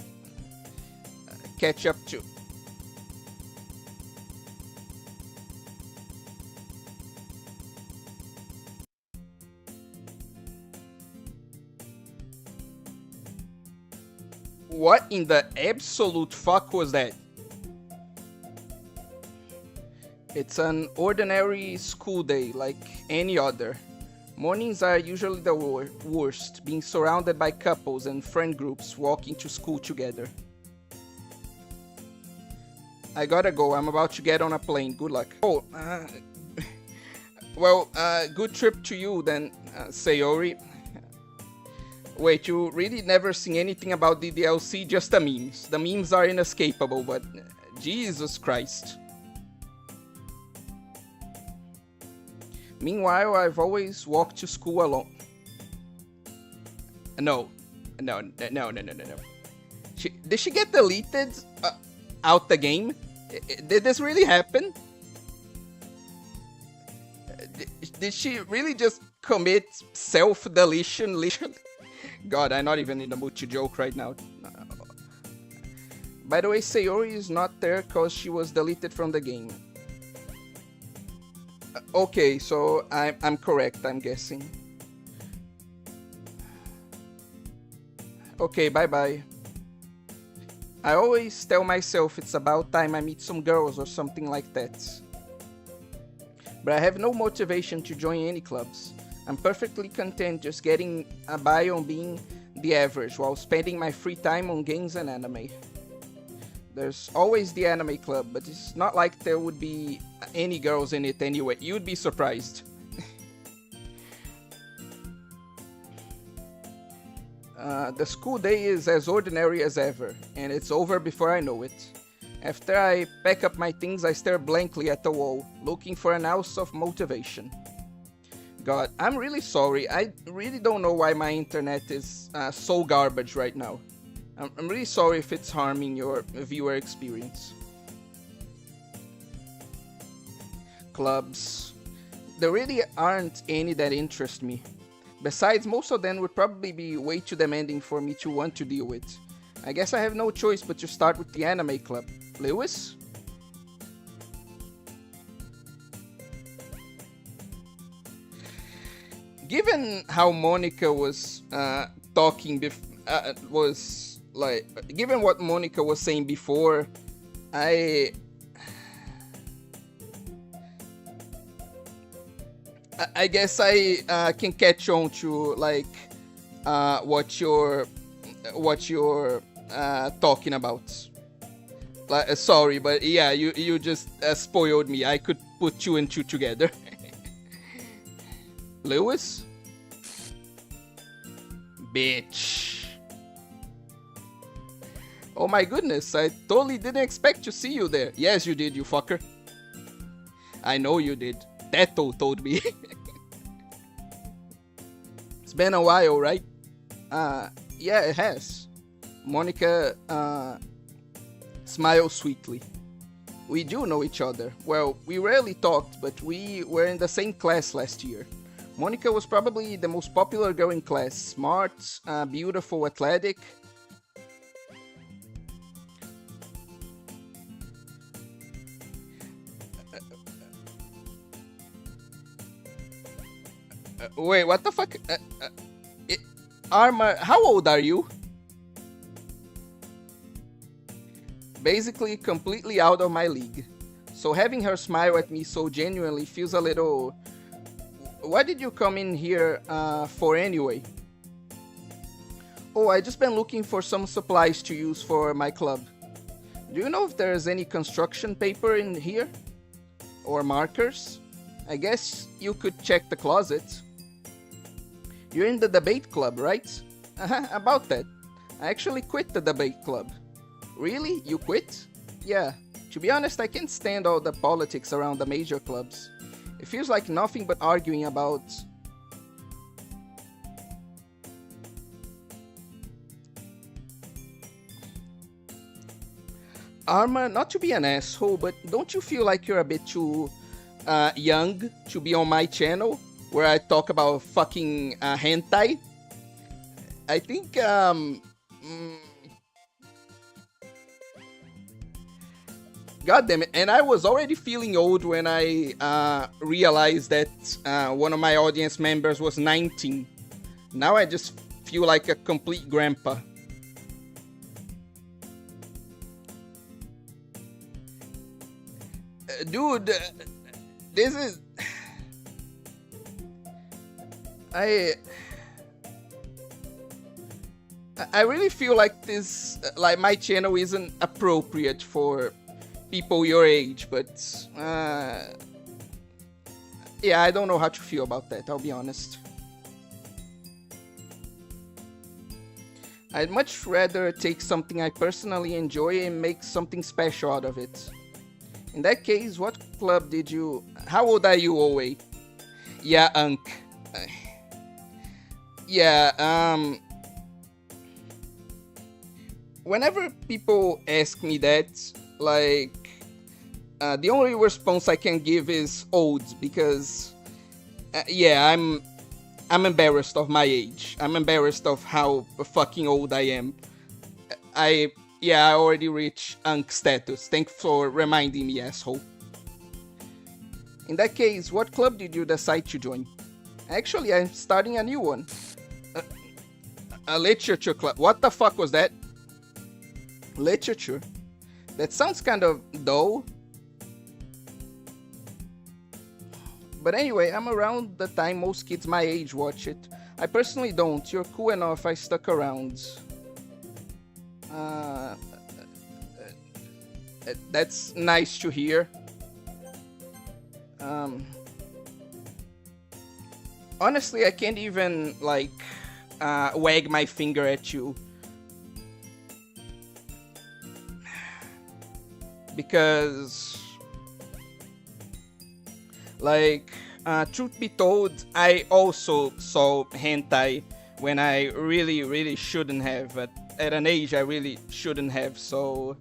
Speaker 1: catch up to. What in the absolute fuck was that? It's an ordinary school day like any other. Mornings are usually the worst, being surrounded by couples and friend groups walking to school together. I gotta go, I'm about to get on a plane, good luck. Oh, well, good trip to you then, Sayori. Wait, you really never seen anything about DDLC? Just the memes. The memes are inescapable, but Jesus Christ. Meanwhile, I've always walked to school alone. No. Did she get deleted out the game? Did this really happen? Did she really just commit self-deletion? God, I'm not even in the mood to joke right now. By the way, Sayori is not there because she was deleted from the game. Okay, so I'm correct, I'm guessing. Okay, bye-bye. I always tell myself it's about time I meet some girls or something like that. But I have no motivation to join any clubs. I'm perfectly content just getting by on being the average while spending my free time on games and anime. There's always the anime club, but it's not like there would be any girls in it anyway. You'd be surprised. The school day is as ordinary as ever, and it's over before I know it. After I pack up my things, I stare blankly at the wall, looking for an ounce of motivation. God, I'm really sorry. I really don't know why my internet is so garbage right now. I'm really sorry if it's harming your viewer experience. Clubs. There really aren't any that interest me. Besides, most of them would probably be way too demanding for me to want to deal with. I guess I have no choice but to start with the anime club. Lewis? Given how Monica was given what Monica was saying before, I guess I can catch on to like what you're talking about. Sorry, but yeah, you just spoiled me. I could put two and two together. Lewis? Bitch. Oh my goodness, I totally didn't expect to see you there. Yes, you did, you fucker. I know you did. Teto told me. It's been a while, right? Yeah, it has. Monica smiled sweetly. We do know each other. Well, we rarely talked, but we were in the same class last year. Monica was probably the most popular girl in class. Smart, beautiful, athletic. Wait, what the fuck? Arma, how old are you? Basically, completely out of my league. So having her smile at me so genuinely feels a little... What did you come in here for anyway? Oh, I just been looking for some supplies to use for my club. Do you know if there's any construction paper in here? Or markers? I guess you could check the closet. You're in the debate club, right? About that. I actually quit the debate club. Really? You quit? Yeah. To be honest, I can't stand all the politics around the major clubs. It feels like nothing but arguing about... Arma, not to be an asshole, but don't you feel like you're a bit too young to be on my channel where I talk about fucking hentai? I think, God damn it, and I was already feeling old when I realized that one of my audience members was 19. Now I just feel like a complete grandpa. Dude, this is... I really feel like this, like my channel isn't appropriate for people your age, but yeah, I don't know how to feel about that, I'll be honest. I'd much rather take something I personally enjoy and make something special out of it. In that case, what club did you... How old are you, Owe? Yeah, Unc. Yeah, whenever people ask me that, like, the only response I can give is old, because, yeah, I'm embarrassed of my age. I'm embarrassed of how fucking old I am. I already reached Unc status. Thanks for reminding me, asshole. In that case, what club did you decide to join? Actually, I'm starting a new one. A literature club. What the fuck was that? Literature? That sounds kind of dull. But anyway, I'm around the time most kids my age watch it. I personally don't. You're cool enough, I stuck around. That's nice to hear. Honestly, I can't even, like, wag my finger at you. Because, like, truth be told, I also saw hentai when I really shouldn't have. At an age I really shouldn't have, so...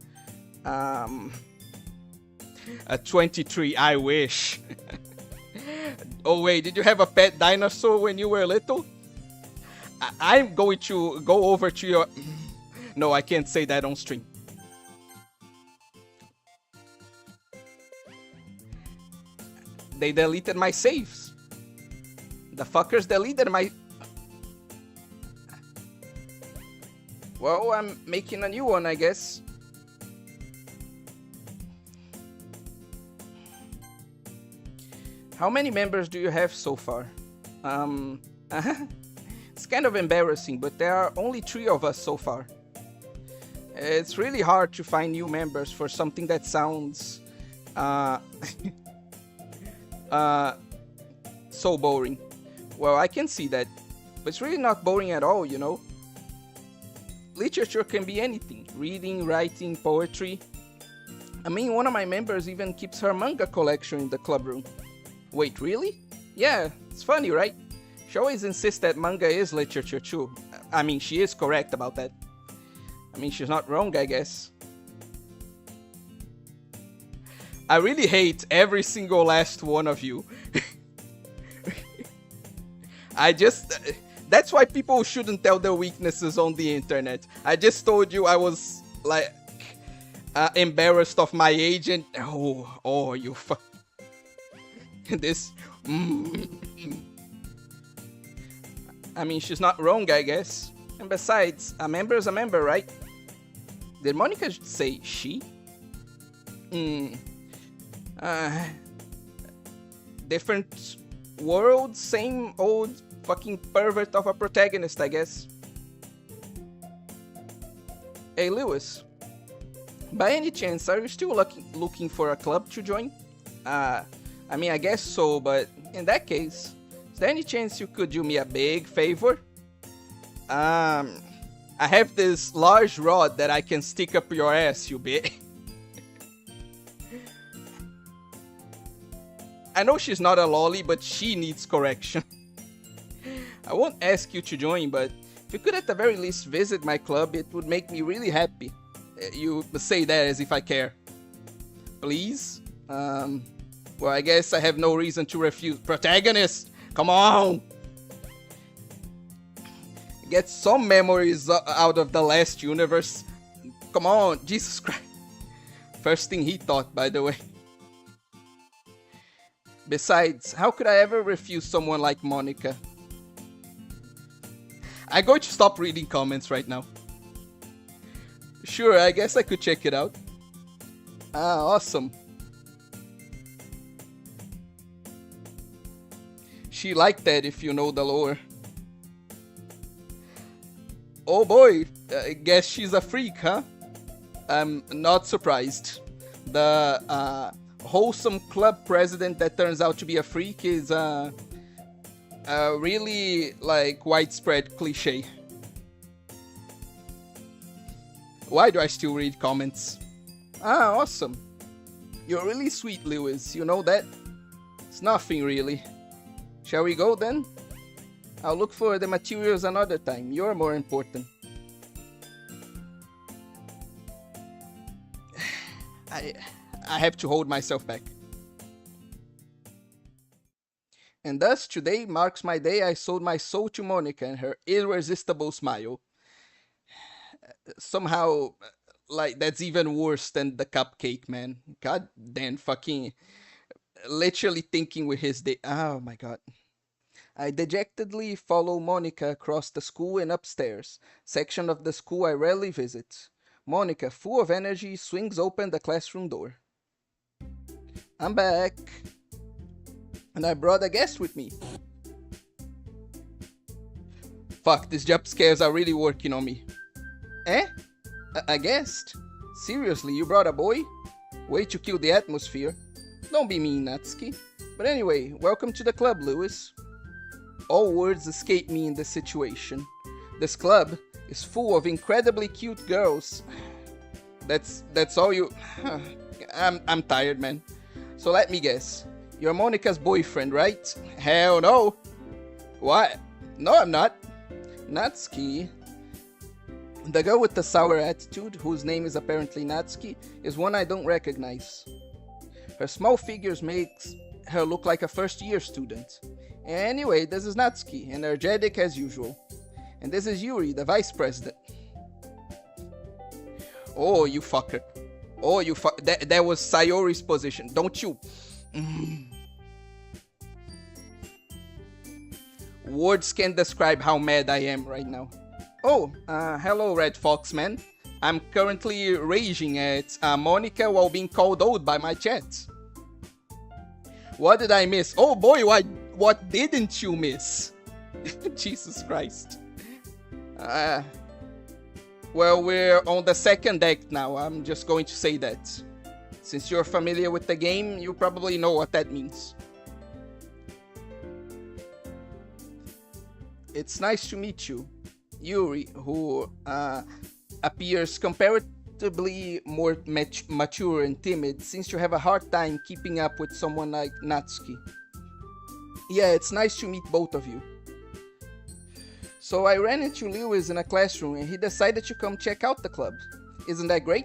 Speaker 1: At 23, I wish. Oh wait, did you have a pet dinosaur when you were little? I'm going to go over to your... No, I can't say that on stream. They deleted my saves. The fuckers deleted my... Well, I'm making a new one, I guess. How many members do you have so far? It's kind of embarrassing, but there are only 3 of us so far. It's really hard to find new members for something that sounds... so boring. Well, I can see that. But it's really not boring at all, you know? Literature can be anything. Reading, writing, poetry. I mean, one of my members even keeps her manga collection in the club room. Wait, really? Yeah, it's funny, right? She always insists that manga is literature too. I mean, she is correct about that. I mean, she's not wrong, I guess. I really hate every single last one of you. That's why people shouldn't tell their weaknesses on the internet. I just told you I was, like, embarrassed of my age and... Oh, you fuck... This... I mean, she's not wrong, I guess. And besides, a member is a member, right? Did Monica say she? Different world, same old fucking pervert of a protagonist, I guess. Hey, Lewis. By any chance, are you still looking for a club to join? I mean, I guess so, but in that case, is there any chance you could do me a big favor? I have this large rod that I can stick up your ass, you bitch. I know she's not a lolly, but she needs correction. I won't ask you to join, but if you could at the very least visit my club, it would make me really happy. You say that as if I care. Please? Well, I guess I have no reason to refuse. Protagonist! Come on! Get some memories out of the last universe. Come on, Jesus Christ. First thing he thought, by the way. Besides, how could I ever refuse someone like Monica? I'm going to stop reading comments right now. Sure, I guess I could check it out. Ah, awesome. She liked that, if you know the lore. Oh boy, I guess she's a freak, huh? I'm not surprised. The wholesome club president that turns out to be a freak is a really, like, widespread cliche. Why do I still read comments? Ah, awesome. You're really sweet, Lewis. You know that? It's nothing, really. Shall we go, then? I'll look for the materials another time. You're more important. I have to hold myself back. And thus, today marks my day I sold my soul to Monica and her irresistible smile. Somehow, like, that's even worse than the cupcake, man. God damn, fucking... Literally thinking with his day. Oh my god. I dejectedly follow Monica across the school and upstairs, section of the school I rarely visit. Monica, full of energy, swings open the classroom door. I'm back. And I brought a guest with me. Fuck, these jump scares are really working on me. Eh? A guest? Seriously, you brought a boy? Way to kill the atmosphere. Don't be mean, Natsuki. But anyway, welcome to the club, Lewis. All words escape me in this situation. This club is full of incredibly cute girls. That's all you... I'm tired, man. So let me guess. You're Monica's boyfriend, right? Hell no. What? No, I'm not. Natsuki. The girl with the sour attitude, whose name is apparently Natsuki, is one I don't recognize. Her small figures makes her look like a first-year student. Anyway, this is Natsuki, energetic as usual. And this is Yuri, the vice president. Oh, you fucker. Oh, you fuck. That was Sayori's position. Don't you... Words can't describe how mad I am right now. Oh, hello, Red Fox man. I'm currently raging at Monica while being called old by my chat. What did I miss? Oh boy, what didn't you miss? Jesus Christ. Well, we're on the second act now. I'm just going to say that. Since you're familiar with the game, you probably know what that means. It's nice to meet you, Yuri, who appears comparatively more mature and timid, since you have a hard time keeping up with someone like Natsuki. Yeah, it's nice to meet both of you. So I ran into Lewis in a classroom and he decided to come check out the club. Isn't that great?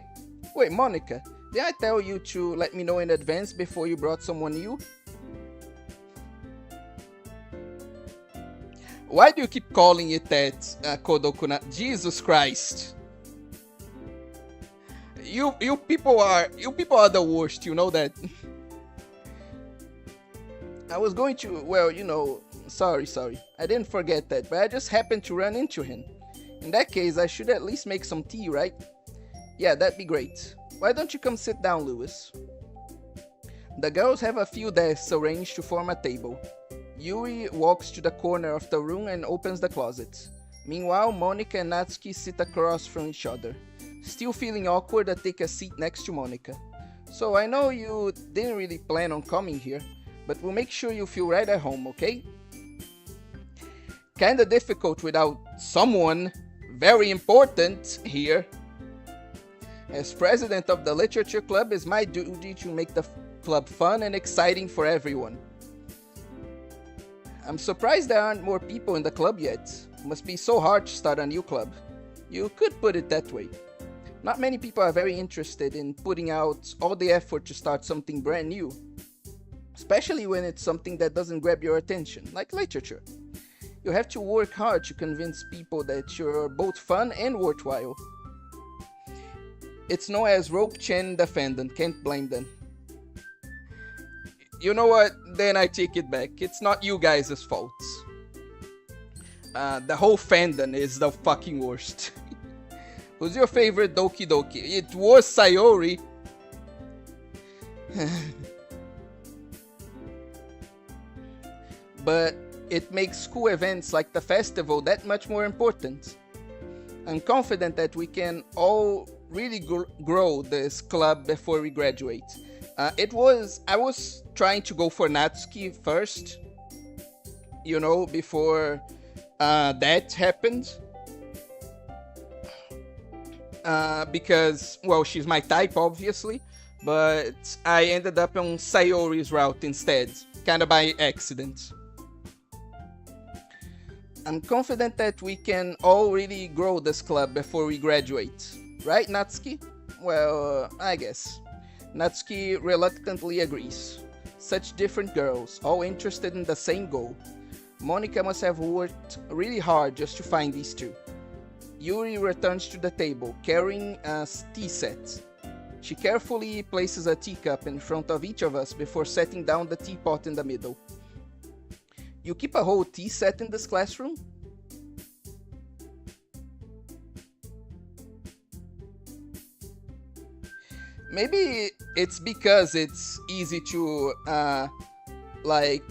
Speaker 1: Wait, Monica, did I tell you to let me know in advance before you brought someone new? Why do you keep calling it that, Kodokuna? Jesus Christ. You people are the worst, you know that. I was going to, well, you know, sorry. I didn't forget that, but I just happened to run into him. In that case, I should at least make some tea, right? Yeah, that'd be great. Why don't you come sit down, Lewis? The girls have a few desks arranged to form a table. Yuri walks to the corner of the room and opens the closet. Meanwhile, Monica and Natsuki sit across from each other. Still feeling awkward, I take a seat next to Monica. So I know you didn't really plan on coming here, but we'll make sure you feel right at home, okay? Kinda difficult without someone very important here. As president of the literature club, it's my duty to make the club fun and exciting for everyone. I'm surprised there aren't more people in the club yet. It must be so hard to start a new club. You could put it that way. Not many people are very interested in putting out all the effort to start something brand new. Especially when it's something that doesn't grab your attention, like literature. You have to work hard to convince people that you're both fun and worthwhile. It's known as rope chain defendant, can't blame them. You know what? Then I take it back. It's not you guys' fault. The whole fandom is the fucking worst. Who's your favorite Dokidoki? It was Sayori. But it makes school events like the festival that much more important. I'm confident that we can all really grow this club before we graduate. I was trying to go for Natsuki first, you know, before that happened. because, well, she's my type, obviously, but I ended up on Sayori's route instead, kinda by accident. I'm confident that we can all really grow this club before we graduate. Right, Natsuki? Well, I guess. Natsuki reluctantly agrees. Such different girls, all interested in the same goal. Monica must have worked really hard just to find these two. Yuri returns to the table, carrying a tea set. She carefully places a teacup in front of each of us before setting down the teapot in the middle. You keep a whole tea set in this classroom? Maybe it's because it's easy to like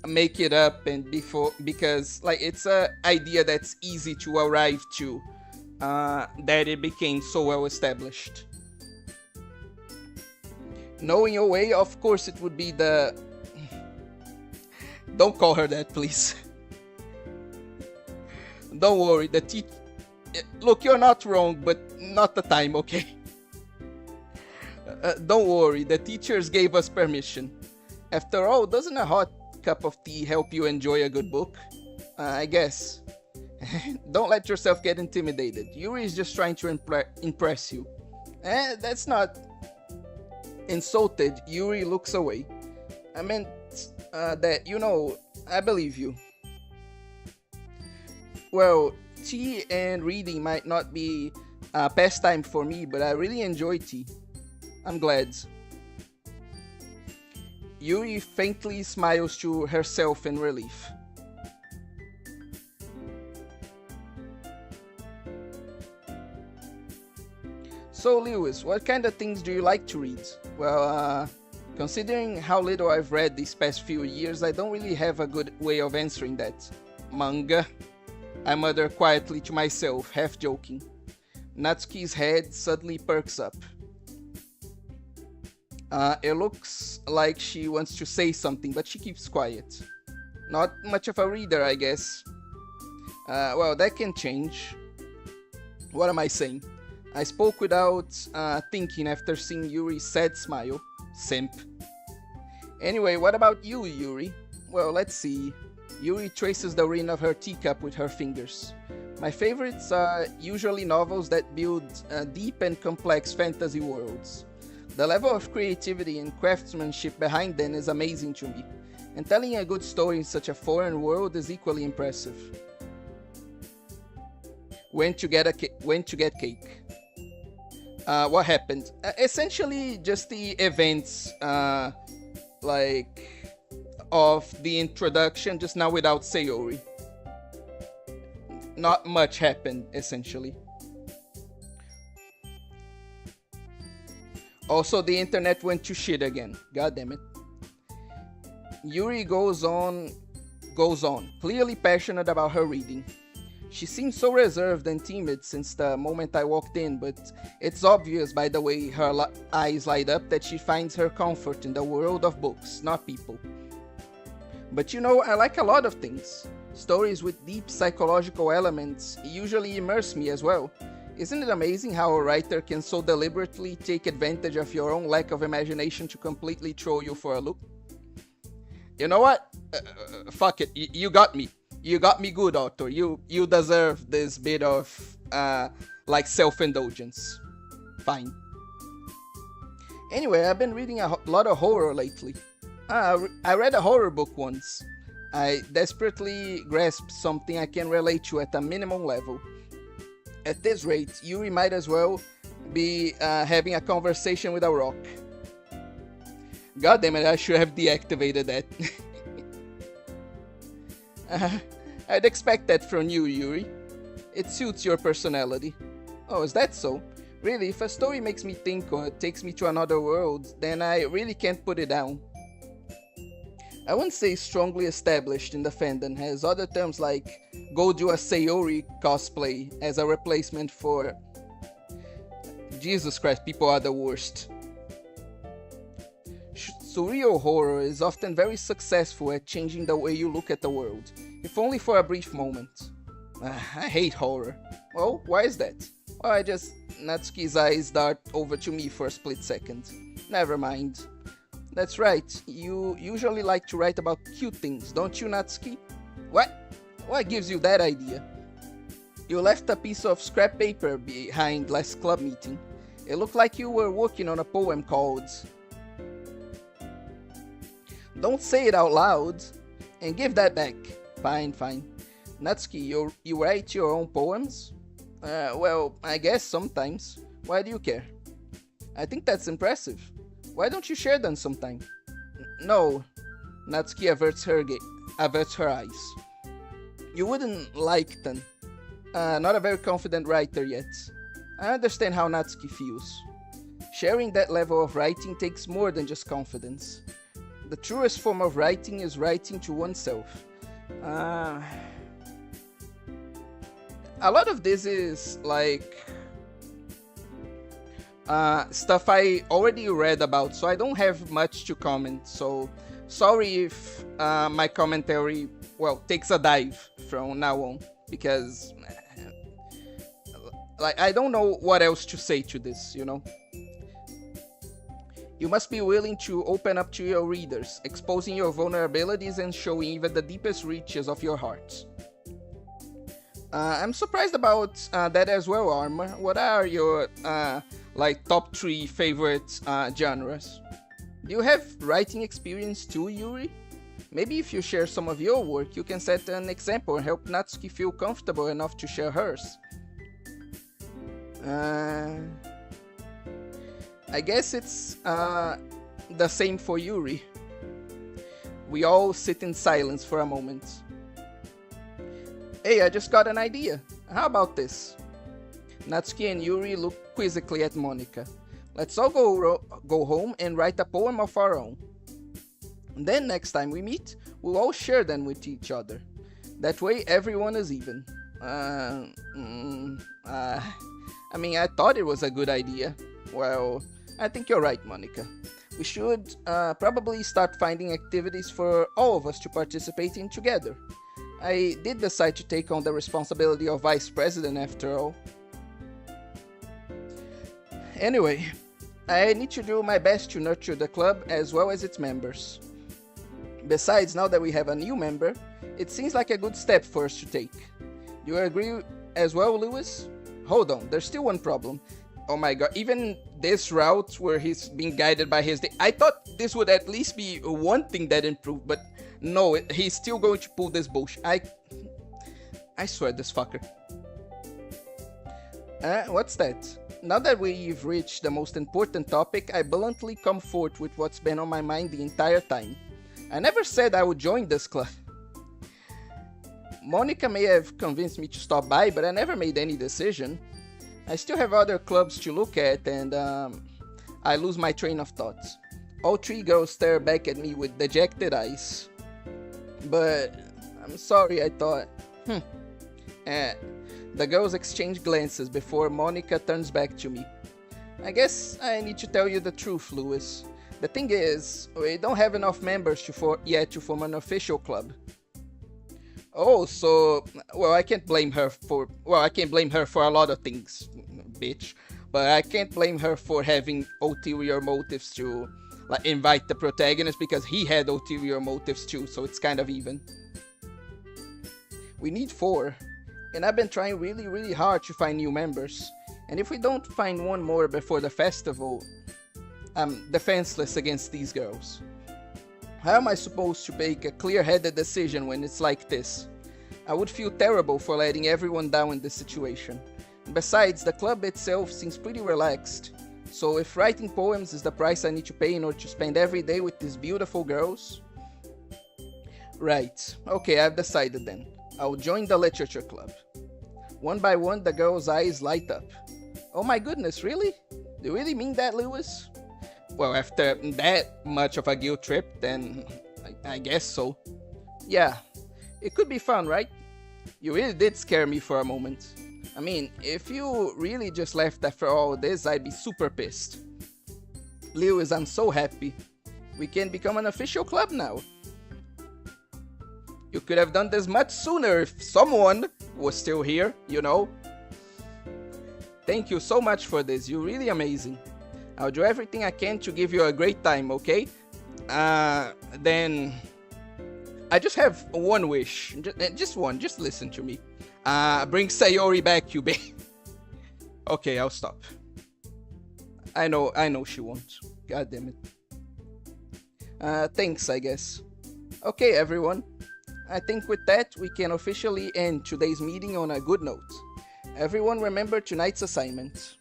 Speaker 1: make it up and because like it's a idea that's easy to arrive to, that it became so well established. Knowing your way, of course it would be the... Don't call her that, please. Don't worry, the look, you're not wrong, but not the time, okay? Don't worry, the teachers gave us permission. After all, doesn't a hot cup of tea help you enjoy a good book? I guess. Don't let yourself get intimidated. Yuri is just trying to impress you. That's not... Insulted, Yuri looks away. I meant that, you know, I believe you. Well, tea and reading might not be a pastime for me, but I really enjoy tea. I'm glad. Yuri faintly smiles to herself in relief. So, Lewis, what kind of things do you like to read? Well, considering how little I've read these past few years, I don't really have a good way of answering that. Manga? I mutter quietly to myself, half joking. Natsuki's head suddenly perks up. It looks like she wants to say something, but she keeps quiet. Not much of a reader, I guess. Well, that can change. What am I saying? I spoke without thinking after seeing Yuri's sad smile. Simp. Anyway, what about you, Yuri? Well, let's see. Yuri traces the rim of her teacup with her fingers. My favorites are usually novels that build deep and complex fantasy worlds. The level of creativity and craftsmanship behind them is amazing to me, and telling a good story in such a foreign world is equally impressive. When to get cake? What happened? Essentially, just the events, like, of the introduction, just now without Sayori. Not much happened, essentially. Also, the internet went to shit again. God damn it. Yuri goes on, clearly passionate about her reading. She seems so reserved and timid since the moment I walked in, but it's obvious by the way her eyes light up that she finds her comfort in the world of books, not people. But you know, I like a lot of things. Stories with deep psychological elements usually immerse me as well. Isn't it amazing how a writer can so deliberately take advantage of your own lack of imagination to completely throw you for a loop? You know what? Fuck it, you got me. You got me good, author. You deserve this bit of, like, self-indulgence. Fine. Anyway, I've been reading a lot of horror lately. I read a horror book once. I desperately grasped something I can relate to at a minimum level. At this rate, Yuri might as well be having a conversation with a rock. God damn it, I should have deactivated that. I'd expect that from you, Yuri. It suits your personality. Oh, is that so? Really, if a story makes me think or takes me to another world, then I really can't put it down. I wouldn't say strongly established in the fandom, has other terms like go do a Sayori cosplay as a replacement for... Jesus Christ, people are the worst. Surreal horror is often very successful at changing the way you look at the world, if only for a brief moment. I hate horror. Well, why is that? Well, Natsuki's eyes dart over to me for a split second. Never mind. That's right, you usually like to write about cute things, don't you, Natsuki? What? What gives you that idea? You left a piece of scrap paper behind last club meeting. It looked like you were working on a poem called... Don't say it out loud. And give that back. Fine. Natsuki, you write your own poems? Well, I guess sometimes. Why do you care? I think that's impressive. Why don't you share them sometime? No. Natsuki averts her eyes. You wouldn't like them. Not a very confident writer yet. I understand how Natsuki feels. Sharing that level of writing takes more than just confidence. The truest form of writing is writing to oneself. A lot of this is like stuff I already read about, so I don't have much to comment. So sorry if my commentary, well, takes a dive from now on, because like I don't know what else to say to this, you know? You must be willing to open up to your readers, exposing your vulnerabilities and showing even the deepest reaches of your heart. I'm surprised about that as well, Armor. What are your like top 3 favorite genres? Do you have writing experience too, Yuri? Maybe if you share some of your work, you can set an example and help Natsuki feel comfortable enough to share hers. I guess it's the same for Yuri. We all sit in silence for a moment. Hey, I just got an idea. How about this? Natsuki and Yuri look quizzically at Monika. Let's all go home and write a poem of our own. And then next time we meet, we'll all share them with each other. That way everyone is even. I mean, I thought it was a good idea. Well, I think you're right, Monika. We should probably start finding activities for all of us to participate in together. I did decide to take on the responsibility of vice president after all. Anyway, I need to do my best to nurture the club as well as its members. Besides, now that we have a new member, it seems like a good step for us to take. Do you agree as well, Lewis? Hold on, there's still one problem. Oh my god, even this route where he's being guided by his... I thought this would at least be one thing that improved, but no, he's still going to pull this bullshit. I swear, this fucker. What's that? Now that we've reached the most important topic, I bluntly come forth with what's been on my mind the entire time. I never said I would join this club. Monika may have convinced me to stop by, but I never made any decision. I still have other clubs to look at, and I lose my train of thoughts. All 3 girls stare back at me with dejected eyes. But I'm sorry, I thought. The girls exchange glances before Monika turns back to me. I guess I need to tell you the truth, Lewis. The thing is, we don't have enough members yet to form an official club. Oh, so... Well, I can't blame her for... Well, I can't blame her for a lot of things, bitch. But I can't blame her for having ulterior motives to like invite the protagonist, because he had ulterior motives too, so it's kind of even. We need 4. And I've been trying really hard to find new members. And if we don't find one more before the festival, I'm defenseless against these girls. How am I supposed to make a clear-headed decision when it's like this? I would feel terrible for letting everyone down in this situation. Besides, the club itself seems pretty relaxed. So if writing poems is the price I need to pay in order to spend every day with these beautiful girls... Right, okay, I've decided then. I'll join the literature club. One by one, the girl's eyes light up. Oh my goodness, really? Do you really mean that, Lewis? Well, after that much of a guilt trip, then I guess so. Yeah, it could be fun, right? You really did scare me for a moment. I mean, if you really just left after all this, I'd be super pissed. Lewis, I'm so happy. We can become an official club now. You could have done this much sooner if someone was still here, you know? Thank you so much for this. You're really amazing. I'll do everything I can to give you a great time, okay? Then I just have one wish. Just one. Just listen to me. Bring Sayori back, you babe. Okay, I'll stop. I know she won't. God damn it. Thanks, I guess. Okay, everyone. I think with that, we can officially end today's meeting on a good note. Everyone remember tonight's assignment.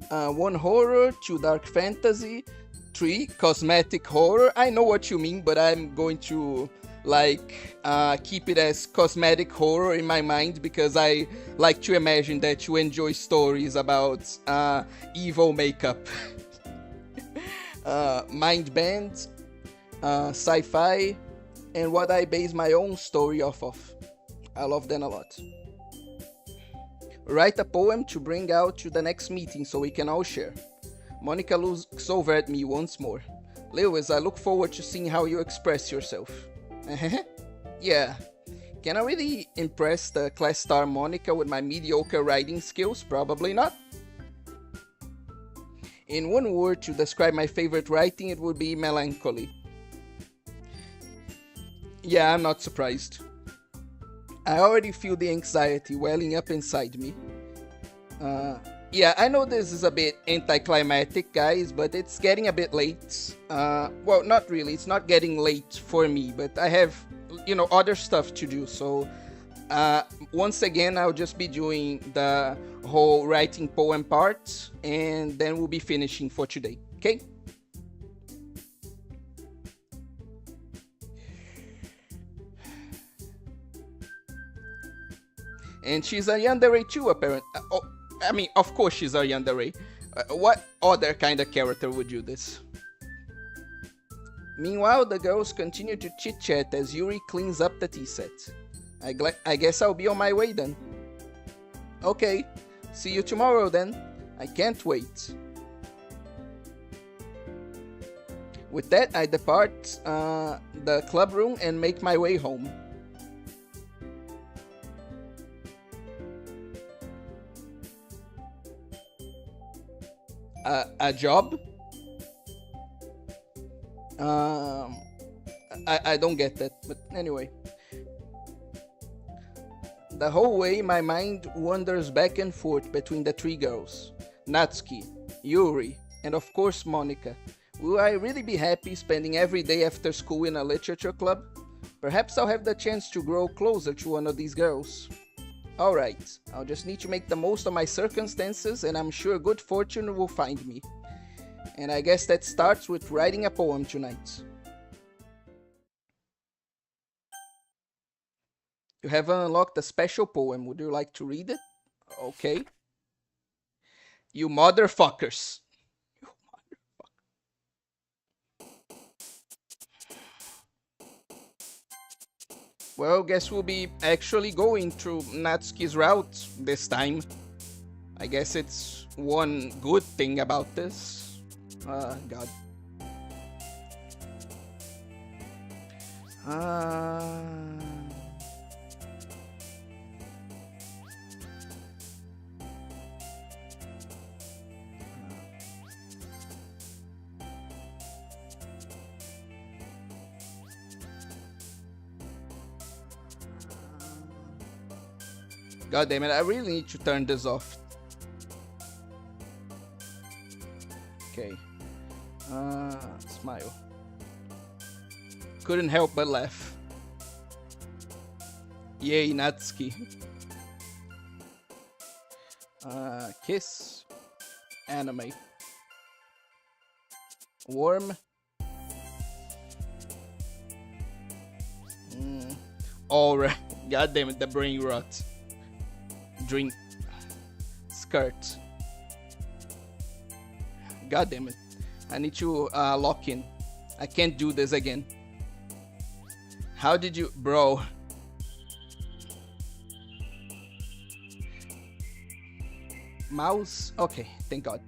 Speaker 1: 1 horror, 2 dark fantasy, 3 cosmetic horror. I know what you mean, but I'm going to keep it as cosmetic horror in my mind because I like to imagine that you enjoy stories about evil makeup. Mind band, sci-fi, and what I base my own story off of. I love them a lot. Write a poem to bring out to the next meeting so we can all share. Monica looks over at me once more. Lewis, I look forward to seeing how you express yourself. Yeah. Can I really impress the class star Monica with my mediocre writing skills? Probably not. In one word to describe my favorite writing, it would be melancholy. Yeah, I'm not surprised. I already feel the anxiety welling up inside me. Yeah, I know this is a bit anticlimactic, guys, but it's getting a bit late. Well, not really. It's not getting late for me, but I have, other stuff to do. So, once again, I'll just be doing the whole writing poem part, and then we'll be finishing for today, okay? And she's a yandere too, apparently. Of course she's a yandere. What other kind of character would do this? Meanwhile, the girls continue to chit-chat as Yuri cleans up the tea set. I guess I'll be on my way then. Okay, see you tomorrow then. I can't wait. With that, I depart the club room and make my way home. A job? I don't get that, but anyway. The whole way, my mind wanders back and forth between the 3 girls. Natsuki, Yuri, and of course Monica. Will I really be happy spending every day after school in a literature club? Perhaps I'll have the chance to grow closer to one of these girls. Alright, I'll just need to make the most of my circumstances and I'm sure good fortune will find me. And I guess that starts with writing a poem tonight. You have unlocked a special poem. Would you like to read it? Okay. You motherfuckers. Well, guess we'll be actually going through Natsuki's route this time. I guess it's one good thing about this. God. God damn it, I really need to turn this off. Okay. Smile. Couldn't help but laugh. Yay, Natsuki. Kiss. Anime. Warm. Alright. God damn it, the brain rot. Drink. Skirt. God damn it. I need to lock in. I can't do this again. How did you... Bro. Mouse? Okay, thank God.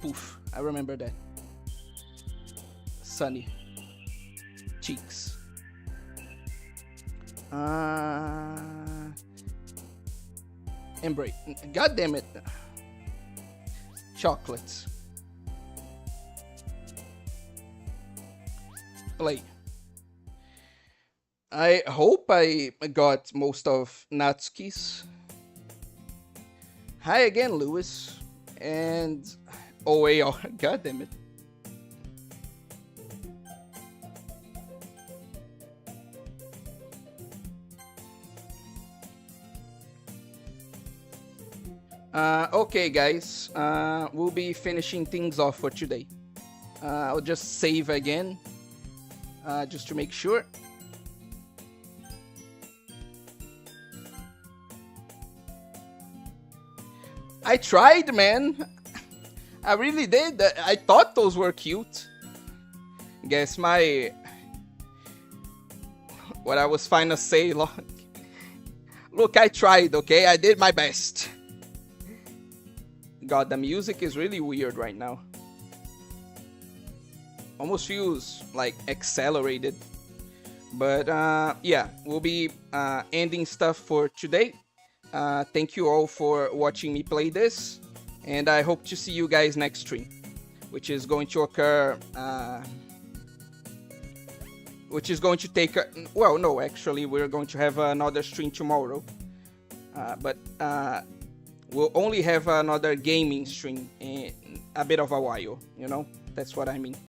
Speaker 1: Poof. I remember that. Sunny. Cheeks. Embrace. God damn it. Chocolates. Play. I hope I got most of Natsuki's. Hi again, Lewis. And OAR. God damn it. Okay, guys. We'll be finishing things off for today. I'll just save again. Just to make sure. I tried, man. I really did. I thought those were cute. Guess my... What I was trying to say... Look, I tried, okay? I did my best. God, the music is really weird right now. Almost feels like accelerated. But yeah, we'll be ending stuff for today. Thank you all for watching me play this. And I hope to see you guys next stream. Which is going to occur... which is going to take... well, no, actually, we're going to have another stream tomorrow. But we'll only have another gaming stream in a bit of a while, you know? That's what I mean.